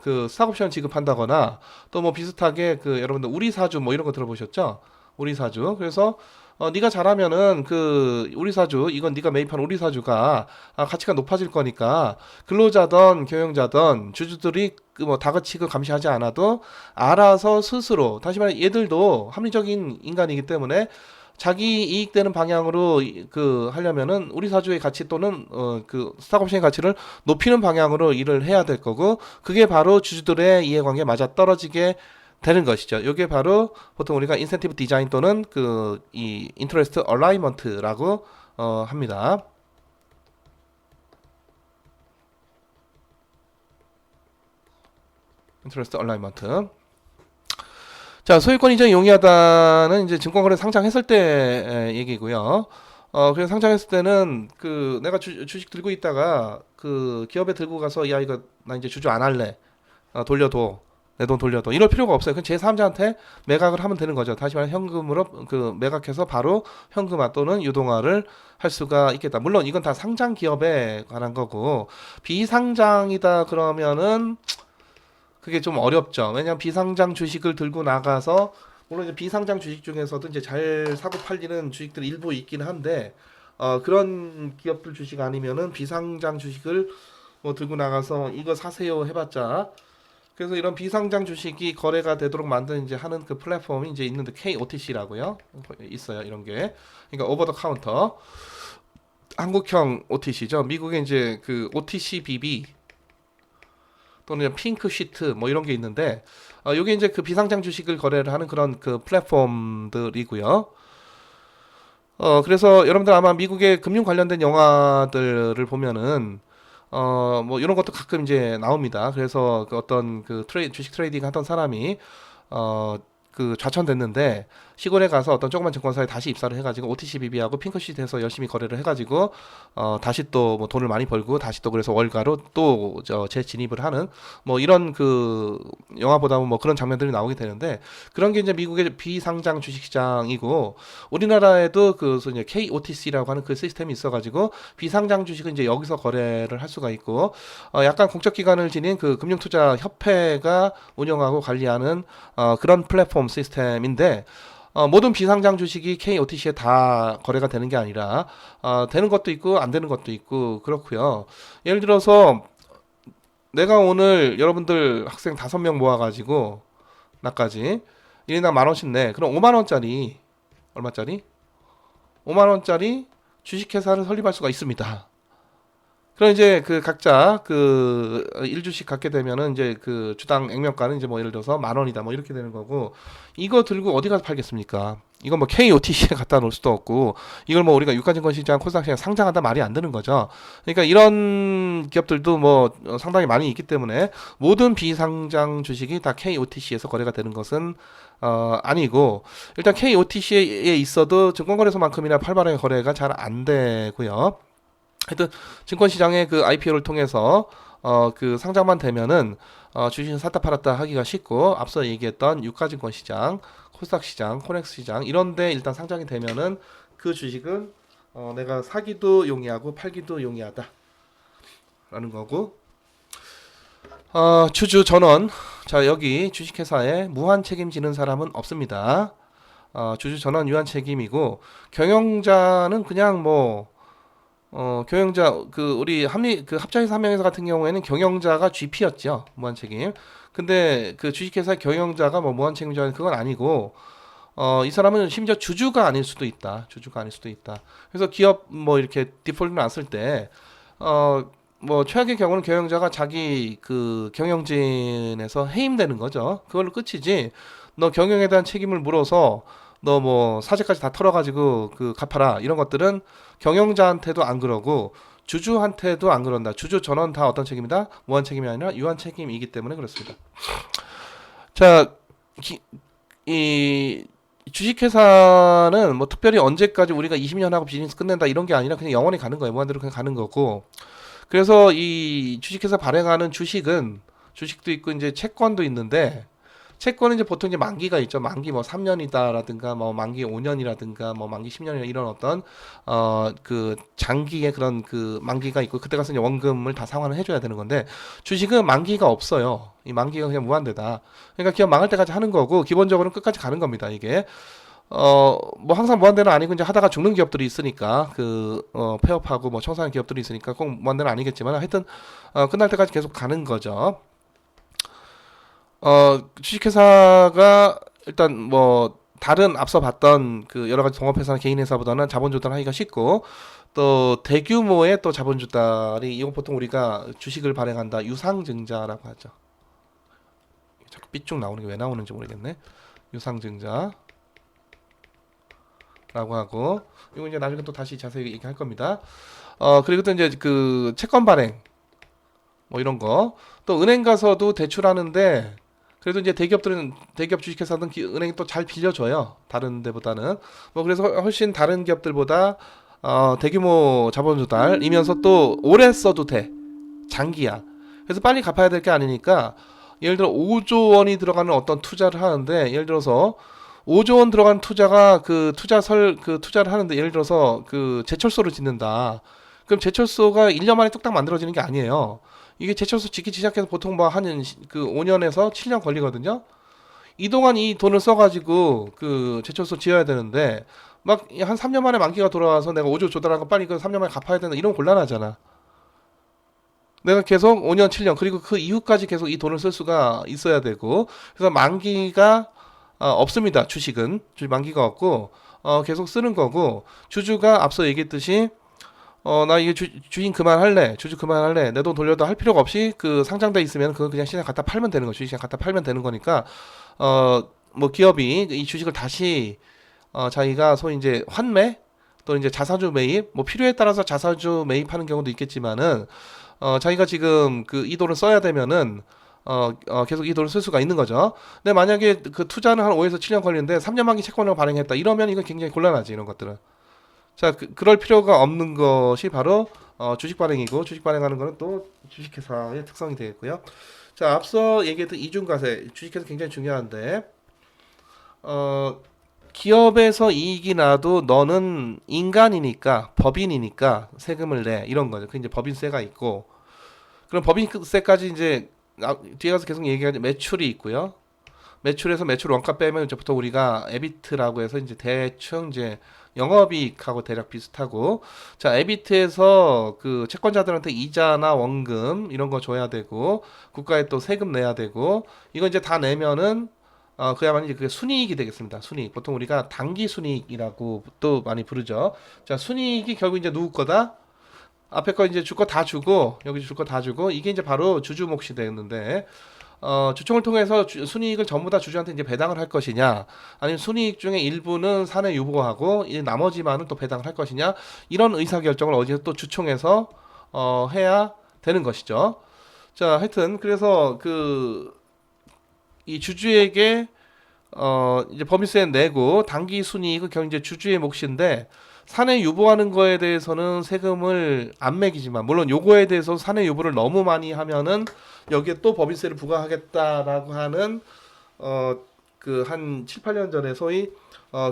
그 스탁옵션 지급한다거나 또 뭐 비슷하게 그 여러분들 우리 사주 뭐 이런 거 들어보셨죠? 우리 사주. 그래서 네가 잘하면은 그 우리 사주 이건 네가 매입한 우리 사주가 가치가 높아질 거니까 근로자든 경영자든 주주들이 그 뭐 다그치고 감시하지 않아도 알아서 스스로 다시 말해 얘들도 합리적인 인간이기 때문에 자기 이익되는 방향으로 그 하려면은 우리 사주의 가치 또는 그 스탁옵션의 가치를 높이는 방향으로 일을 해야 될 거고 그게 바로 주주들의 이해관계에 맞아 떨어지게 되는 것이죠. 이게 바로 보통 우리가 인센티브 디자인 또는 그 이 인터레스트 얼라이먼트라고 합니다. 인터레스트 얼라이먼트. 자, 소유권 이전이 용이하다는 이제 증권거래 상장했을 때 얘기고요. 그래서 상장했을 때는 그 내가 주식 들고 있다가 그 기업에 들고 가서 야 이거 나 이제 주주 안 할래. 돌려도 내 돈 돌려도 이럴 필요가 없어요. 그냥 제3자한테 매각을 하면 되는 거죠. 다시 말해 현금으로 그 매각해서 바로 현금화 또는 유동화를 할 수가 있겠다. 물론 이건 다 상장 기업에 관한 거고 비상장이다 그러면은 그게 좀 어렵죠. 왜냐하면 비상장 주식을 들고 나가서 물론 이제 비상장 주식 중에서도 이제 잘 사고 팔리는 주식들이 일부 있긴 한데 그런 기업들 주식 아니면은 비상장 주식을 뭐 들고 나가서 이거 사세요 해봤자 그래서 이런 비상장 주식이 거래가 되도록 만드는 이제 하는 그 플랫폼이 이제 있는데 KOTC라고요. 있어요. 이런 게. 그러니까 오버 더 카운터. 한국형 OTC죠. 미국에 이제 그 OTC BB 또는 핑크 시트 뭐 이런 게 있는데 요게 이제 그 비상장 주식을 거래를 하는 그런 그 플랫폼들이고요. 그래서 여러분들 아마 미국의 금융 관련된 영화들을 보면은 뭐 이런 것도 가끔 이제 나옵니다. 그래서 그 어떤 그 주식 트레이딩 하던 사람이 그 좌천됐는데 시골에 가서 어떤 조그만 증권사에 다시 입사를 해가지고 OTC BB하고 핑크시트에서 열심히 거래를 해가지고 다시 또 뭐 돈을 많이 벌고 다시 또 그래서 월가로 또 재진입을 하는 뭐 이런 그 영화보다는 뭐 그런 장면들이 나오게 되는데 그런 게 이제 미국의 비상장 주식시장이고 우리나라에도 그 이제 KOTC라고 하는 그 시스템이 있어가지고 비상장 주식은 이제 여기서 거래를 할 수가 있고 약간 공적 기관을 지닌 그 금융투자협회가 운영하고 관리하는 그런 플랫폼 시스템인데 모든 비상장 주식이 KOTC에 다 거래가 되는 게 아니라 되는 것도 있고 안 되는 것도 있고 그렇고요. 예를 들어서 내가 오늘 여러분들 학생 5명 모아가지고 나까지 1인당 10,000원씩 내. 그럼 50,000원짜리 얼마짜리? 50,000원짜리 주식회사를 설립할 수가 있습니다. 그럼 이제 그 각자 그 1주씩 갖게 되면은 이제 그 주당 액면가는 이제 뭐 예를 들어서 10,000원이다 뭐 이렇게 되는 거고 이거 들고 어디 가서 팔겠습니까? 이건 뭐 KOTC에 갖다 놓을 수도 없고 이걸 뭐 우리가 유가증권시장 코스닥시장 상장한다 말이 안 되는 거죠. 그러니까 이런 기업들도 뭐 상당히 많이 있기 때문에 모든 비상장 주식이 다 KOTC에서 거래가 되는 것은 아니고 일단 KOTC에 있어도 증권거래소만큼이나 활발하게 거래가 잘 안 되고요. 하여튼 증권시장의 그 IPO를 통해서 그 상장만 되면은 주식을 샀다 팔았다 하기가 쉽고 앞서 얘기했던 유가증권시장, 코스닥시장, 코넥스시장 이런데 일단 상장이 되면은 그 주식은 내가 사기도 용이하고 팔기도 용이하다라는 거고 주주 전원. 자, 여기 주식회사에 무한 책임지는 사람은 없습니다. 주주 전원 유한 책임이고, 경영자는 그냥 뭐, 경영자, 우리 합작회사 한 명회사 같은 경우에는 경영자가 GP였죠. 무한 책임. 근데 그 주식회사 경영자가 뭐 무한 책임자 그건 아니고, 이 사람은 심지어 주주가 아닐 수도 있다. 주주가 아닐 수도 있다. 그래서 기업 뭐 이렇게 디폴트 났을 때, 어, 뭐 최악의 경우는 경영자가 자기 그 경영진에서 해임되는 거죠. 그걸로 끝이지. 너 경영에 대한 책임을 물어서 너 뭐 사재까지 다 털어가지고 그 갚아라 이런 것들은 경영자한테도 안 그러고 주주한테도 안 그런다. 주주 전원 다 어떤 책임이다? 무한 책임이 아니라 유한 책임이기 때문에 그렇습니다. 자, 이 주식회사는 뭐 특별히 언제까지 우리가 20년 하고 비즈니스 끝낸다 이런 게 아니라 그냥 영원히 가는 거예요. 무한대로 그냥 가는 거고. 그래서 이 주식회사 발행하는 주식은 주식도 있고 이제 채권도 있는데 채권은 이제 보통 이제 만기가 있죠. 만기 뭐 3년이다라든가 뭐 만기 5년이라든가 뭐 만기 10년이나 이런 어떤 그 장기의 그런 그 만기가 있고 그때 가서 이제 원금을 다 상환을 해줘야 되는 건데 주식은 만기가 없어요. 이 만기가 그냥 무한대다. 그러니까 기업 망할 때까지 하는 거고 기본적으로는 끝까지 가는 겁니다. 이게 뭐 항상 무한대는 아니고 이제 하다가 죽는 기업들이 있으니까 폐업하고 뭐 청산하는 기업들이 있으니까 꼭 무한대는 아니겠지만 하여튼 끝날 때까지 계속 가는 거죠. 주식회사가 일단 뭐 다른 앞서 봤던 그 여러 가지 동업회사나 개인회사보다는 자본 조달하기가 쉽고 또 대규모의 또 자본 조달이 이건 보통 우리가 주식을 발행한다 유상증자라고 하죠. 자꾸 삐쭉 나오는 게 왜 나오는지 모르겠네. 유상증자라고 하고 이거 이제 나중에 또 다시 자세히 얘기할 겁니다. 그리고 또 이제 그 채권 발행 뭐 이런 거 또 은행 가서도 대출하는데 그래도 이제 대기업 주식회사든 은행이 또 잘 빌려줘요. 다른 데보다는. 뭐 그래서 훨씬 다른 기업들보다 대규모 자본 조달이면서 또 오래 써도 돼. 장기야. 그래서 빨리 갚아야 될 게 아니니까 예를 들어 5조 원이 들어가는 어떤 투자를 하는데 예를 들어서 5조 원 들어가는 투자가 그 투자를 하는데 예를 들어서 그 제철소를 짓는다. 그럼 제철소가 1년 만에 뚝딱 만들어지는 게 아니에요. 이게 제철소 짓기 시작해서 보통 뭐 한 그 5년에서 7년 걸리거든요. 이동안 이 돈을 써가지고 그 제철소 지어야 되는데 막 한 3년 만에 만기가 돌아와서 내가 5조 조달한 거 빨리 그 3년 만에 갚아야 된다 이러면 곤란하잖아. 내가 계속 5년, 7년 그리고 그 이후까지 계속 이 돈을 쓸 수가 있어야 되고 그래서 만기가 없습니다. 주식 만기가 없고 계속 쓰는 거고 주주가 앞서 얘기했듯이 나 이게 주인 그만할래. 주주 그만할래. 내 돈 돌려도 할 필요가 없이 그 상장돼 있으면 그거 그냥 시장 갖다 팔면 되는 거. 주식시장 갖다 팔면 되는 거니까 뭐 기업이 이 주식을 다시 자기가 소위 이제 환매 또 이제 자사주 매입 뭐 필요에 따라서 자사주 매입하는 경우도 있겠지만은 자기가 지금 그 이 돈을 써야 되면은 계속 이 돈을 쓸 수가 있는 거죠. 근데 만약에 그 투자는 한 5에서 7년 걸리는데 3년 만기 채권을 발행했다. 이러면 이건 굉장히 곤란하지 이런 것들은. 자, 그럴 필요가 없는 것이 바로 주식 발행이고 주식 발행하는 거는 또 주식회사의 특성이 되겠고요. 자, 앞서 얘기했던 이중과세 주식회사 굉장히 중요한데 기업에서 이익이 나도 너는 인간이니까 법인이니까 세금을 내 이런 거죠. 그 이제 법인세가 있고 그럼 법인세까지 이제 뒤에 가서 계속 얘기하지 매출이 있고요. 매출에서 매출 원가 빼면 이제 보통 우리가 에비트라고 해서 이제 대충 이제 영업이익하고 대략 비슷하고 자 에비트에서 그 채권자들한테 이자나 원금 이런 거 줘야 되고 국가에 또 세금 내야 되고 이거 이제 다 내면은 그야말로 이제 그게 순이익이 되겠습니다. 순이익 보통 우리가 당기 순이익이라고 또 많이 부르죠. 자 순이익이 결국 이제 누구 거다? 앞에 거 이제 줄 거 다 주고 여기 줄 거 다 주고 이게 이제 바로 주주 몫이 되는데 주총을 통해서 순이익을 전부 다 주주한테 이제 배당을 할 것이냐, 아니면 순이익 중에 일부는 사내 유보하고 이 나머지만은 또 배당을 할 것이냐, 이런 의사결정을 어디서 또 주총에서 해야 되는 것이죠. 자, 하여튼 그래서 이 주주에게 이제 법인세 내고 당기 순이익은 결국 이제 주주의 몫인데 사내 유보하는 거에 대해서는 세금을 안 매기지만 물론 요거에 대해서 사내 유보를 너무 많이 하면은 여기에 또 법인세를 부과하겠다라고 하는 그 한 7, 8년 전에 소위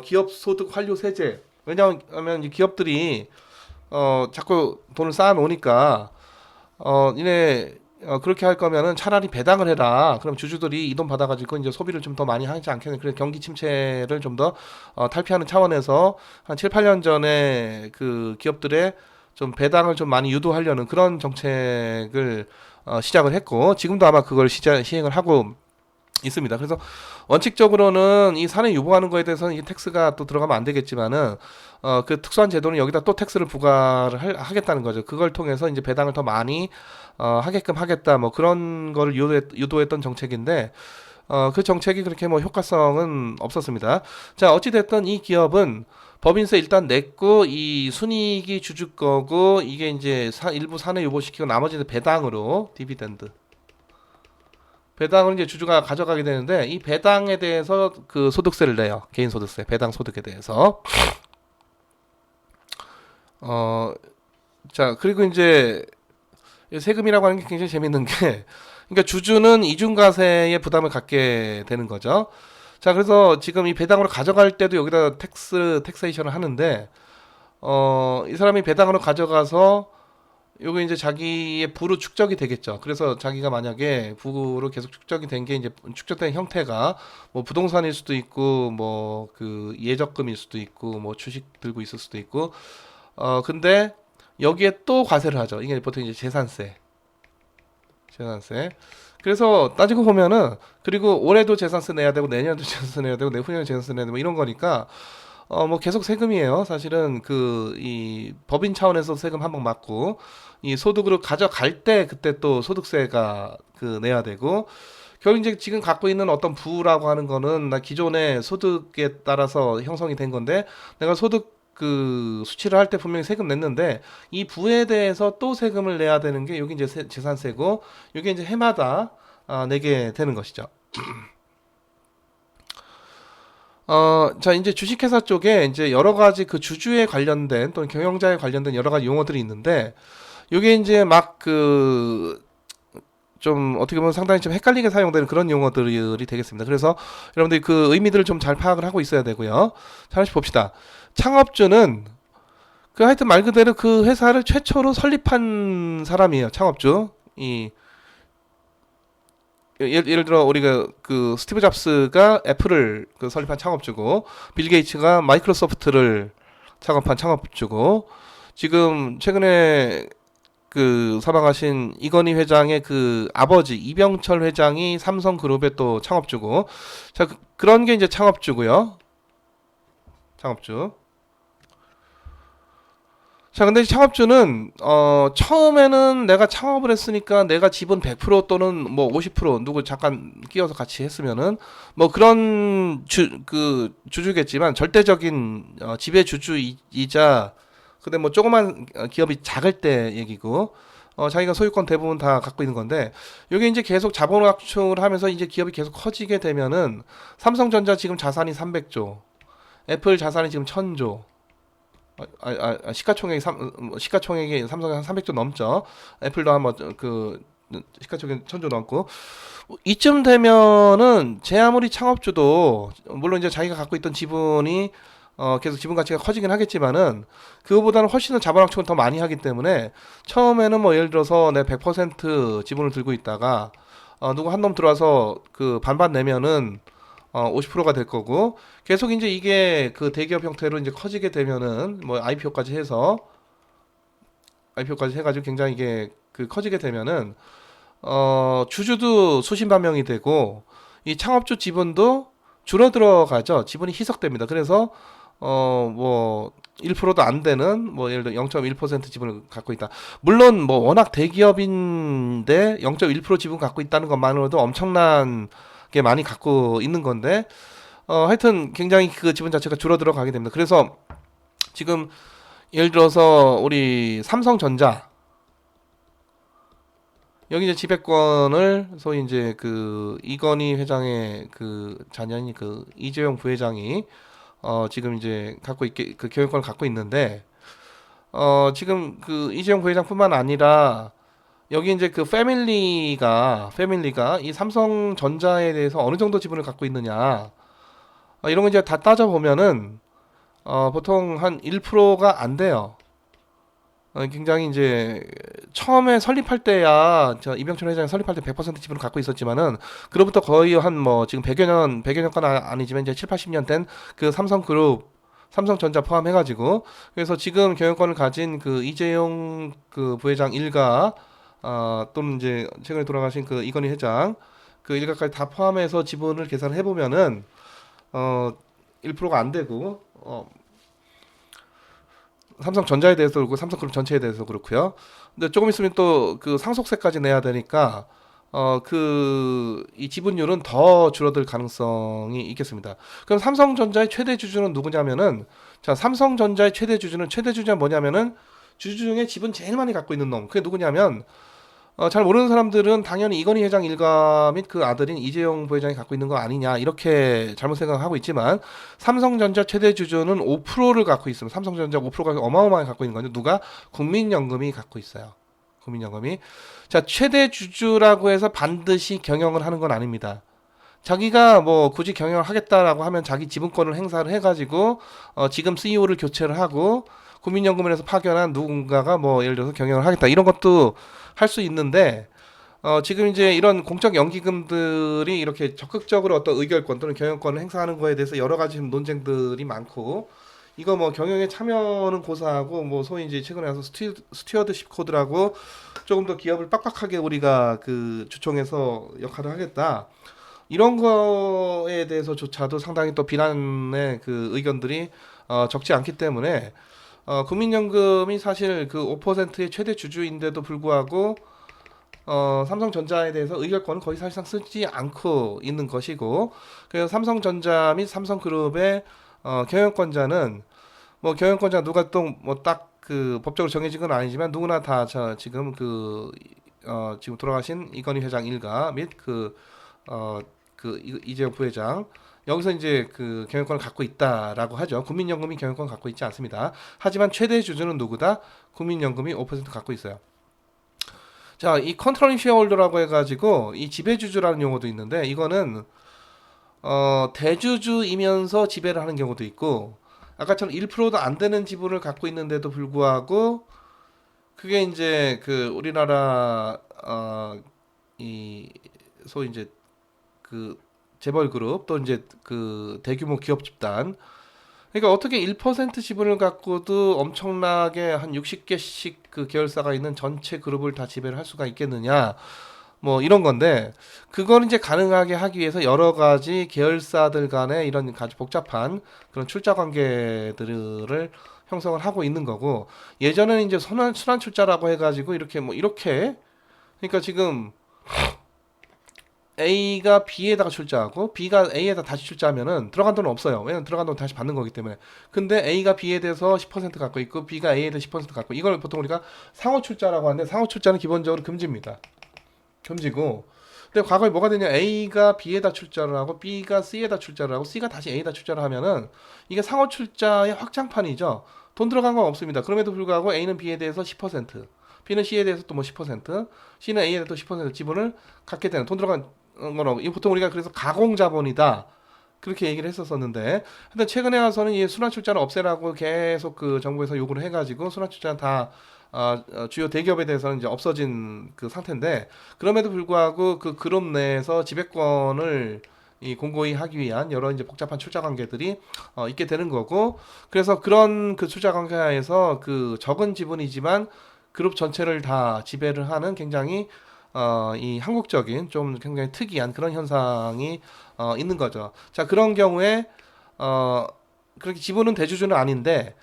기업 소득 환류 세제 왜냐하면 이 기업들이 자꾸 돈을 쌓아 놓으니까 이네 그렇게 할 거면은 차라리 배당을 해라. 그럼 주주들이 이 돈 받아가지고 이제 소비를 좀 더 많이 하지 않겠는, 그래 경기 침체를 좀 더 탈피하는 차원에서 한 7, 8년 전에 그 기업들의 좀 배당을 좀 많이 유도하려는 그런 정책을 시작을 했고, 지금도 아마 그걸 시행을 하고 있습니다. 그래서 원칙적으로는 이 산에 유보하는 거에 대해서는 이 텍스가 또 들어가면 안 되겠지만은 그 특수한 제도는 여기다 또 텍스를 부과를 하겠다는 거죠. 그걸 통해서 이제 배당을 더 많이 하게끔 하겠다, 뭐 그런 거를 유도했던 정책인데 그 정책이 그렇게 뭐 효과성은 없었습니다. 자, 어찌 됐든 이 기업은 법인세 일단 냈고 이 순이익이 주주 거고, 이게 이제 일부 사내 유보시키고 나머지는 배당으로 디비덴드, 배당을 이제 주주가 가져가게 되는데, 이 배당에 대해서 그 소득세를 내요. 개인 소득세, 배당 소득에 대해서. 어, 자, 그리고 이제 세금이라고 하는 게 굉장히 재밌는 게, 그러니까 주주는 이중과세의 부담을 갖게 되는 거죠. 자, 그래서 지금 이 배당으로 가져갈 때도 여기다 텍세이션을 하는데, 이 사람이 배당으로 가져가서 요게 이제 자기의 부로 축적이 되겠죠. 그래서 자기가 만약에 부로 계속 축적이 된 게 이제 축적된 형태가 뭐 부동산일 수도 있고, 뭐 그 예적금일 수도 있고, 뭐 주식 들고 있을 수도 있고, 근데 여기에 또 과세를 하죠. 이게 보통 이제 재산세. 그래서 따지고 보면은, 그리고 올해도 재산세 내야 되고 내년도 재산세 내야 되고 내후년도 재산세 내야 되고 뭐 이런 거니까 뭐 계속 세금이에요. 사실은 그 이 법인 차원에서 세금 한 번 맞고, 이 소득으로 가져갈 때 그때 또 소득세가 그 내야 되고, 결국 이제 지금 갖고 있는 어떤 부라고 하는 거는 나 기존의 소득에 따라서 형성이 된 건데, 내가 소득 그 수치를 할 때 분명히 세금 냈는데 이 부에 대해서 또 세금을 내야 되는 게 여기 이제 재산세고, 이게 이제 해마다 내게 되는 것이죠. 자, 이제 주식회사 쪽에 이제 여러 가지 그 주주에 관련된 또는 경영자에 관련된 여러 가지 용어들이 있는데, 요게 이제 막 그 좀 어떻게 보면 상당히 좀 헷갈리게 사용되는 그런 용어들이 되겠습니다. 그래서 여러분들이 그 의미들을 좀 잘 파악을 하고 있어야 되고요. 자, 하나씩 봅시다. 창업주는 그 하여튼 말 그대로 그 회사를 최초로 설립한 사람이에요. 창업주. 예를 들어 우리가 그 스티브 잡스가 애플을 그 설립한 창업주고, 빌 게이츠가 마이크로소프트를 창업한 창업주고, 지금 최근에 그 사망하신 이건희 회장의 그 아버지 이병철 회장이 삼성그룹의 또 창업주고. 자, 그런 게 이제 창업주고요. 창업주. 자, 근데 이 창업주는 처음에는 내가 창업을 했으니까 내가 지분 100% 또는 뭐 50% 누구 잠깐 끼워서 같이 했으면은 뭐 그런 주주겠지만, 절대적인 지배 주주이자, 근데 뭐 조그만 기업이 작을 때 얘기고, 자기가 소유권 대부분 다 갖고 있는 건데, 이게 이제 계속 자본 확충을 하면서 이제 기업이 계속 커지게 되면은, 삼성전자 지금 자산이 300조, 애플 자산이 지금 1000조, 시가총액이 삼성이 한 300조 넘죠. 애플도 한번 그 시가총액 1000조 넘고, 이쯤 되면은 제 아무리 창업주도 물론 이제 자기가 갖고 있던 지분이 계속 지분 가치가 커지긴 하겠지만은, 그거보다는 훨씬 더 자본 확충을 더 많이 하기 때문에, 처음에는 뭐 예를 들어서 내 100% 지분을 들고 있다가 누구 한 놈 들어와서 그 반반 내면은 50%가 될 거고, 계속 이제 이게 그 대기업 형태로 이제 커지게 되면은 뭐 IPO까지 해가지고 굉장히 이게 그 커지게 되면은 주주도 수십만 명이 되고, 이 창업주 지분도 줄어들어가죠. 지분이 희석됩니다. 그래서 뭐 1%도 안 되는 뭐 예를 들어 0.1% 지분을 갖고 있다. 물론 뭐 워낙 대기업인데 0.1% 지분 갖고 있다는 것만으로도 엄청난 게 많이 갖고 있는 건데, 하여튼 굉장히 그 지분 자체가 줄어들어 가게 됩니다. 그래서 지금 예를 들어서 우리 삼성전자, 여기 이제 지배권을 소위 이제 그 이건희 회장의 그 자녀인 그 이재용 부회장이 지금 이제 갖고 있게 그 경영권을 갖고 있는데, 지금 그 이재용 부회장뿐만 아니라 여기 이제 그 패밀리가 이 삼성전자에 대해서 어느 정도 지분을 갖고 있느냐, 이런 거 이제 다 따져 보면은 보통 한 1%가 안 돼요. 굉장히 이제 처음에 설립할 때야 이병철 회장이 설립할 때 100% 지분을 갖고 있었지만은 그로부터 거의 한 뭐 지금 100여 년간 아니지만 이제 7, 80년 된 그 삼성그룹 삼성전자 포함해가지고 그래서 지금 경영권을 가진 그 이재용 그 부회장 일가 또는 이제 최근에 돌아가신 그 이건희 회장 그 일가까지 다 포함해서 지분을 계산을 해보면은 1%가 안 되고 삼성전자에 대해서 그렇고 삼성그룹 전체에 대해서 그렇고요. 근데 조금 있으면 또 그 상속세까지 내야 되니까 그 이 지분율은 더 줄어들 가능성이 있겠습니다. 그럼 삼성전자의 최대 주주는 누구냐면은 자, 삼성전자의 최대 주주가 뭐냐면은 주주 중에 지분 제일 많이 갖고 있는 놈. 그게 누구냐면 잘 모르는 사람들은 당연히 이건희 회장 일가 및 그 아들인 이재용 부회장이 갖고 있는 거 아니냐 이렇게 잘못 생각하고 있지만 삼성전자 최대 주주는 5%를 갖고 있으면 삼성전자 5%가 어마어마하게 갖고 있는 거죠. 누가? 국민연금이 갖고 있어요. 국민연금이. 자, 최대 주주라고 해서 반드시 경영을 하는 건 아닙니다. 자기가 뭐 굳이 경영을 하겠다라고 하면 자기 지분권을 행사를 해가지고 지금 CEO를 교체를 하고 국민연금을 해서 파견한 누군가가 뭐 예를 들어서 경영을 하겠다 이런 것도 할 수 있는데 지금 이제 이런 공적 연기금들이 이렇게 적극적으로 어떤 의결권 또는 경영권을 행사하는 거에 대해서 여러 가지 논쟁들이 많고 이거 뭐 경영에 참여는 고사하고 뭐 소위 이제 최근에 와서 스튜어드십 코드라고 조금 더 기업을 빡빡하게 우리가 그 주총해서 역할을 하겠다. 이런 거에 대해서조차도 상당히 또 비난의 그 의견들이 적지 않기 때문에 국민연금이 사실 그 5%의 최대 주주인데도 불구하고 삼성전자에 대해서 의결권은 거의 사실상 쓰지 않고 있는 것이고 그래서 삼성전자 및 삼성그룹의 경영권자는 뭐 경영권자 누가 또 뭐 딱 그 법적으로 정해진 건 아니지만 누구나 다 지금 지금 돌아가신 이건희 회장 일가 및 이재용 부회장 여기서 이제 그 경영권을 갖고 있다라고 하죠. 국민연금이 경영권 갖고 있지 않습니다. 하지만 최대 주주는 누구다? 국민연금이 5% 갖고 있어요. 자, 이 컨트롤링 쉐어홀더라고 해가지고 이 지배주주라는 용어도 있는데 이거는 대주주이면서 지배를 하는 경우도 있고 아까처럼 1%도 안 되는 지분을 갖고 있는데도 불구하고 그게 이제 그 우리나라 이 소위 이제 그 재벌 그룹 또 이제 그 대규모 기업 집단 그러니까 어떻게 1% 지분을 갖고도 엄청나게 한 60개씩 그 계열사가 있는 전체 그룹을 다 지배를 할 수가 있겠느냐 뭐 이런 건데 그걸 이제 가능하게 하기 위해서 여러 가지 계열사들 간의 이런 아주 복잡한 그런 출자 관계들을 형성을 하고 있는 거고 예전에는 이제 순환 출자라고 해가지고 이렇게 뭐 이렇게 그러니까 지금 A가 B에다가 출자하고 B가 A에다 다시 출자하면은 들어간 돈은 없어요. 왜냐면 들어간 돈 다시 받는 거기 때문에. 근데 A가 B에 대해서 10% 갖고 있고 B가 A에 대해서 10% 갖고 이걸 보통 우리가 상호 출자라고 하는데 상호 출자는 기본적으로 금지입니다. 금지고. 근데 과거에 뭐가 되냐? A가 B에다 출자를 하고 B가 C에다 출자를 하고 C가 다시 A에다 출자를 하면은 이게 상호 출자의 확장판이죠. 돈 들어간 건 없습니다. 그럼에도 불구하고 A는 B에 대해서 10%, B는 C에 대해서 또 뭐 10%, C는 A에 대해서 또 10% 지분을 갖게 되는 돈 들어간 거라고. 이 보통 우리가 그래서 가공자본이다. 그렇게 얘기를 했었었는데, 근데 최근에 와서는 이 순환출자를 없애라고 계속 그 정부에서 요구를 해가지고 순환출자는 다 주요 대기업에 대해서는 이제 없어진 그 상태인데, 그럼에도 불구하고 그 그룹 내에서 지배권을 이 공고히 하기 위한 여러 이제 복잡한 출자 관계들이 있게 되는 거고, 그래서 그런 그 출자 관계에서 그 적은 지분이지만 그룹 전체를 다 지배를 하는 굉장히 이 한국적인 좀 굉장히 특이한 그런 현상이 있는 거죠. 자, 그런 경우에 그렇게 지분은 대주주는 아닌데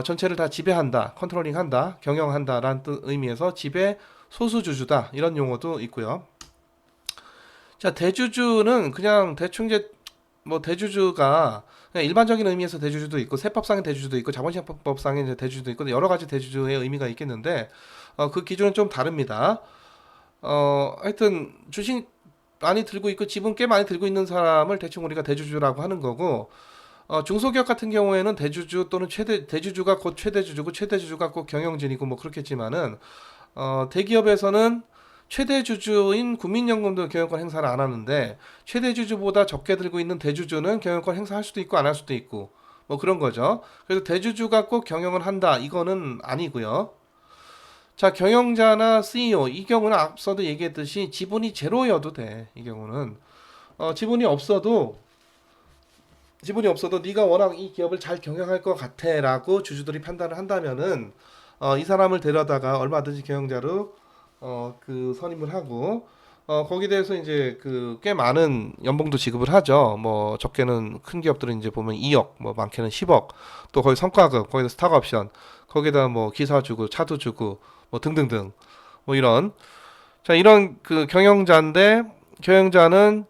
전체를 다 지배한다, 컨트롤링한다, 경영한다라는 의미에서 지배 소수주주다 이런 용어도 있고요. 자, 대주주는 그냥 대충 이제 뭐 대주주가 그냥 일반적인 의미에서 대주주도 있고 세법상의 대주주도 있고 자본시장법상의 이제 대주주도 있고 여러 가지 대주주의 의미가 있겠는데 그 기준은 좀 다릅니다. 하여튼 주식 많이 들고 있고 지분 꽤 많이 들고 있는 사람을 대충 우리가 대주주라고 하는 거고 중소기업 같은 경우에는 대주주 또는 대주주가 곧 최대주주고 최대주주가 곧 경영진이고 뭐 그렇겠지만은 대기업에서는 최대주주인 국민연금도 경영권 행사를 안 하는데 최대주주보다 적게 들고 있는 대주주는 경영권 행사할 수도 있고 안 할 수도 있고 뭐 그런 거죠. 그래서 대주주가 꼭 경영을 한다 이거는 아니고요. 자, 경영자나 CEO 이 경우는 앞서도 얘기했듯이 지분이 제로여도 돼. 이 경우는 지분이 없어도 네가 워낙 이 기업을 잘 경영할 것 같아라고 주주들이 판단을 한다면은 이 사람을 데려다가 얼마든지 경영자로 그 선임을 하고 거기에 대해서 이제 그 꽤 많은 연봉도 지급을 하죠. 뭐 적게는 큰 기업들은 이제 보면 2억, 뭐 많게는 10억, 또 거기 성과급, 거기다 스탁 옵션, 거기다 뭐 기사 주고 차도 주고 뭐 등등등 뭐 이런 자 이런 그 경영자인데 경영자는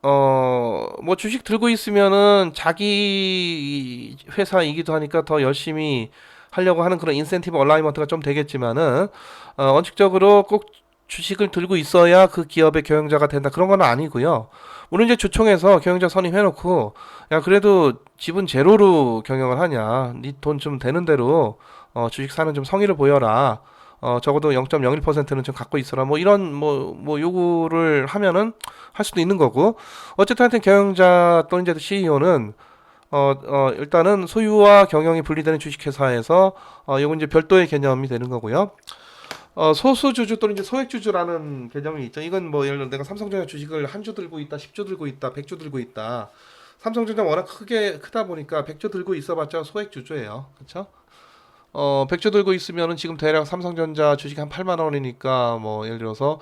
뭐 주식 들고 있으면은 자기 회사이기도 하니까 더 열심히 하려고 하는 그런 인센티브 얼라이먼트가 좀 되겠지만은 원칙적으로 꼭 주식을 들고 있어야 그 기업의 경영자가 된다 그런 건 아니고요. 물론 이제 주총에서 경영자 선임해놓고 야 그래도 지분 제로로 경영을 하냐, 네 돈 좀 되는 대로 주식 사는 좀 성의를 보여라. 적어도 0.01%는 좀 갖고 있어라. 뭐 이런 뭐 요구를 하면은 할 수도 있는 거고. 어쨌든 하여튼 경영자 또는 이제 CEO는 일단은 소유와 경영이 분리되는 주식회사에서 요건 이제 별도의 개념이 되는 거고요. 소수주주 또는 이제 소액주주라는 개념이 있죠. 이건 뭐 예를 들어 내가 삼성전자 주식을 한 주 들고 있다, 10주 들고 있다, 100주 들고 있다. 삼성전자 워낙 크다 보니까 100주 들고 있어봤자 소액주주예요. 그렇죠? 100주 들고 있으면은 지금 대략 삼성전자 주식 한 8만 원이니까 뭐 예를 들어서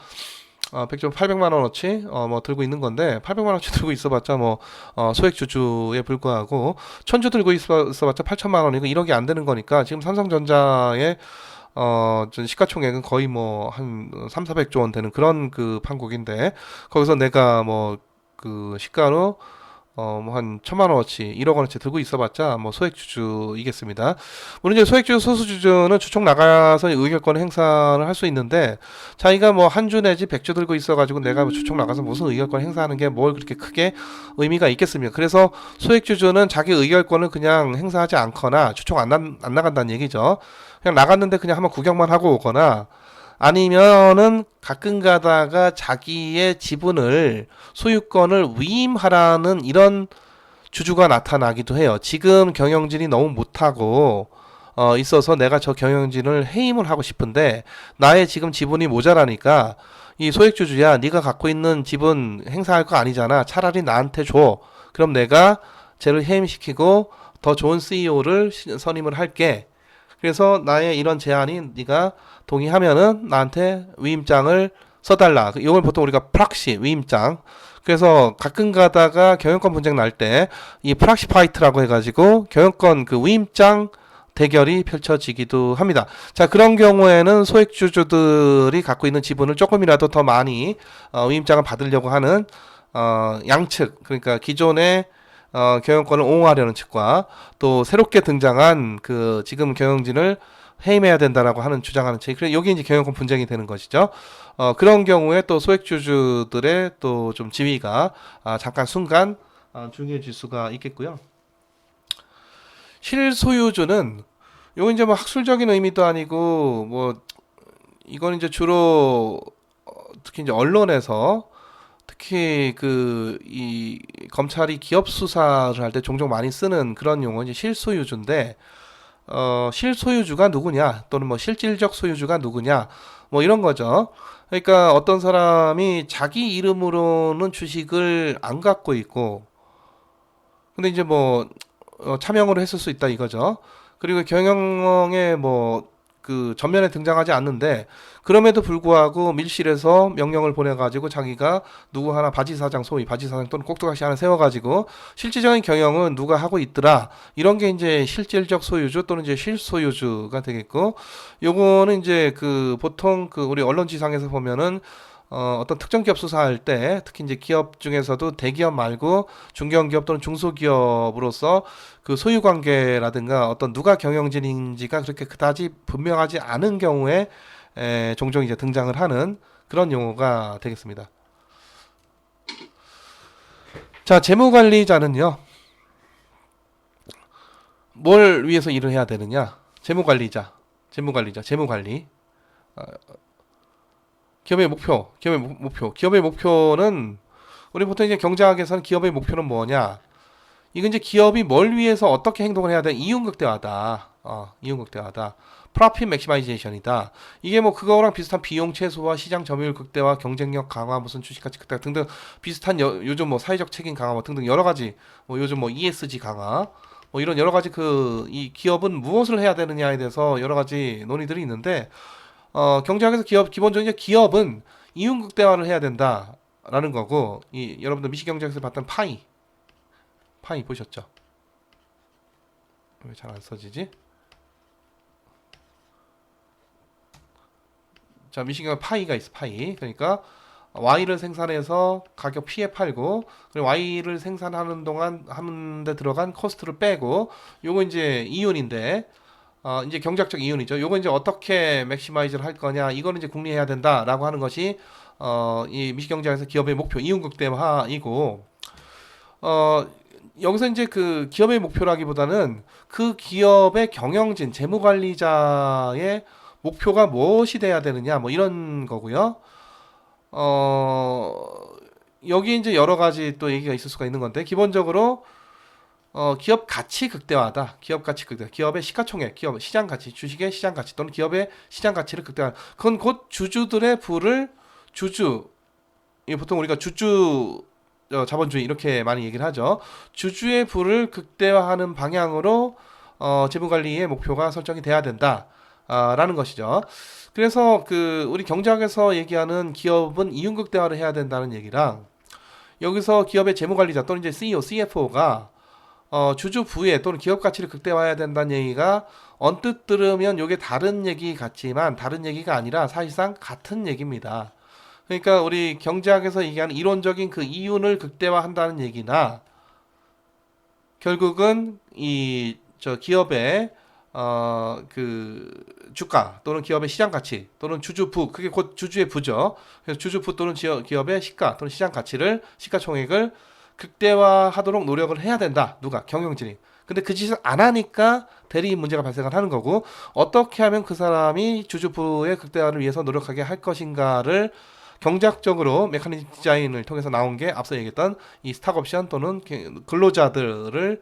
100주 800만 원어치 뭐 들고 있는 건데 800만 원어치 들고 있어봤자 뭐 소액 주주에 불과하고 1000주 들고 있어봤자 8천만 원이고 1억이 안 되는 거니까 지금 삼성전자의 전 시가총액은 거의 뭐 한 3, 400조 원 되는 그런 그 판국인데 거기서 내가 뭐 그 시가로 뭐 한 1000만 원어치, 1억 원어치 들고 있어봤자 뭐 소액주주이겠습니다. 물론 이제 소액주주, 소수주주는 주총 나가서 의결권 행사를 할 수 있는데 자기가 뭐 한 주 내지 100주 들고 있어가지고 내가 뭐 주총 나가서 무슨 의결권 행사하는 게 뭘 그렇게 크게 의미가 있겠습니까? 그래서 소액주주는 자기 의결권을 그냥 행사하지 않거나 주총 안 나간다는 얘기죠. 그냥 나갔는데 그냥 한번 구경만 하고 오거나 아니면은 가끔 가다가 자기의 지분을 소유권을 위임하라는 이런 주주가 나타나기도 해요. 지금 경영진이 너무 못하고 있어서 내가 저 경영진을 해임을 하고 싶은데 나의 지금 지분이 모자라니까 이 소액주주야 네가 갖고 있는 지분 행사할 거 아니잖아. 차라리 나한테 줘. 그럼 내가 쟤를 해임시키고 더 좋은 CEO를 선임을 할게. 그래서 나의 이런 제안이 네가 동의하면은 나한테 위임장을 써달라. 이걸 보통 우리가 프락시 위임장. 그래서 가끔 가다가 경영권 분쟁 날 때 이 프락시 파이트라고 해가지고 경영권 그 위임장 대결이 펼쳐지기도 합니다. 자, 그런 경우에는 소액주주들이 갖고 있는 지분을 조금이라도 더 많이 위임장을 받으려고 하는 양측, 그러니까 기존의 경영권을 옹호하려는 측과 또 새롭게 등장한 그 지금 경영진을 해임해야 된다라고 하는 주장하는 측. 그래 여기 이제 경영권 분쟁이 되는 것이죠. 그런 경우에 또 소액주주들의 또 좀 지위가 잠깐 순간 중요해질 수가 있겠고요. 실소유주는 요거 이제 뭐 학술적인 의미도 아니고 뭐 이건 이제 주로 특히 이제 언론에서 특히 그 이 검찰이 기업 수사를 할 때 종종 많이 쓰는 그런 용어 이제 실소유주인데 실소유주가 누구냐 또는 뭐 실질적 소유주가 누구냐 뭐 이런 거죠. 그러니까 어떤 사람이 자기 이름으로는 주식을 안 갖고 있고 근데 이제 뭐 차명으로 했을 수 있다 이거죠. 그리고 경영에 뭐 그 전면에 등장하지 않는데 그럼에도 불구하고 밀실에서 명령을 보내가지고 자기가 누구 하나 바지사장 소위 바지사장 또는 꼭두각시 하나 세워가지고 실질적인 경영은 누가 하고 있더라 이런 게 이제 실질적 소유주 또는 이제 실소유주가 되겠고 요거는 이제 그 보통 그 우리 언론지상에서 보면은 어떤 특정 기업 수사할 때 특히 이제 기업 중에서도 대기업 말고 중견기업 또는 중소기업으로서 그 소유 관계라든가 어떤 누가 경영진인지가 그렇게 그다지 분명하지 않은 경우에 종종 이제 등장을 하는 그런 용어가 되겠습니다. 자, 재무관리자는요. 뭘 위해서 일을 해야 되느냐? 재무관리자, 재무관리. 기업의 목표. 기업의 목표는 우리 보통 이제 경제학에서는 기업의 목표는 뭐냐? 이건 이제 기업이 뭘 위해서 어떻게 행동을 해야 돼? 이윤극대화다. 이윤극대화다. profit maximization이다. 이게 뭐 그거랑 비슷한 비용 최소화, 시장 점유율 극대화, 경쟁력 강화, 무슨 주식 가치 극대화 등등 비슷한 요즘 뭐 사회적 책임 강화 뭐 등등 여러 가지 뭐 요즘 뭐 ESG 강화 뭐 이런 여러 가지 그 이 기업은 무엇을 해야 되느냐에 대해서 여러 가지 논의들이 있는데 경제학에서 기본적으로 이제 기업은 이윤 극대화를 해야 된다라는 거고 이 여러분들 미시경제학에서 봤던 파이 보셨죠? 왜 잘 안 써지지? 자, 미시경 파이가 있어, 파이. 그러니까 Y를 생산해서 가격 P에 팔고, 그리고 Y를 생산하는 동안 하는데 들어간 코스트를 빼고, 요거 이제 이윤인데, 이제 경제학적 이윤이죠. 요거 이제 어떻게 맥시마이즈를 할 거냐, 이거는 이제 궁리해야 된다라고 하는 것이 이 미시경제학에서 기업의 목표, 이윤 극대화이고, 어, 여기서 이제 그 기업의 목표라기보다는 그 기업의 경영진, 재무관리자의 목표가 무엇이 돼야 되느냐, 뭐 이런 거고요. 어, 여기 이제 여러 가지 또 얘기가 있을 수가 있는 건데, 기본적으로, 기업 가치 극대화다. 기업 가치 극대화. 기업의 시가총액, 기업 시장 가치, 주식의 시장 가치 또는 기업의 시장 가치를 극대화. 그건 곧 주주들의 부를 이 보통 우리가 주주 자본주의 이렇게 많이 얘기를 하죠. 주주의 부를 극대화하는 방향으로 재무관리의 목표가 설정이 돼야 된다. 라는 것이죠. 그래서 그 우리 경제학에서 얘기하는 기업은 이윤 극대화를 해야 된다는 얘기랑 여기서 기업의 재무관리자 또는 이제 CEO, CFO가 주주 부의 또는 기업 가치를 극대화해야 된다는 얘기가 언뜻 들으면 이게 다른 얘기 같지만 다른 얘기가 아니라 사실상 같은 얘기입니다. 그러니까 우리 경제학에서 얘기하는 이론적인 그 이윤을 극대화한다는 얘기나 결국은 이 저 기업의 그 주가 또는 기업의 시장 가치 또는 주주부 그게 곧 주주의 부죠. 그래서 주주부 또는 기업의 시가 또는 시장 가치를 시가총액을 극대화하도록 노력을 해야 된다. 누가? 경영진이. 근데 그 짓을 안 하니까 대리 문제가 발생을 하는 거고 어떻게 하면 그 사람이 주주부의 극대화를 위해서 노력하게 할 것인가를 경제학적으로 메커니즘 디자인을 통해서 나온 게 앞서 얘기했던 이 스탁옵션 또는 근로자들을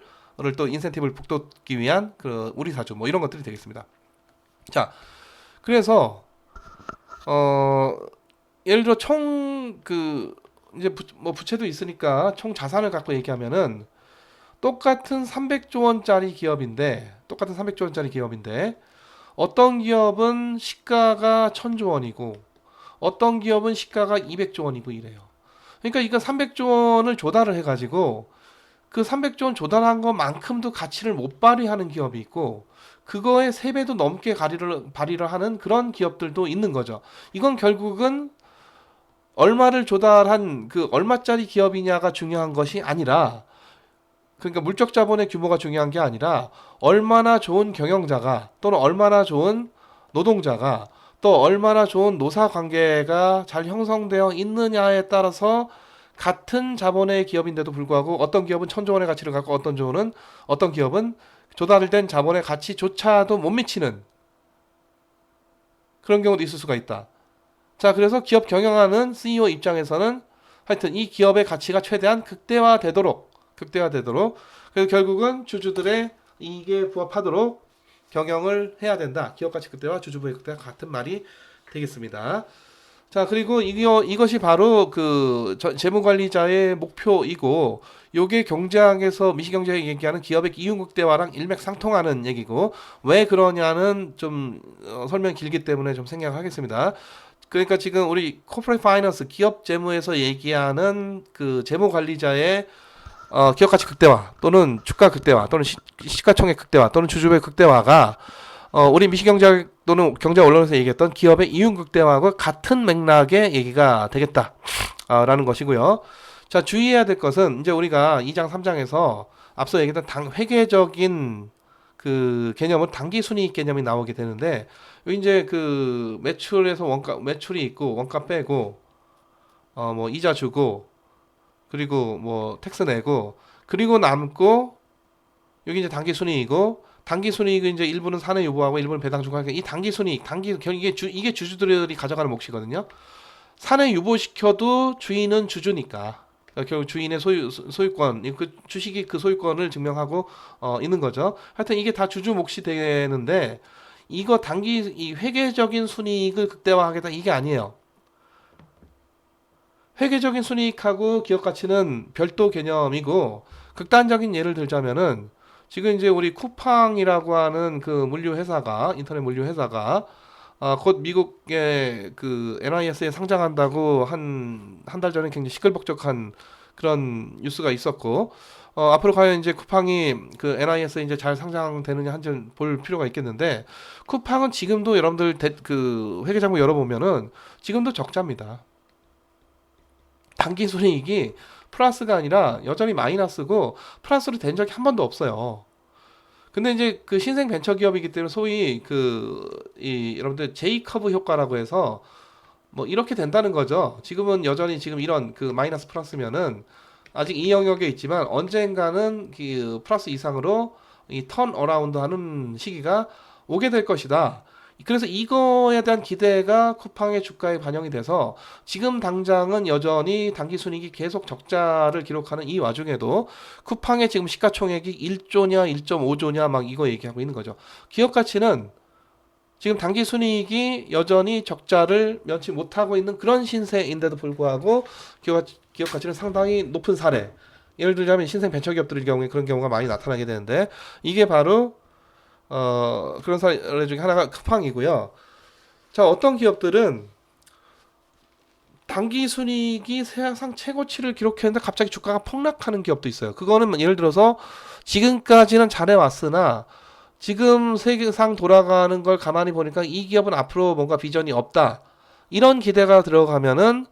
또 인센티브를 북돋기 위한 그 우리 사주 뭐 이런 것들이 되겠습니다. 자, 그래서 예를 들어 총 그 이제 뭐 부채도 있으니까 총 자산을 갖고 얘기하면은 똑같은 300조 원짜리 기업인데 어떤 기업은 시가가 1000조 원이고 어떤 기업은 시가가 200조 원이고 이래요. 그러니까 이거 300조 원을 조달을 해가지고 그 300조 원 조달한 것만큼도 가치를 못 발휘하는 기업이 있고 그거의 3배도 넘게 발휘를 하는 그런 기업들도 있는 거죠. 이건 결국은 얼마를 조달한 그 얼마짜리 기업이냐가 중요한 것이 아니라 그러니까 물적 자본의 규모가 중요한 게 아니라 얼마나 좋은 경영자가 또는 얼마나 좋은 노동자가 또 얼마나 좋은 노사 관계가 잘 형성되어 있느냐에 따라서 같은 자본의 기업인데도 불구하고 어떤 기업은 1000조 원의 가치를 갖고 어떤 기업은 조달된 자본의 가치조차도 못 미치는 그런 경우도 있을 수가 있다. 자, 그래서 기업 경영하는 CEO 입장에서는 하여튼 이 기업의 가치가 최대한 극대화되도록 그래서 결국은 주주들의 이익에 부합하도록 경영을 해야 된다. 기업 가치 극대화, 주주부의 극대화 같은 말이 되겠습니다. 자, 그리고 이것이 바로 그 재무관리자의 목표이고 요게 경제학에서 미시경제학이 얘기하는 기업의 이윤 극대화랑 일맥상통하는 얘기고 왜 그러냐는 좀 설명 길기 때문에 좀 생략하겠습니다. 그러니까 지금 우리 코퍼레이트 파이낸스 기업 재무에서 얘기하는 그 재무관리자의 기업 가치 극대화 또는 주가 극대화 또는 시가총액 극대화 또는 주주부의 극대화가 우리 미시경제학 또는 경제 언론에서 얘기했던 기업의 이윤 극대화하고 같은 맥락의 얘기가 되겠다 라는 것이고요. 자, 주의해야 될 것은 이제 우리가 2장 3장에서 앞서 얘기했던 회계적인 그 개념은 당기 순이익 개념이 나오게 되는데 여기 이제 그 매출에서 매출이 있고 원가 빼고 뭐 이자 주고 그리고 뭐 텍스 내고 그리고 남고 여기 이제 당기 순이익이고 당기 순이익은 이제 일부는 사내 유보하고 일부는 배당 주고 하니까 이 당기 순이익 이게 주주들이 가져가는 몫이거든요. 사내 유보시켜도 주인은 주주니까 결국 주인의 소유권 그 주식이 그 소유권을 증명하고 있는 거죠. 하여튼 이게 다 주주 몫이 되는데 이거 단기 이 회계적인 순이익을 극대화하겠다 이게 아니에요. 회계적인 순이익하고 기업 가치는 별도 개념이고 극단적인 예를 들자면은 지금 이제 우리 쿠팡이라고 하는 그 물류 회사가 인터넷 물류 회사가 곧 미국의 그 NYS에 상장한다고 한 달 전에 굉장히 시끌벅적한 그런 뉴스가 있었고 앞으로 과연 이제 쿠팡이 그 NIS에 이제 잘 상장되느냐 한지 볼 필요가 있겠는데 쿠팡은 지금도 여러분들 그 회계장부 열어보면은 지금도 적자입니다. 단기 순이익이 플러스가 아니라 여전히 마이너스고 플러스로 된 적이 한 번도 없어요. 근데 이제 그 신생 벤처 기업이기 때문에 소위 이 여러분들 J 커브 효과라고 해서 뭐 이렇게 된다는 거죠. 지금은 여전히 지금 이런 그 마이너스 플러스면은 아직 이 영역에 있지만 언젠가는 그 플러스 이상으로 이 턴 어라운드 하는 시기가 오게 될 것이다. 그래서 이거에 대한 기대가 쿠팡의 주가에 반영이 돼서 지금 당장은 여전히 당기 순이익이 계속 적자를 기록하는 이 와중에도 쿠팡의 지금 시가총액이 1조냐 1.5조냐 막 이거 얘기하고 있는 거죠. 기업 가치는 지금 당기 순이익이 여전히 적자를 면치 못하고 있는 그런 신세인데도 불구하고 기업 가치는 상당히 높은 사례. 예를 들자면 신생 벤처기업들의 경우에 그런 경우가 많이 나타나게 되는데 이게 바로 그런 사례 중에 하나가 쿠팡이고요. 자, 어떤 기업들은 당기 순이익이 사상 최고치를 기록했는데 갑자기 주가가 폭락하는 기업도 있어요. 그거는 예를 들어서 지금까지는 잘해왔으나 지금 세계상 돌아가는 걸 가만히 보니까 이 기업은 앞으로 뭔가 비전이 없다. 이런 기대가 들어가면은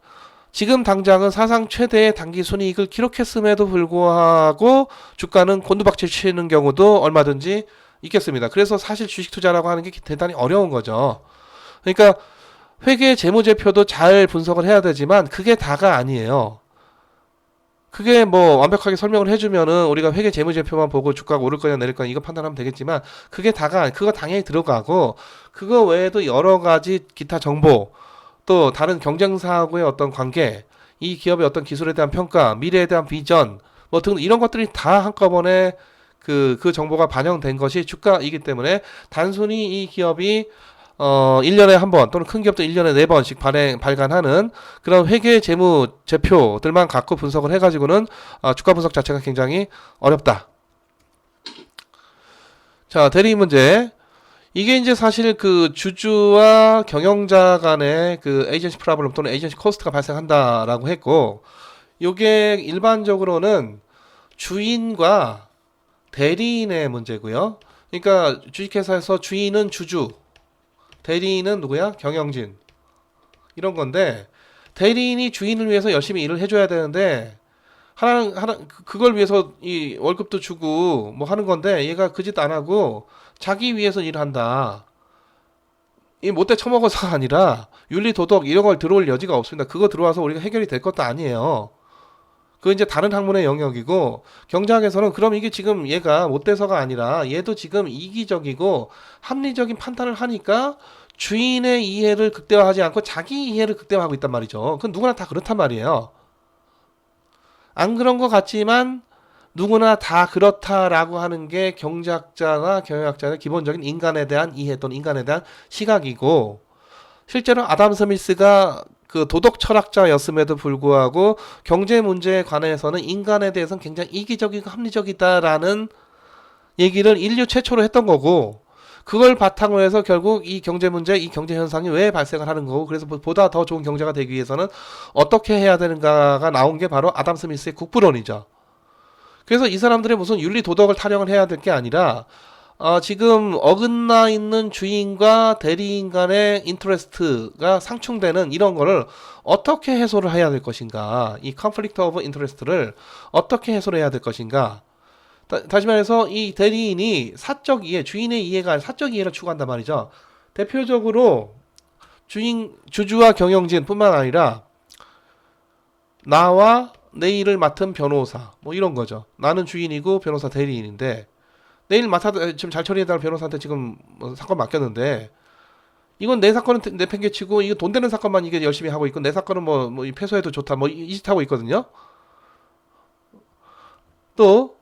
지금 당장은 사상 최대의 단기 순이익을 기록했음에도 불구하고 주가는 곤두박질 치는 경우도 얼마든지 있겠습니다. 그래서 사실 주식 투자라고 하는 게 대단히 어려운 거죠. 그러니까 회계 재무제표도 잘 분석을 해야 되지만 그게 다가 아니에요. 그게 뭐 완벽하게 설명을 해주면은 우리가 회계 재무제표만 보고 주가가 오를 거냐 내릴 거냐 이거 판단하면 되겠지만 그게 다가 그거 당연히 들어가고 그거 외에도 여러 가지 기타 정보 또 다른 경쟁사하고의 어떤 관계 이 기업의 어떤 기술에 대한 평가 미래에 대한 비전 뭐 등 이런 것들이 다 한꺼번에 그 정보가 반영된 것이 주가이기 때문에 단순히 이 기업이 1년에 한 번 또는 큰 기업도 1년에 4번씩 발간하는 그런 회계 재무 제표들만 갖고 분석을 해가지고는 주가 분석 자체가 굉장히 어렵다. 자, 대리 문제. 이게 이제 사실 그 주주와 경영자 간의 그 에이전시 프로블럼 또는 에이전시 코스트가 발생한다라고 했고, 요게 일반적으로는 주인과 대리인의 문제고요. 그러니까 주식회사에서 주인은 주주, 대리인은 누구야? 경영진. 이런 건데 대리인이 주인을 위해서 열심히 일을 해줘야 되는데 그걸 위해서 이 월급도 주고 뭐 하는 건데 얘가 그 짓 안 하고 자기 위해서 일한다. 이 못돼 처먹어서가 아니라 윤리 도덕 이런 걸 들어올 여지가 없습니다. 그거 들어와서 우리가 해결이 될 것도 아니에요. 그 이제 다른 학문의 영역이고 경제학에서는 그럼 이게 지금 얘가 못돼서가 아니라 얘도 지금 이기적이고 합리적인 판단을 하니까 주인의 이해를 극대화하지 않고 자기 이해를 극대화하고 있단 말이죠. 그건 누구나 다 그렇단 말이에요. 안 그런 것 같지만 누구나 다 그렇다라고 하는 게 경제학자나 경영학자의 기본적인 인간에 대한 이해 또는 인간에 대한 시각이고 실제로 아담 스미스가 그 도덕 철학자였음에도 불구하고 경제 문제에 관해서는 인간에 대해서는 굉장히 이기적이고 합리적이다라는 얘기를 인류 최초로 했던 거고 그걸 바탕으로 해서 결국 이 경제 문제, 이 경제 현상이 왜 발생을 하는 거고 그래서 보다 더 좋은 경제가 되기 위해서는 어떻게 해야 되는가가 나온 게 바로 아담 스미스의 국부론이죠. 그래서 이 사람들의 무슨 윤리 도덕을 타령을 해야 될 게 아니라 지금 어긋나 있는 주인과 대리인 간의 인터레스트가 상충되는 이런 거를 어떻게 해소를 해야 될 것인가 이 컨플릭트 오브 인터레스트를 어떻게 해소를 해야 될 것인가 다시 말해서 이 대리인이 사적 이해 주인의 이해가 아니라 사적 이해를 추구한단 말이죠. 대표적으로 주주와 경영진 뿐만 아니라 나와 내 일을 맡은 변호사 뭐 이런 거죠. 나는 주인이고 변호사 대리인인데 내일 지금 잘 처리해달라는 변호사한테 지금 뭐 사건 맡겼는데 이건 내 사건은 내 팽개치고 이거 돈 되는 사건만 이게 열심히 하고 있고 내 사건은 뭐 패소해도 좋다 뭐 이 짓 하고 있거든요. 또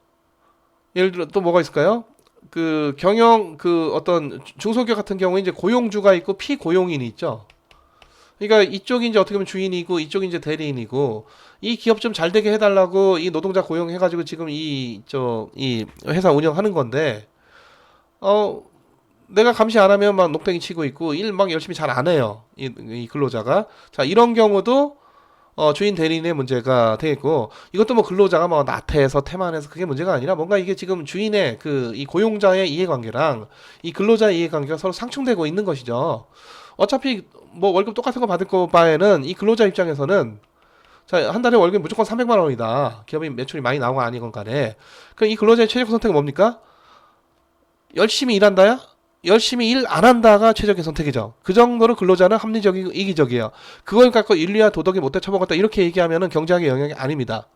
예를 들어 또 뭐가 있을까요? 그 경영 그 어떤 중소기업 같은 경우에 이제 고용주가 있고 피고용인이 있죠. 그러니까 이쪽이 이제 어떻게 보면 주인이고 이쪽이 이제 대리인이고 이 기업 좀 잘 되게 해달라고 이 노동자 고용해가지고 지금 이 회사 운영하는 건데 어 내가 감시 안 하면 막 녹땡이 치고 있고 일 막 열심히 잘 안 해요. 이 근로자가. 자, 이런 경우도 주인 대리인의 문제가 되겠고 이것도 뭐 근로자가 뭐 나태해서 태만해서 그게 문제가 아니라 뭔가 이게 지금 주인의 그 이 고용자의 이해관계랑 이 근로자의 이해관계가 서로 상충되고 있는 것이죠. 어차피 뭐 월급 똑같은 거 받을 거 바에는 이 근로자 입장에서는 자, 한 달에 월급이 무조건 300만 원이다. 기업이 매출이 많이 나오고 아니건 간에. 그럼 이 근로자의 최적 선택은 뭡니까? 열심히 일한다야? 열심히 일 안 한다가 최적의 선택이죠. 그 정도로 근로자는 합리적이고 이기적이에요. 그걸 갖고 윤리와 도덕이 못돼 처먹었다 이렇게 얘기하면은 경제학의 영역이 아닙니다.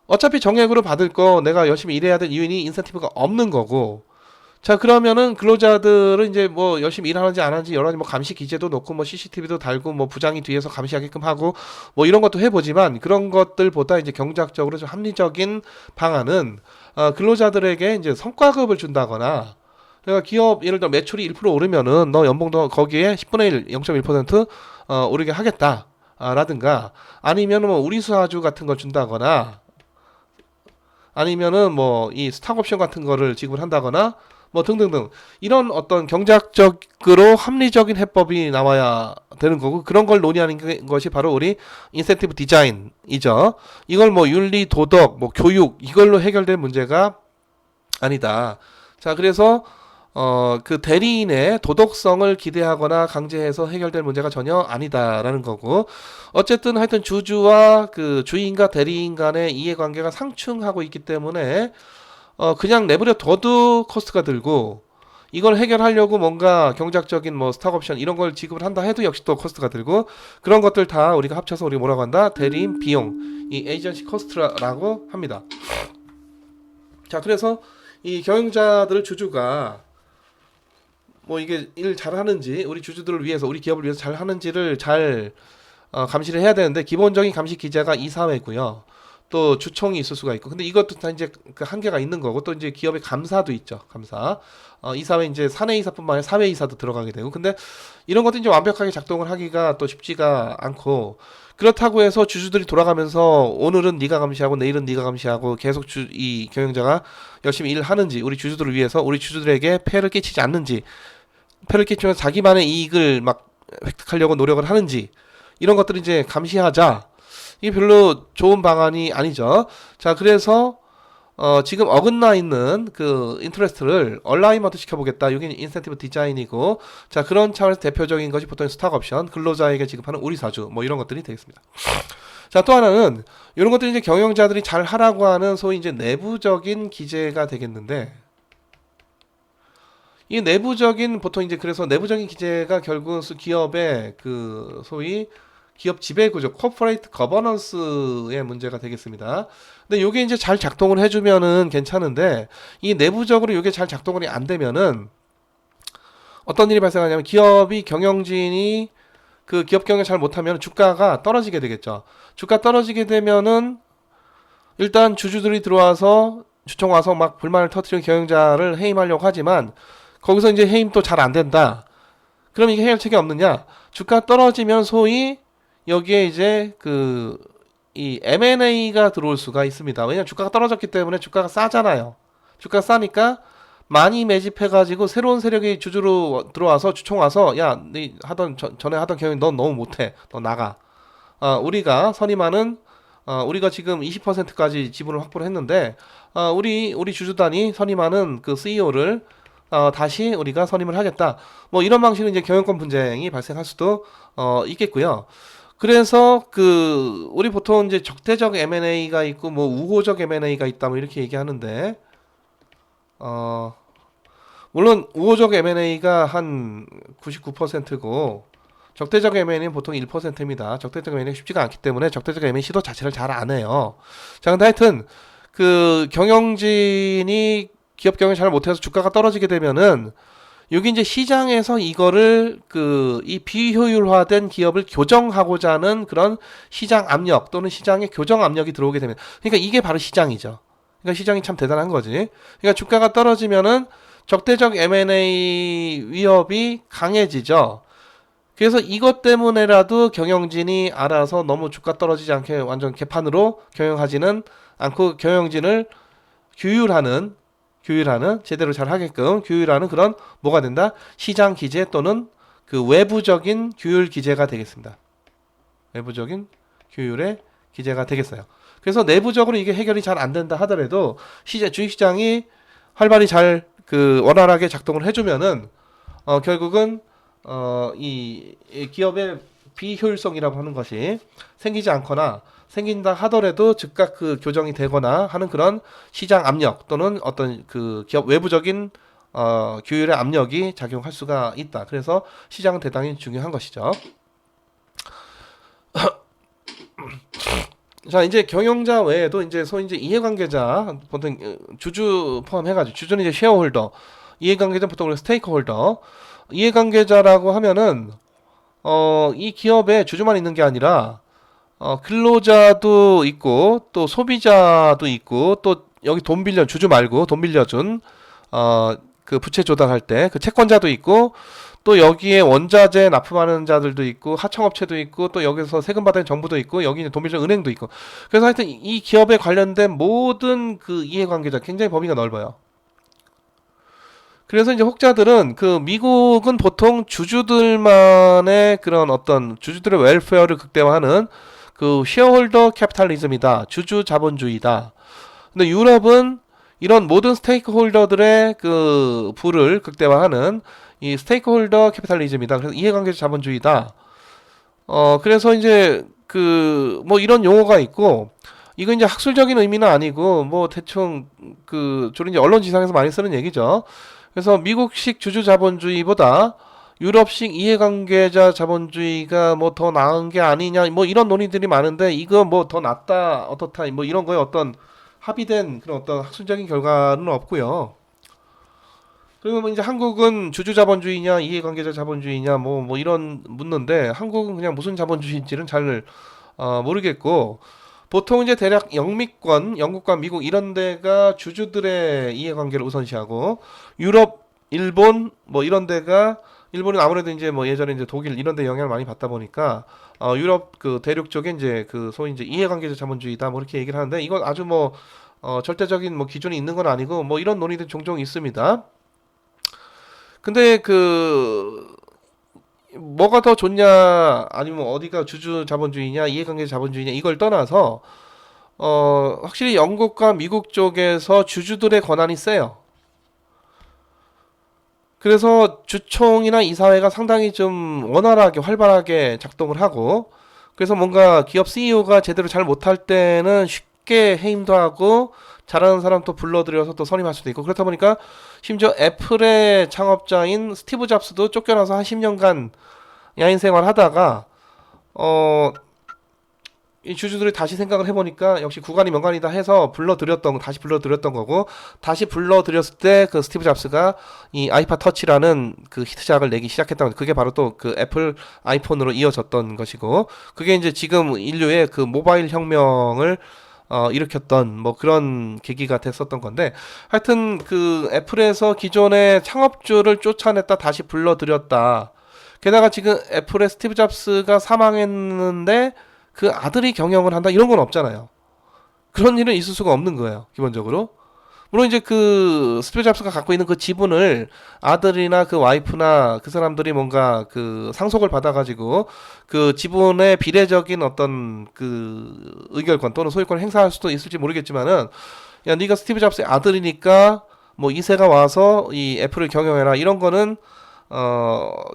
어차피 정액으로 받을 거 내가 열심히 일해야 될 이유니 인센티브가 없는 거고. 자, 그러면은 근로자들은 이제 뭐 열심히 일하는지 안 하는지 여러 가지 뭐 감시 기재도 놓고 뭐 CCTV도 달고 뭐 부장이 뒤에서 감시하게끔 하고 뭐 이런 것도 해보지만 그런 것들보다 이제 경제학적으로 좀 합리적인 방안은 근로자들에게 이제 성과급을 준다거나 그러니까 기업 예를 들어 매출이 1% 오르면은 너 연봉도 거기에 10분의 1, 0.1% 오르게 하겠다. 라든가 아니면은 뭐 우리수하주 같은 걸 준다거나 아니면은 뭐 이 스탁옵션 같은 거를 지급을 한다거나 뭐 등등등 이런 어떤 경제학적으로 합리적인 해법이 나와야 되는 거고 그런 걸 논의하는 것이 바로 우리 인센티브 디자인이죠. 이걸 뭐 윤리, 도덕, 뭐 교육 이걸로 해결될 문제가 아니다. 자, 그래서 그 대리인의 도덕성을 기대하거나 강제해서 해결될 문제가 전혀 아니다라는 거고 어쨌든 하여튼 주주와 그 주인과 대리인 간의 이해관계가 상충하고 있기 때문에 그냥 내버려 둬도 코스트가 들고 이걸 해결하려고 뭔가 경제학적인 뭐 스탁옵션 이런 걸 지급을 한다 해도 역시 또 코스트가 들고 그런 것들 다 우리가 합쳐서 우리가 뭐라고 한다? 대리인 비용, 이 에이전시 코스트라고 합니다. 자, 그래서 이 경영자들 주주가 뭐 이게 일 잘하는지 우리 주주들을 위해서 우리 기업을 위해서 잘하는지를 잘 감시를 해야 되는데 기본적인 감시 기제가 이사회고요. 또 주총이 있을 수가 있고 근데 이것도 다 이제 그 한계가 있는 거고 또 이제 기업의 감사도 있죠. 감사. 이사회 이제 사내이사뿐만 아니라 사회이사도 들어가게 되고 근데 이런 것도 이제 완벽하게 작동을 하기가 또 쉽지가 않고 그렇다고 해서 주주들이 돌아가면서 오늘은 네가 감시하고 내일은 네가 감시하고 계속 이 경영자가 열심히 일을 하는지 우리 주주들을 위해서 우리 주주들에게 폐해를 끼치지 않는지 폐를 끼치면 자기만의 이익을 막 획득하려고 노력을 하는지 이런 것들을 이제 감시하자. 이게 별로 좋은 방안이 아니죠. 자, 그래서 지금 어긋나 있는 그 인트레스트를 얼라이먼트 시켜보겠다. 여기 인센티브 디자인이고, 자, 그런 차원에서 대표적인 것이 보통 스탁옵션, 근로자에게 지급하는 우리사주, 뭐 이런 것들이 되겠습니다. 자, 또 하나는 이런 것들이 이제 경영자들이 잘 하라고 하는 소위 이제 내부적인 기재가 되겠는데. 이 내부적인 보통 이제 그래서 내부적인 기재가 결국은 기업의 그 소위 기업 지배구조, 코퍼레이트 거버넌스의 문제가 되겠습니다. 근데 이게 이제 잘 작동을 해주면은 괜찮은데 이 내부적으로 이게 잘 작동이 안 되면은 어떤 일이 발생하냐면 기업이 경영진이 그 기업 경영 잘 못하면 주가가 떨어지게 되겠죠. 주가 떨어지게 되면은 일단 주주들이 들어와서 주총 와서 막 불만을 터뜨리는 경영자를 해임하려고 하지만 거기서 이제 해임도 잘 안 된다. 그럼 이게 해결책이 없느냐? 주가 떨어지면 소위 여기에 이제 이 M&A가 들어올 수가 있습니다. 왜냐면 주가가 떨어졌기 때문에 주가가 싸잖아요. 주가가 싸니까 많이 매집해가지고 새로운 세력이 주주로 들어와서 주총 와서 야, 네 전에 하던 경영 넌 너무 못해. 너 나가. 우리가 선임하는 우리가 지금 20%까지 지분을 확보를 했는데 우리 주주단이 선임하는 그 CEO를 다시 우리가 선임을 하겠다. 뭐 이런 방식으로 이제 경영권 분쟁이 발생할 수도 있겠고요. 그래서 우리 보통 이제 적대적 M&A가 있고 뭐 우호적 M&A가 있다 뭐 이렇게 얘기하는데 물론 우호적 M&A가 한 99%고 적대적 M&A는 보통 1%입니다. 적대적 M&A가 쉽지가 않기 때문에 적대적 M&A 시도 자체를 잘 안 해요. 자, 근데 하여튼 경영진이 기업 경영 잘 못해서 주가가 떨어지게 되면은 여기 이제 시장에서 이거를 이 비효율화된 기업을 교정하고자 하는 그런 시장 압력 또는 시장의 교정 압력이 들어오게 됩니다. 그러니까 이게 바로 시장이죠. 그러니까 시장이 참 대단한 거지. 그러니까 주가가 떨어지면은 적대적 M&A 위협이 강해지죠. 그래서 이것 때문에라도 경영진이 알아서 너무 주가 떨어지지 않게 완전 개판으로 경영하지는 않고 경영진을 규율하는 제대로 잘 하게끔 규율하는 그런 뭐가 된다? 시장 기재 또는 그 외부적인 규율 기재가 되겠습니다. 외부적인 규율의 기재가 되겠어요. 그래서 내부적으로 이게 해결이 잘 안 된다 하더라도 주식시장이 활발히 잘 그 원활하게 작동을 해주면은 결국은 이 기업의 비효율성이라고 하는 것이 생기지 않거나 생긴다 하더라도 즉각 그 교정이 되거나 하는 그런 시장 압력 또는 어떤 그 기업 외부적인 규율의 압력이 작용할 수가 있다. 그래서 시장은 대단히 중요한 것이죠. 자, 이제 경영자 외에도 이제 소위 이제 이해관계자, 보통 주주 포함해가지고 주주는 이제 쉐어홀더, 이해관계자 보통 우리가 스테이크홀더, 이해관계자라고 하면은 이 기업에 주주만 있는 게 아니라 근로자도 있고 또 소비자도 있고 또 여기 주주 말고 돈 빌려준 그 부채 조달할 때 그 채권자도 있고 또 여기에 원자재 납품하는 자들도 있고 하청업체도 있고 또 여기서 세금 받는 정부도 있고 여기 돈 빌려준 은행도 있고 그래서 하여튼 이 기업에 관련된 모든 그 이해관계자 굉장히 범위가 넓어요. 그래서 이제 혹자들은 그 미국은 보통 주주들만의 그런 어떤 주주들의 웰페어를 극대화하는 그 쉐어홀더 캐피탈리즘이다. 주주 자본주의다. 근데 유럽은 이런 모든 스테이크홀더들의 그 부를 극대화하는 이 스테이크홀더 캐피탈리즘이다. 그래서 이해관계자 자본주의다. 그래서 이제 그 뭐 이런 용어가 있고 이거 이제 학술적인 의미는 아니고 뭐 대충 그 주로 이제 언론 지상에서 많이 쓰는 얘기죠. 그래서 미국식 주주 자본주의보다 유럽식 이해관계자 자본주의가 뭐 더 나은 게 아니냐 뭐 이런 논의들이 많은데 이거 뭐 더 낫다 어떻다 뭐 이런 거에 어떤 합의된 그런 어떤 학술적인 결과는 없고요. 그리고 뭐 이제 한국은 주주 자본주의냐 이해관계자 자본주의냐 뭐 이런 묻는데 한국은 그냥 무슨 자본주의인지는 잘 모르겠고 보통 이제 대략 영미권, 영국과 미국 이런 데가 주주들의 이해관계를 우선시하고 유럽, 일본 뭐 이런 데가 일본은 아무래도 이제 뭐 예전에 이제 독일 이런 데 영향을 많이 받다 보니까 유럽 그 대륙 쪽에 이제 그 소위 이제 이해관계자 자본주의다 뭐 이렇게 얘기를 하는데 이건 아주 뭐 절대적인 뭐 기준이 있는 건 아니고 뭐 이런 논의들 종종 있습니다. 근데 그 뭐가 더 좋냐 아니면 어디가 주주 자본주의냐 이해관계자 자본주의냐 이걸 떠나서 확실히 영국과 미국 쪽에서 주주들의 권한이 세요. 그래서 주총이나 이사회가 상당히 좀 원활하게 활발하게 작동을 하고 그래서 뭔가 기업 CEO가 제대로 잘 못할 때는 쉽게 해임도 하고 잘하는 사람 또 불러들여서 또 선임할 수도 있고 그렇다 보니까 심지어 애플의 창업자인 스티브 잡스도 쫓겨나서 한 10년간 야인 생활 하다가 이 주주들이 다시 생각을 해보니까 역시 구간이 명간이다 해서 다시 불러들였던 거고 다시 불러들였을 때 그 스티브 잡스가 이 아이팟 터치라는 그 히트작을 내기 시작했던 그게 바로 또 그 애플 아이폰으로 이어졌던 것이고 그게 이제 지금 인류의 그 모바일 혁명을 일으켰던 뭐 그런 계기가 됐었던 건데 하여튼 그 애플에서 기존의 창업주를 쫓아냈다 다시 불러들였다. 게다가 지금 애플의 스티브 잡스가 사망했는데 그 아들이 경영을 한다 이런 건 없잖아요. 그런 일은 있을 수가 없는 거예요. 기본적으로. 물론 이제 그 스티브 잡스가 갖고 있는 그 지분을 아들이나 그 와이프나 그 사람들이 뭔가 그 상속을 받아가지고 그 지분의 비례적인 어떤 그 의결권 또는 소유권을 행사할 수도 있을지 모르겠지만은 야 네가 스티브 잡스의 아들이니까 뭐 이세가 와서 이 애플을 경영해라 이런 거는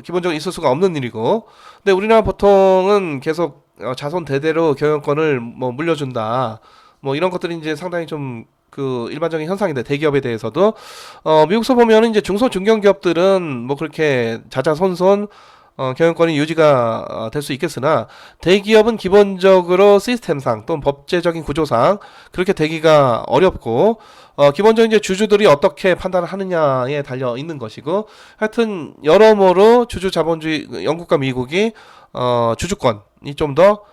기본적으로 있을 수가 없는 일이고 근데 우리나라 보통은 계속 자손 대대로 경영권을 뭐 물려준다 뭐 이런 것들이 이제 상당히 좀 그 일반적인 현상인데 대기업에 대해서도 미국서 보면은 이제 중소 중견기업들은 뭐 그렇게 자자손손 경영권이 유지가 될 수 있겠으나 대기업은 기본적으로 시스템상 또는 법제적인 구조상 그렇게 되기가 어렵고 기본적인 이제 주주들이 어떻게 판단을 하느냐에 달려 있는 것이고 하여튼 여러모로 주주 자본주의 영국과 미국이 주주권이 좀 더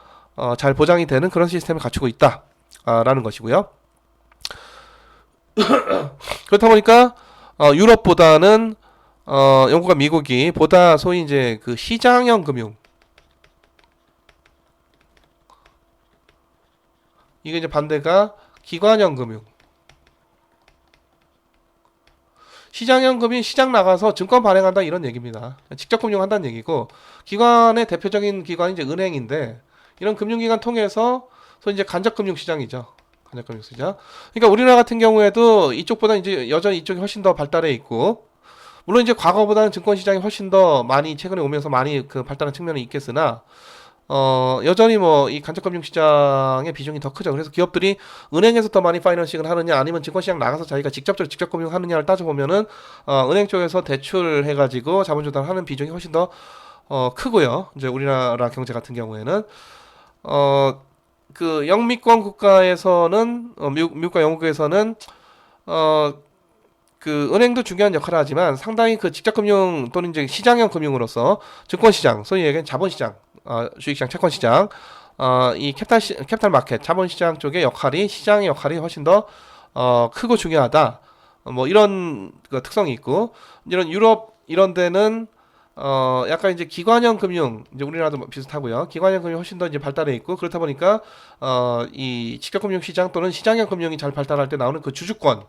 잘 보장이 되는 그런 시스템을 갖추고 있다라는 것이고요. 그렇다 보니까 유럽보다는 영국과 미국이 보다 소위 이제 그 시장형 금융, 이게 이제 반대가 기관형 금융. 시장형 금융 시장 나가서 증권 발행한다 이런 얘기입니다. 직접 금융한다는 얘기고, 기관의 대표적인 기관이 이제 은행인데, 이런 금융기관 통해서 소위 이제 간접 금융 시장이죠. 간접 금융 시장. 그러니까 우리나라 같은 경우에도 이쪽보다 이제 여전히 이쪽이 훨씬 더 발달해 있고, 물론 이제 과거보다는 증권 시장이 훨씬 더 많이 최근에 오면서 많이 그 발달한 측면이 있겠으나, 여전히 뭐 이 간접금융 시장의 비중이 더 크죠. 그래서 기업들이 은행에서 더 많이 파이낸싱을 하느냐, 아니면 증권시장 나가서 자기가 직접적으로 직접 금융하느냐를 따져보면은 은행 쪽에서 대출해가지고 자본 조달하는 비중이 훨씬 더 크고요. 이제 우리나라 경제 같은 경우에는 그 영미권 국가에서는 미국과 영국에서는 어, 그 은행도 중요한 역할을 하지만 상당히 그 직접금융 또는 이제 시장형 금융으로서 증권시장, 소위 얘기하는 자본시장, 주식시장, 채권시장, 이 캐피탈 마켓, 자본시장 쪽의 역할이, 시장의 역할이 훨씬 더 크고 중요하다. 뭐 이런 그 특성이 있고, 이런 유럽 이런 데는 약간 이제 기관형 금융, 이제 우리나라도 뭐 비슷하고요. 기관형 금융이 훨씬 더 이제 발달해 있고, 그렇다 보니까 이 직접금융 시장 또는 시장형 금융이 잘 발달할 때 나오는 그 주주권,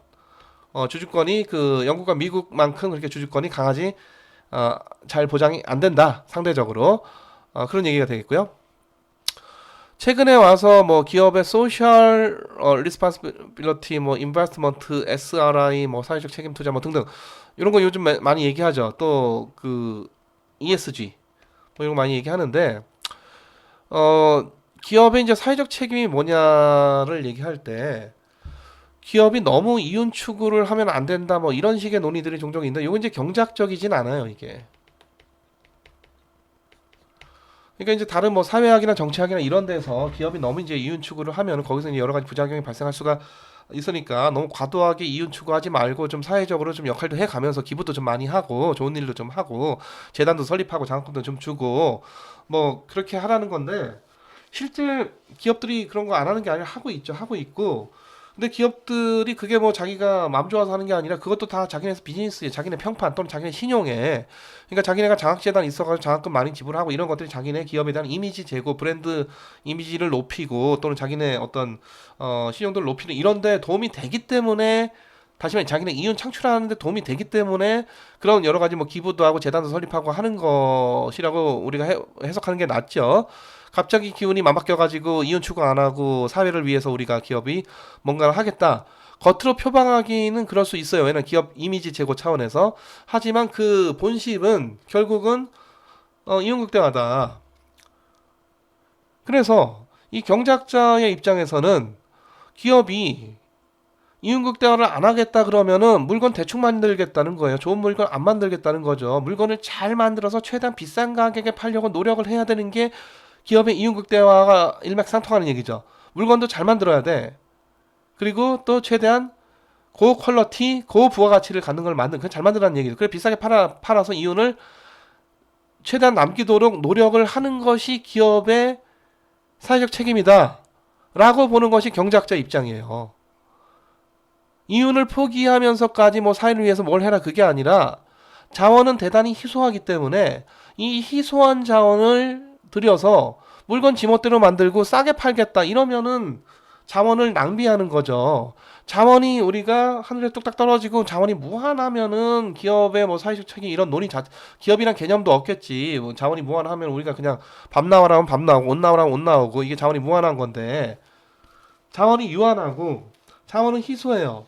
주주권이 그 영국과 미국만큼 그렇게 주주권이 강하지 잘 보장이 안 된다 상대적으로, 그런 얘기가 되겠고요. 최근에 와서 뭐 기업의 소셜 리스폰시빌리티, 뭐 인베스트먼트, SRI, 뭐 사회적 책임 투자 뭐 등등 이런 거 요즘 많이 얘기하죠. 또 그 ESG 뭐 이런 거 많이 얘기하는데, 어 기업의 이제 사회적 책임이 뭐냐를 얘기할 때, 기업이 너무 이윤 추구를 하면 안 된다 뭐 이런 식의 논의들이 종종 있는데, 이건 이제 경제학적이진 않아요, 이게. 그러니까 이제 다른 뭐 사회학이나 정치학이나 이런 데서 기업이 너무 이제 이윤 추구를 하면 거기서 이제 여러 가지 부작용이 발생할 수가 있으니까, 너무 과도하게 이윤 추구하지 말고 좀 사회적으로 좀 역할도 해 가면서 기부도 좀 많이 하고 좋은 일도 좀 하고 재단도 설립하고 장학금도 좀 주고 뭐 그렇게 하라는 건데, 실제 기업들이 그런 거 안 하는 게 아니라 하고 있죠. 하고 있고, 근데 기업들이 그게 뭐 자기가 마음 좋아서 하는 게 아니라 그것도 다 자기네 비즈니스에, 자기네 평판 또는 자기네 신용에, 그러니까 자기네가 장학재단 있어가지고 장학금 많이 지불하고 이런 것들이 자기네 기업에 대한 이미지 제고, 브랜드 이미지를 높이고 또는 자기네 어떤 신용도를 높이는 이런 데 도움이 되기 때문에, 다시 말해 자기네 이윤 창출하는 데 도움이 되기 때문에 그런 여러 가지 뭐 기부도 하고 재단도 설립하고 하는 것이라고 우리가 해석하는 게 낫죠. 갑자기 기운이 맞바뀌어가지고 이윤 추구 안 하고 사회를 위해서 우리가 기업이 뭔가를 하겠다, 겉으로 표방하기는 그럴 수 있어요. 왜냐면 기업 이미지 제고 차원에서. 하지만 그 본질은 결국은 이윤극대화다. 그래서 이 경제학자의 입장에서는 기업이 이윤극대화를 안 하겠다 그러면은 물건 대충 만들겠다는 거예요. 좋은 물건 안 만들겠다는 거죠. 물건을 잘 만들어서 최대한 비싼 가격에 팔려고 노력을 해야 되는 게 기업의 이윤극대화가 일맥상통하는 얘기죠. 물건도 잘 만들어야 돼. 그리고 또 최대한 고퀄러티, 고부가가치를 갖는 걸 만든, 그잘 만들라는 얘기죠. 그래 비싸게 팔아서 이윤을 최대한 남기도록 노력을 하는 것이 기업의 사회적 책임이다 라고 보는 것이 경제학자 입장이에요. 이윤을 포기하면서까지 뭐 사회를 위해서 뭘 해라 그게 아니라, 자원은 대단히 희소하기 때문에 이 희소한 자원을 들여서 물건 지멋대로 만들고 싸게 팔겠다 이러면은 자원을 낭비하는 거죠. 자원이 우리가 하늘에 뚝딱 떨어지고 자원이 무한하면은 기업의 뭐 사회적 책임 이런 기업이란 개념도 없겠지. 뭐 자원이 무한하면 우리가 그냥 밥 나와라면 밥 나오고 옷 나오라면 옷 나오고, 이게 자원이 무한한 건데, 자원이 유한하고 자원은 희소해요.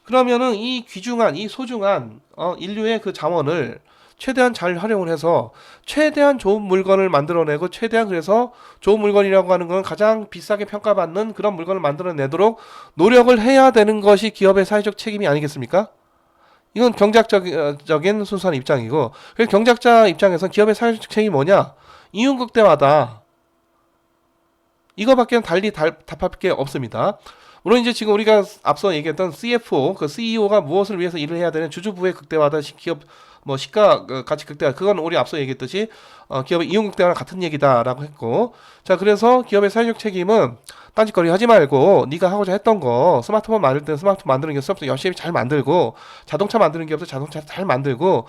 그러면은 이 귀중한, 이 소중한 인류의 그 자원을 최대한 잘 활용을 해서 최대한 좋은 물건을 만들어내고, 최대한 그래서 좋은 물건이라고 하는 건 가장 비싸게 평가받는 그런 물건을 만들어내도록 노력을 해야 되는 것이 기업의 사회적 책임이 아니겠습니까? 이건 경제학적인 순수한 입장이고, 그래서 경제학자 입장에서 기업의 사회적 책임이 뭐냐? 이윤극대화다. 이거밖에 달리 답할 게 없습니다. 물론 이제 지금 우리가 앞서 얘기했던 CFO, 그 CEO가 무엇을 위해서 일을 해야 되는, 주주부의 극대화다, 기업 뭐 시가 가치 극대화, 그건 우리 앞서 얘기했듯이 기업의 이윤 극대화랑 같은 얘기다라고 했고, 자 그래서 기업의 사회적 책임은 딴짓거리 하지 말고 네가 하고자 했던 거 스마트폰 만들 때 스마트폰 만드는 게 없어 열심히 잘 만들고 자동차 만드는 게 없어 자동차 잘 만들고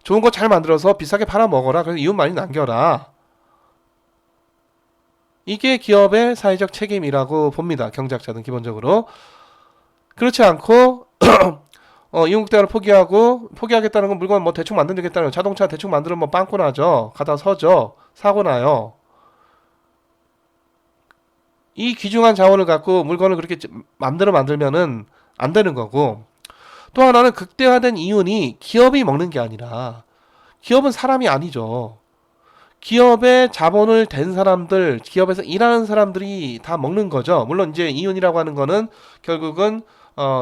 좋은 거 잘 만들어서 비싸게 팔아 먹어라. 그래서 이윤 많이 남겨라. 이게 기업의 사회적 책임이라고 봅니다. 경제학자는 기본적으로. 그렇지 않고 이윤국대화를 포기하겠다는 건 물건 뭐 대충 만들겠다는 자동차 대충 만들면 뭐 빵꾸 나죠. 가다 서죠. 사고 나요. 이 귀중한 자원을 갖고 물건을 그렇게 만들면은 안 되는 거고 또 하나는 극대화된 이윤이 기업이 먹는 게 아니라 기업은 사람이 아니죠. 기업의 자본을 댄 사람들, 기업에서 일하는 사람들이 다 먹는 거죠. 물론 이제 이윤이라고 하는 거는 결국은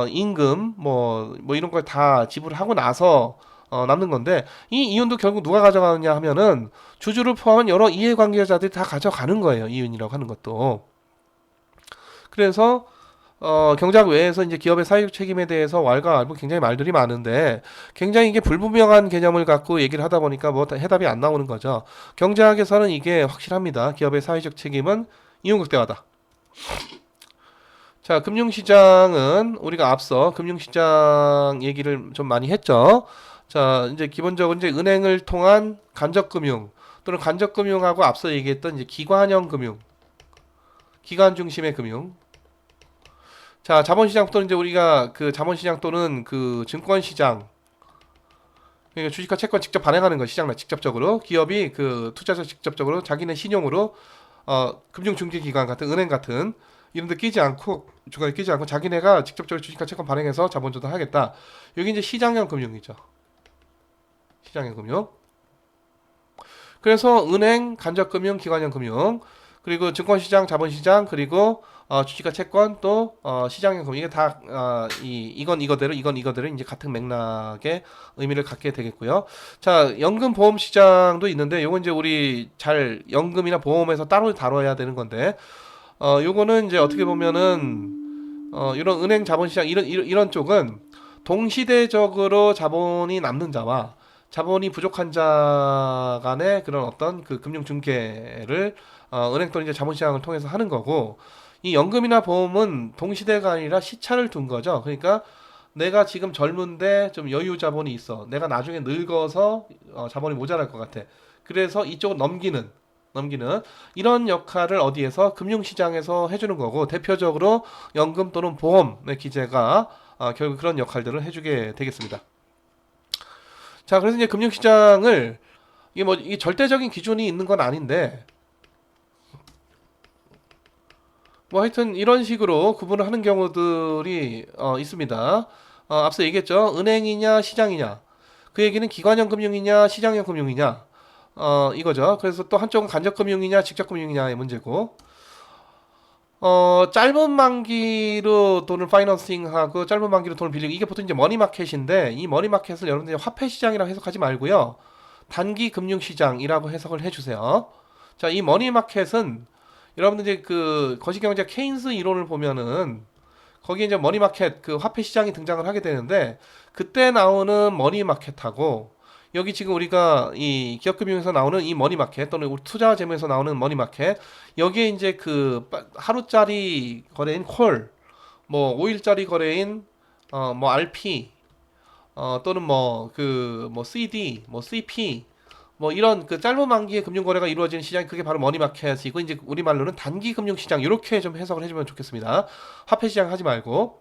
임금 뭐 이런 걸 다 지불하고 나서 남는 건데 이 이윤도 결국 누가 가져가느냐 하면은 주주를 포함한 여러 이해관계자들이 다 가져가는 거예요. 이윤이라고 하는 것도. 그래서 경제학 외에서 이제 기업의 사회적 책임에 대해서 왈가왈부 굉장히 말들이 많은데 굉장히 이게 불분명한 개념을 갖고 얘기를 하다 보니까 뭐 해답이 안 나오는 거죠. 경제학에서는 이게 확실합니다. 기업의 사회적 책임은 이윤극대화다. 자, 금융시장은 우리가 앞서 금융시장 얘기를 좀 많이 했죠. 자, 이제 기본적으로 이제 은행을 통한 간접금융 또는 간접금융하고 앞서 얘기했던 이제 기관형 금융, 기관 중심의 금융. 자, 자본시장 또는 이제 우리가 그 자본시장 또는 그 증권시장, 그러니까 주식과 채권 직접 발행하는 거 시장 내 직접적으로 기업이 그 투자자 직접적으로 자기네 신용으로 금융중개기관 같은 은행 같은 이런 데 끼지 않고 중간에 끼지 않고 자기네가 직접적으로 주식과 채권 발행해서 자본 조달하겠다. 여기 이제 시장형 금융이죠. 시장형 금융. 그래서 은행, 간접금융, 기관형 금융, 그리고 증권시장, 자본시장, 그리고 주식과 채권 또 시장형 금융 이게 다 이건 이거대로 이제 같은 맥락의 의미를 갖게 되겠고요. 자, 연금 보험 시장도 있는데 요건 이제 우리 잘 연금이나 보험에서 따로 다뤄야 되는 건데 요거는 이제 어떻게 보면은 이런 은행 자본시장 이런 쪽은 동시대적으로 자본이 남는 자와 자본이 부족한 자 간의 그런 어떤 그 금융 중개를 은행 또는 이제 자본시장을 통해서 하는 거고 이 연금이나 보험은 동시대가 아니라 시차를 둔 거죠. 그러니까 내가 지금 젊은데 좀 여유 자본이 있어. 내가 나중에 늙어서 자본이 모자랄 것 같아. 그래서 이쪽을 넘기는 이런 역할을 어디에서 금융시장에서 해주는 거고 대표적으로 연금 또는 보험의 기재가 결국 그런 역할들을 해주게 되겠습니다. 자, 그래서 이제 금융시장을 이게 뭐 이 절대적인 기준이 있는 건 아닌데 뭐 하여튼 이런 식으로 구분을 하는 경우들이 있습니다. 앞서 얘기했죠. 은행이냐 시장이냐. 그 얘기는 기관형 금융이냐 시장형 금융이냐. 이거죠. 그래서 또 한쪽은 간접금융이냐 직접금융이냐의 문제고 짧은 만기로 돈을 파이낸싱하고 짧은 만기로 돈을 빌리고 이게 보통 이제 머니마켓인데 이 머니마켓을 여러분들이 화폐 시장이라고 해석하지 말고요. 단기 금융 시장이라고 해석을 해주세요. 자, 이 머니마켓은 여러분들이 그 거시경제 케인스 이론을 보면은 거기에 이제 머니마켓 그 화폐 시장이 등장을 하게 되는데 그때 나오는 머니마켓하고 여기 지금 우리가 이 기업금융에서 나오는 이 머니마켓 또는 우리 투자 재무에서 나오는 머니마켓 여기에 이제 그 하루짜리 거래인 콜, 뭐 5일짜리 거래인 뭐 RP 또는 뭐 그 뭐 CD, 뭐 CP 뭐 이런 그 짧은 만기의 금융 거래가 이루어지는 시장이 그게 바로 머니마켓이고 이제 우리말로는 단기 금융 시장 이렇게 좀 해석을 해주면 좋겠습니다. 화폐 시장 하지 말고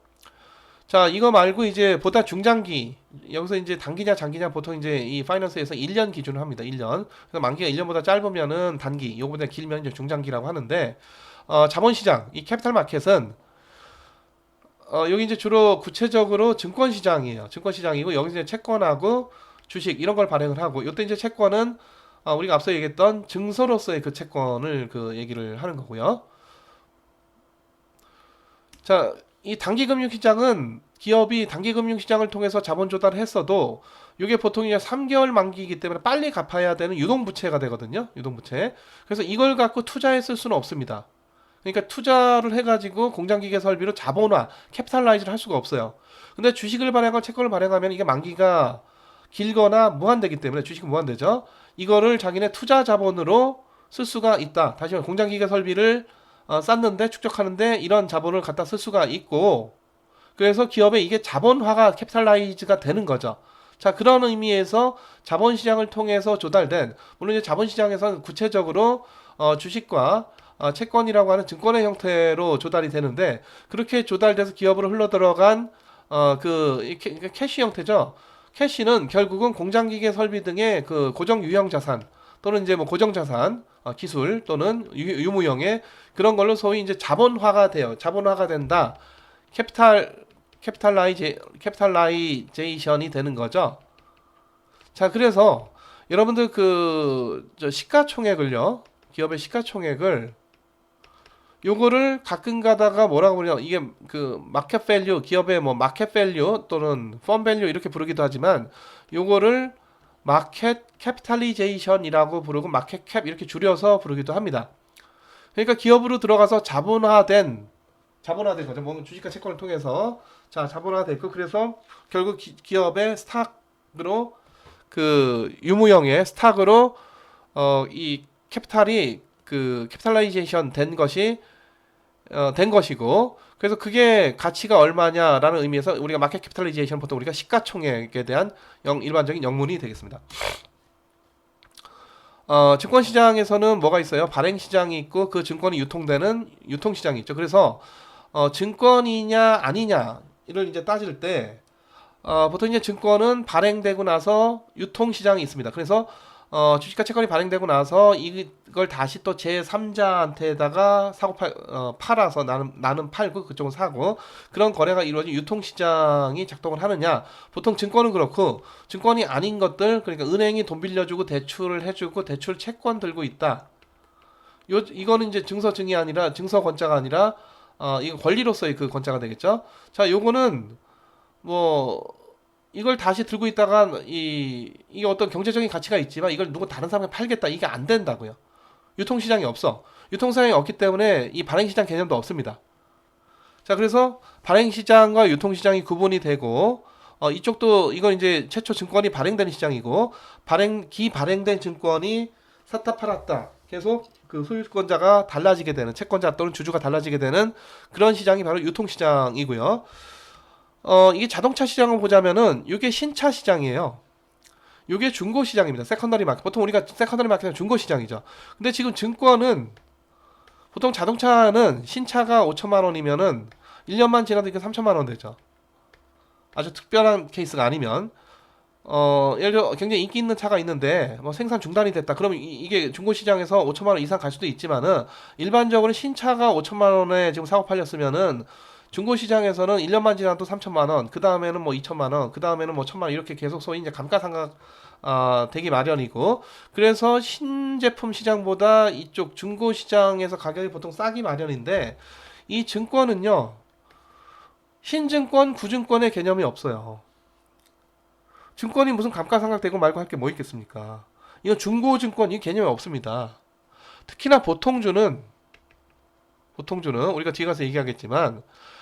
자, 이거 말고 이제 보다 중장기 여기서 이제 단기냐 장기냐 보통 이제 이 파이낸스에서 1년 기준으로 합니다. 1년. 그래서 만기가 1년보다 짧으면은 단기, 요거보다 길면 이제 중장기라고 하는데 자본시장, 이 캐피탈 마켓은 여기 이제 주로 구체적으로 증권시장이에요. 증권시장이고 여기서 이제 채권하고 주식 이런 걸 발행을 하고 이때 이제 채권은 우리가 앞서 얘기했던 증서로서의 그 채권을 그 얘기를 하는 거고요. 자, 이 단기 금융 시장은 기업이 단기 금융 시장을 통해서 자본 조달을 했어도 이게 보통 이제 3개월 만기이기 때문에 빨리 갚아야 되는 유동부채가 되거든요. 유동부채. 그래서 이걸 갖고 투자했을 수는 없습니다. 그러니까 투자를 해가지고 공장기계 설비로 자본화, 캐피탈라이즈를 할 수가 없어요. 근데 주식을 발행하고 채권을 발행하면 이게 만기가 길거나 무한되기 때문에 주식은 무한되죠. 이거를 자기네 투자 자본으로 쓸 수가 있다. 다시 말해 공장기계 설비를 쌓는데 축적하는데 이런 자본을 갖다 쓸 수가 있고 그래서 기업의 이게 자본화가 캐피탈라이즈가 되는 거죠. 자, 그런 의미에서 자본시장을 통해서 조달된 물론 이제 자본시장에서는 구체적으로 주식과 채권이라고 하는 증권의 형태로 조달이 되는데 그렇게 조달돼서 기업으로 흘러들어간 캐시 형태죠. 캐시는 결국은 공장기계 설비 등의 그 고정 유형 자산 또는 이제 뭐 고정 자산, 기술 또는 유무형의 그런 걸로 소위 이제 자본화가 돼요. 자본화가 된다. 캐피탈라이제이션이 되는 거죠. 자, 그래서 여러분들 저 시가총액을요. 기업의 시가총액을 요거를 가끔 가다가 뭐라고 부르냐 이게 그 마켓 밸류 기업의 뭐 마켓 밸류 또는 펀 밸류 이렇게 부르기도 하지만 요거를 마켓 캐피탈리제이션이라고 부르고 마켓 캡 이렇게 줄여서 부르기도 합니다. 그러니까 기업으로 들어가서 자본화된 거죠. 뭐 주식과 채권을 통해서 자 자본화됐고 그래서 결국 기업의 스탁으로 그 유무형의 스탁으로 이 캐피탈이 그 캐피탈라이제이션 된 것이고 그래서 그게 가치가 얼마냐라는 의미에서 우리가 마켓 캐피탈리제이션 보통 우리가 시가총액에 대한 일반적인 영문이 되겠습니다. 증권시장에서는 뭐가 있어요? 발행시장이 있고 그 증권이 유통되는 유통시장이 있죠. 그래서 증권이냐 아니냐를 이제 따질 때 보통 이제 증권은 발행되고 나서 유통시장이 있습니다. 그래서 주식과 채권이 발행되고 나서 이걸 다시 또 제3자한테다가 팔아서 나는 팔고 그쪽은 사고 그런 거래가 이루어진 유통시장이 작동을 하느냐 보통 증권은 그렇고 증권이 아닌 것들 그러니까 은행이 돈 빌려주고 대출을 해주고 대출 채권 들고 있다 이거는 이제 증서증이 아니라 증서권자가 아니라 이거 권리로서의 그 권자가 되겠죠. 자 요거는 뭐 이걸 다시 들고 있다가 이게 어떤 경제적인 가치가 있지만 이걸 누구 다른 사람에게 팔겠다 이게 안 된다고요. 유통시장이 없어. 유통시장이 없기 때문에 이 발행시장 개념도 없습니다. 자 그래서 발행시장과 유통시장이 구분이 되고 이쪽도 이건 이제 최초 증권이 발행되는 시장이고 기발행된 증권이 샀다 팔았다 계속 그 소유권자가 달라지게 되는 채권자 또는 주주가 달라지게 되는 그런 시장이 바로 유통시장이고요. 이게 자동차 시장을 보자면은 이게 신차 시장이에요. 이게 중고 시장입니다. 세컨더리 마켓. 보통 우리가 세컨더리 마켓은 중고 시장이죠. 근데 지금 증권은 보통 자동차는 신차가 5천만 원이면은 1년만 지나도 이게 3천만 원 되죠. 아주 특별한 케이스가 아니면 예를 들어 굉장히 인기 있는 차가 있는데 뭐 생산 중단이 됐다. 그러면 이게 중고 시장에서 5천만 원 이상 갈 수도 있지만은 일반적으로 신차가 5천만 원에 지금 사고 팔렸으면은 중고시장에서는 1년만 지나도 3천만 원, 그 다음에는 뭐 2천만 원, 그 다음에는 뭐 1천만 원 이렇게 계속 소위 이제 감가상각 되기 마련이고 그래서 신제품 시장보다 이쪽 중고시장에서 가격이 보통 싸기 마련인데 이 증권은요 신증권, 구증권의 개념이 없어요. 증권이 무슨 감가상각되고 말고 할 게 뭐 있겠습니까? 이건 중고증권 이 개념이 없습니다. 특히나 보통주는 우리가 뒤에 가서 얘기하겠지만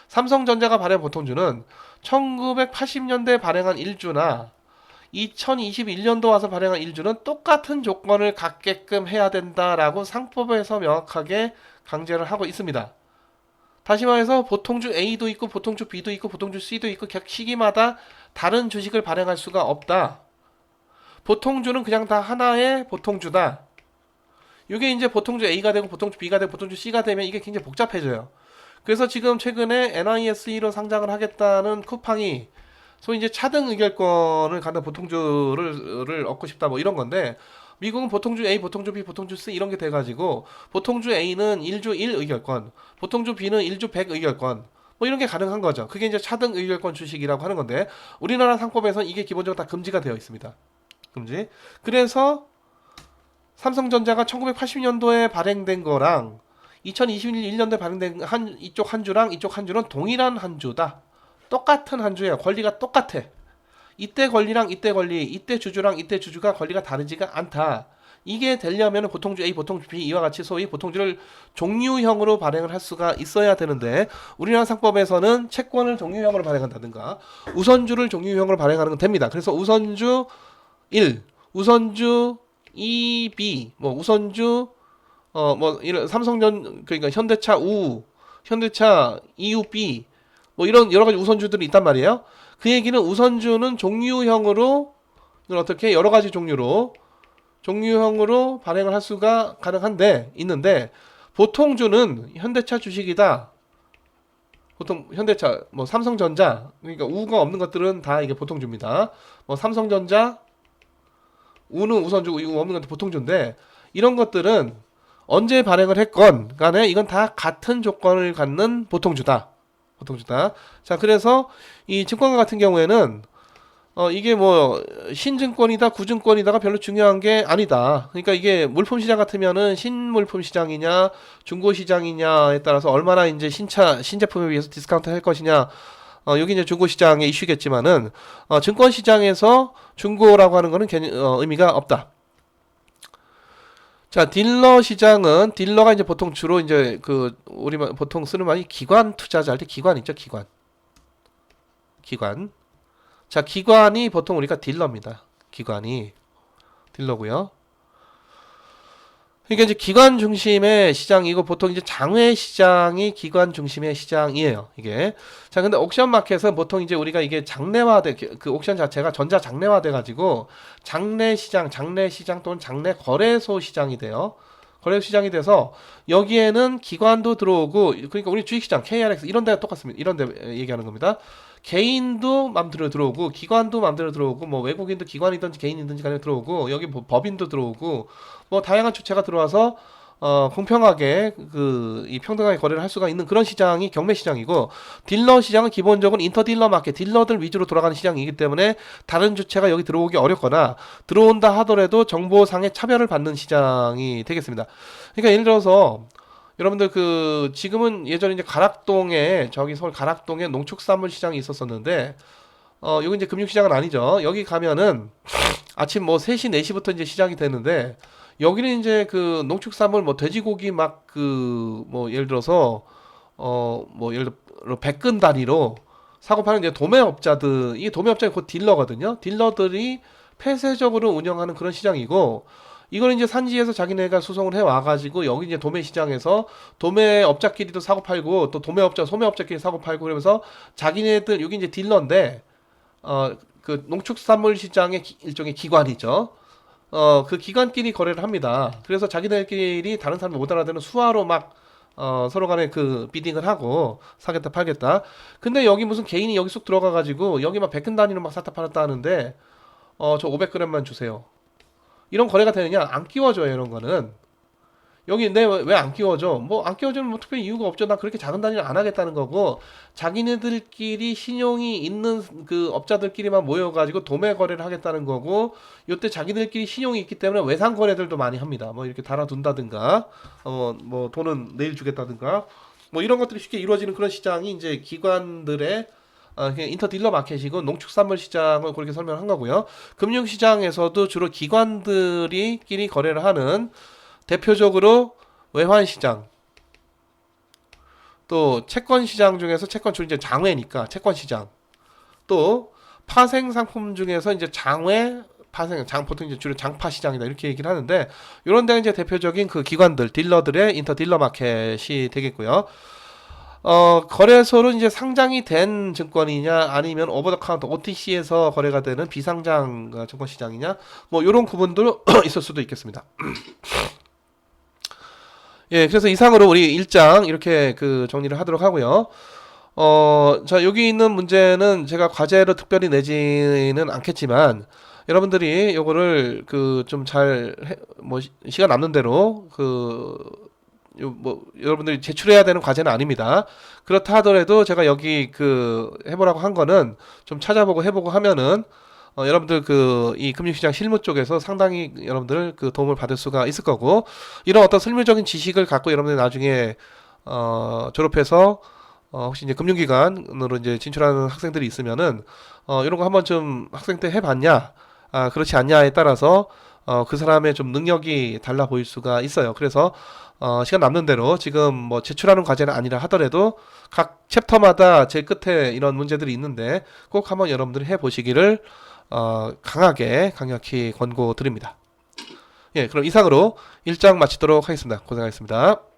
삼성전자가 발행한 보통주는 1980년대 발행한 1주나 2021년도 와서 발행한 1주는 똑같은 조건을 갖게끔 해야 된다라고 상법에서 명확하게 강제를 하고 있습니다. 다시 말해서 보통주 A도 있고 보통주 B도 있고 보통주 C도 있고 각 시기마다 다른 주식을 발행할 수가 없다. 보통주는 그냥 다 하나의 보통주다. 이게 이제 보통주 A가 되고 보통주 B가 되고 보통주 C가 되면 이게 굉장히 복잡해져요. 그래서 지금 최근에 NISE로 상장을 하겠다는 쿠팡이 소위 이제 차등 의결권을 갖는 보통주를 얻고 싶다 뭐 이런 건데 미국은 보통주 A, 보통주 B, 보통주 C 이런 게 돼가지고 보통주 A는 1주 1 의결권, 보통주 B는 1주 100 의결권 뭐 이런 게 가능한 거죠. 그게 이제 차등 의결권 주식이라고 하는 건데 우리나라 상법에서는 이게 기본적으로 다 금지가 되어 있습니다. 금지. 그래서 삼성전자가 1980년도에 발행된 거랑 2021년도에 발행된 이쪽 한 주랑 이쪽 한 주는 동일한 한 주다. 똑같은 한 주예요. 권리가 똑같아. 이때 권리랑 이때 권리, 이때 주주랑 이때 주주가 권리가 다르지가 않다. 이게 되려면 보통주 A, 보통주 B 이와 같이 소위 보통주를 종류형으로 발행을 할 수가 있어야 되는데 우리나라 상법에서는 채권을 종류형으로 발행한다든가 우선주를 종류형으로 발행하는 건 됩니다. 그래서 우선주 1, 우선주 2B, 뭐 우선주 뭐 이런 삼성전 그러니까 현대차 U, 현대차 EUB 뭐 이런 여러 가지 우선주들이 있단 말이에요. 그 얘기는 우선주는 종류형으로 어떻게 여러 가지 종류형으로 발행을 할 수가 가능한데 있는데 보통주는 현대차 주식이다. 보통 현대차 뭐 삼성전자 그러니까 우가 없는 것들은 다 이게 보통주입니다. 뭐 삼성전자 우는 우선주고 우 없는 것도 보통주인데 이런 것들은 언제 발행을 했건 간에 이건 다 같은 조건을 갖는 보통주다. 보통주다. 자, 그래서 이 증권가 같은 경우에는 이게 뭐 신증권이다 구증권이다가 별로 중요한 게 아니다. 그러니까 이게 물품 시장 같으면은 신물품 시장이냐 중고 시장이냐에 따라서 얼마나 이제 신제품에 비해서 디스카운트 할 것이냐. 여기 이제 중고 시장의 이슈겠지만은 증권 시장에서 중고라고 하는 거는 의미가 없다. 자, 딜러 시장은 딜러가 이제 보통 주로 이제 그 우리 보통 쓰는 말이 기관 투자자 할 때 기관 있죠, 기관. 자, 기관이 보통 우리가 딜러입니다. 기관이 딜러고요. 그러니까 이제 기관 중심의 시장이고 보통 이제 장외 시장이 기관 중심의 시장이에요. 이게. 자, 근데 옥션 마켓은 보통 이제 우리가 이게 장내화돼 그 옥션 자체가 전자 장내화돼 가지고 장내 시장 또는 장내 거래소 시장이 돼요. 거래소 시장이 돼서 여기에는 기관도 들어오고 그러니까 우리 주식시장 KRX 이런 데가 똑같습니다. 이런 데 얘기하는 겁니다. 개인도 맘대로 들어오고 기관도 맘대로 들어오고 뭐 외국인도 기관이든지 개인이든지 간에 들어오고 여기 뭐 법인도 들어오고 뭐 다양한 주체가 들어와서 공평하게 이 평등하게 거래를 할 수가 있는 그런 시장이 경매 시장이고 딜러 시장은 기본적으로 인터딜러 마켓 딜러들 위주로 돌아가는 시장이기 때문에 다른 주체가 여기 들어오기 어렵거나 들어온다 하더라도 정보상의 차별을 받는 시장이 되겠습니다. 그러니까 예를 들어서 여러분들 지금은 예전에 이제 가락동에 저기 서울 가락동에 농축산물 시장이 있었었는데 여기 이제 금융시장은 아니죠. 여기 가면은 아침 뭐 3시 4시부터 이제 시장이 되는데 여기는 이제 농축산물 뭐 돼지고기 막 뭐 예를 들어서 뭐 예를 들어 100근 단위로 사고 파는 이제 도매업자들 이게 도매업자가 곧 딜러거든요. 딜러들이 폐쇄적으로 운영하는 그런 시장이고 이거는 이제 산지에서 자기네가 수송을 해 와가지고 여기 이제 도매시장에서 도매업자끼리도 사고 팔고 또 소매업자끼리 사고 팔고 그러면서 자기네들 여기 이제 딜러인데 농축산물 시장의 일종의 기관이죠. 그 기관끼리 거래를 합니다. 그래서 자기네끼리 다른 사람이 못 알아듣는 수화로 막 서로 간에 비딩을 하고 사겠다 팔겠다. 근데 여기 무슨 개인이 여기 쑥 들어가가지고 여기 막 100근 단위로 막 샀다 팔았다 하는데 저 500g만 주세요. 이런 거래가 되느냐? 안 끼워줘요, 이런 거는. 여기 왜 안 끼워줘? 뭐 안 끼워주면 뭐 특별히 이유가 없죠. 나 그렇게 작은 단위를 안 하겠다는 거고 자기네들끼리 신용이 있는 업자들끼리만 모여가지고 도매 거래를 하겠다는 거고 요때 자기들끼리 신용이 있기 때문에 외상 거래들도 많이 합니다. 뭐 이렇게 달아둔다든가 뭐 돈은 내일 주겠다든가 뭐 이런 것들이 쉽게 이루어지는 그런 시장이 이제 기관들의 그냥 인터딜러 마켓이고 농축산물 시장을 그렇게 설명한 거고요. 금융시장에서도 주로 기관들이 끼리 거래를 하는 대표적으로 외환시장 또 채권시장 중에서 채권 주로 이제 장외니까 채권시장 또 파생상품 중에서 이제 보통 이제 주로 장파시장이다 이렇게 얘기를 하는데 이런 데는 이제 대표적인 기관들 딜러들의 인터딜러 마켓이 되겠고요. 거래소로 이제 상장이 된 증권이냐 아니면 오버 더 카운터 OTC에서 거래가 되는 비상장 증권 시장이냐 뭐 이런 구분도 있을 수도 있겠습니다. 예, 그래서 이상으로 우리 1장 이렇게 정리를 하도록 하고요. 자, 여기 있는 문제는 제가 과제로 특별히 내지는 않겠지만 여러분들이 요거를 좀 뭐 시간 남는 대로 여러분들이 제출해야 되는 과제는 아닙니다. 그렇다 하더라도 제가 여기 해보라고 한 거는 좀 찾아보고 해보고 하면은 여러분들 이 금융시장 실무 쪽에서 상당히 여러분들 도움을 받을 수가 있을 거고 이런 어떤 실무적인 지식을 갖고 여러분들 나중에 졸업해서 혹시 이제 금융기관으로 이제 진출하는 학생들이 있으면은 이런 거 한번 좀 학생 때 해봤냐 그렇지 않냐에 따라서 그 사람의 좀 능력이 달라 보일 수가 있어요. 그래서 시간 남는 대로 지금 뭐 제출하는 과제는 아니라 하더라도 각 챕터마다 제일 끝에 이런 문제들이 있는데 꼭 한번 여러분들이 해보시기를 강력히 권고드립니다. 예, 그럼 이상으로 일장 마치도록 하겠습니다. 고생하셨습니다.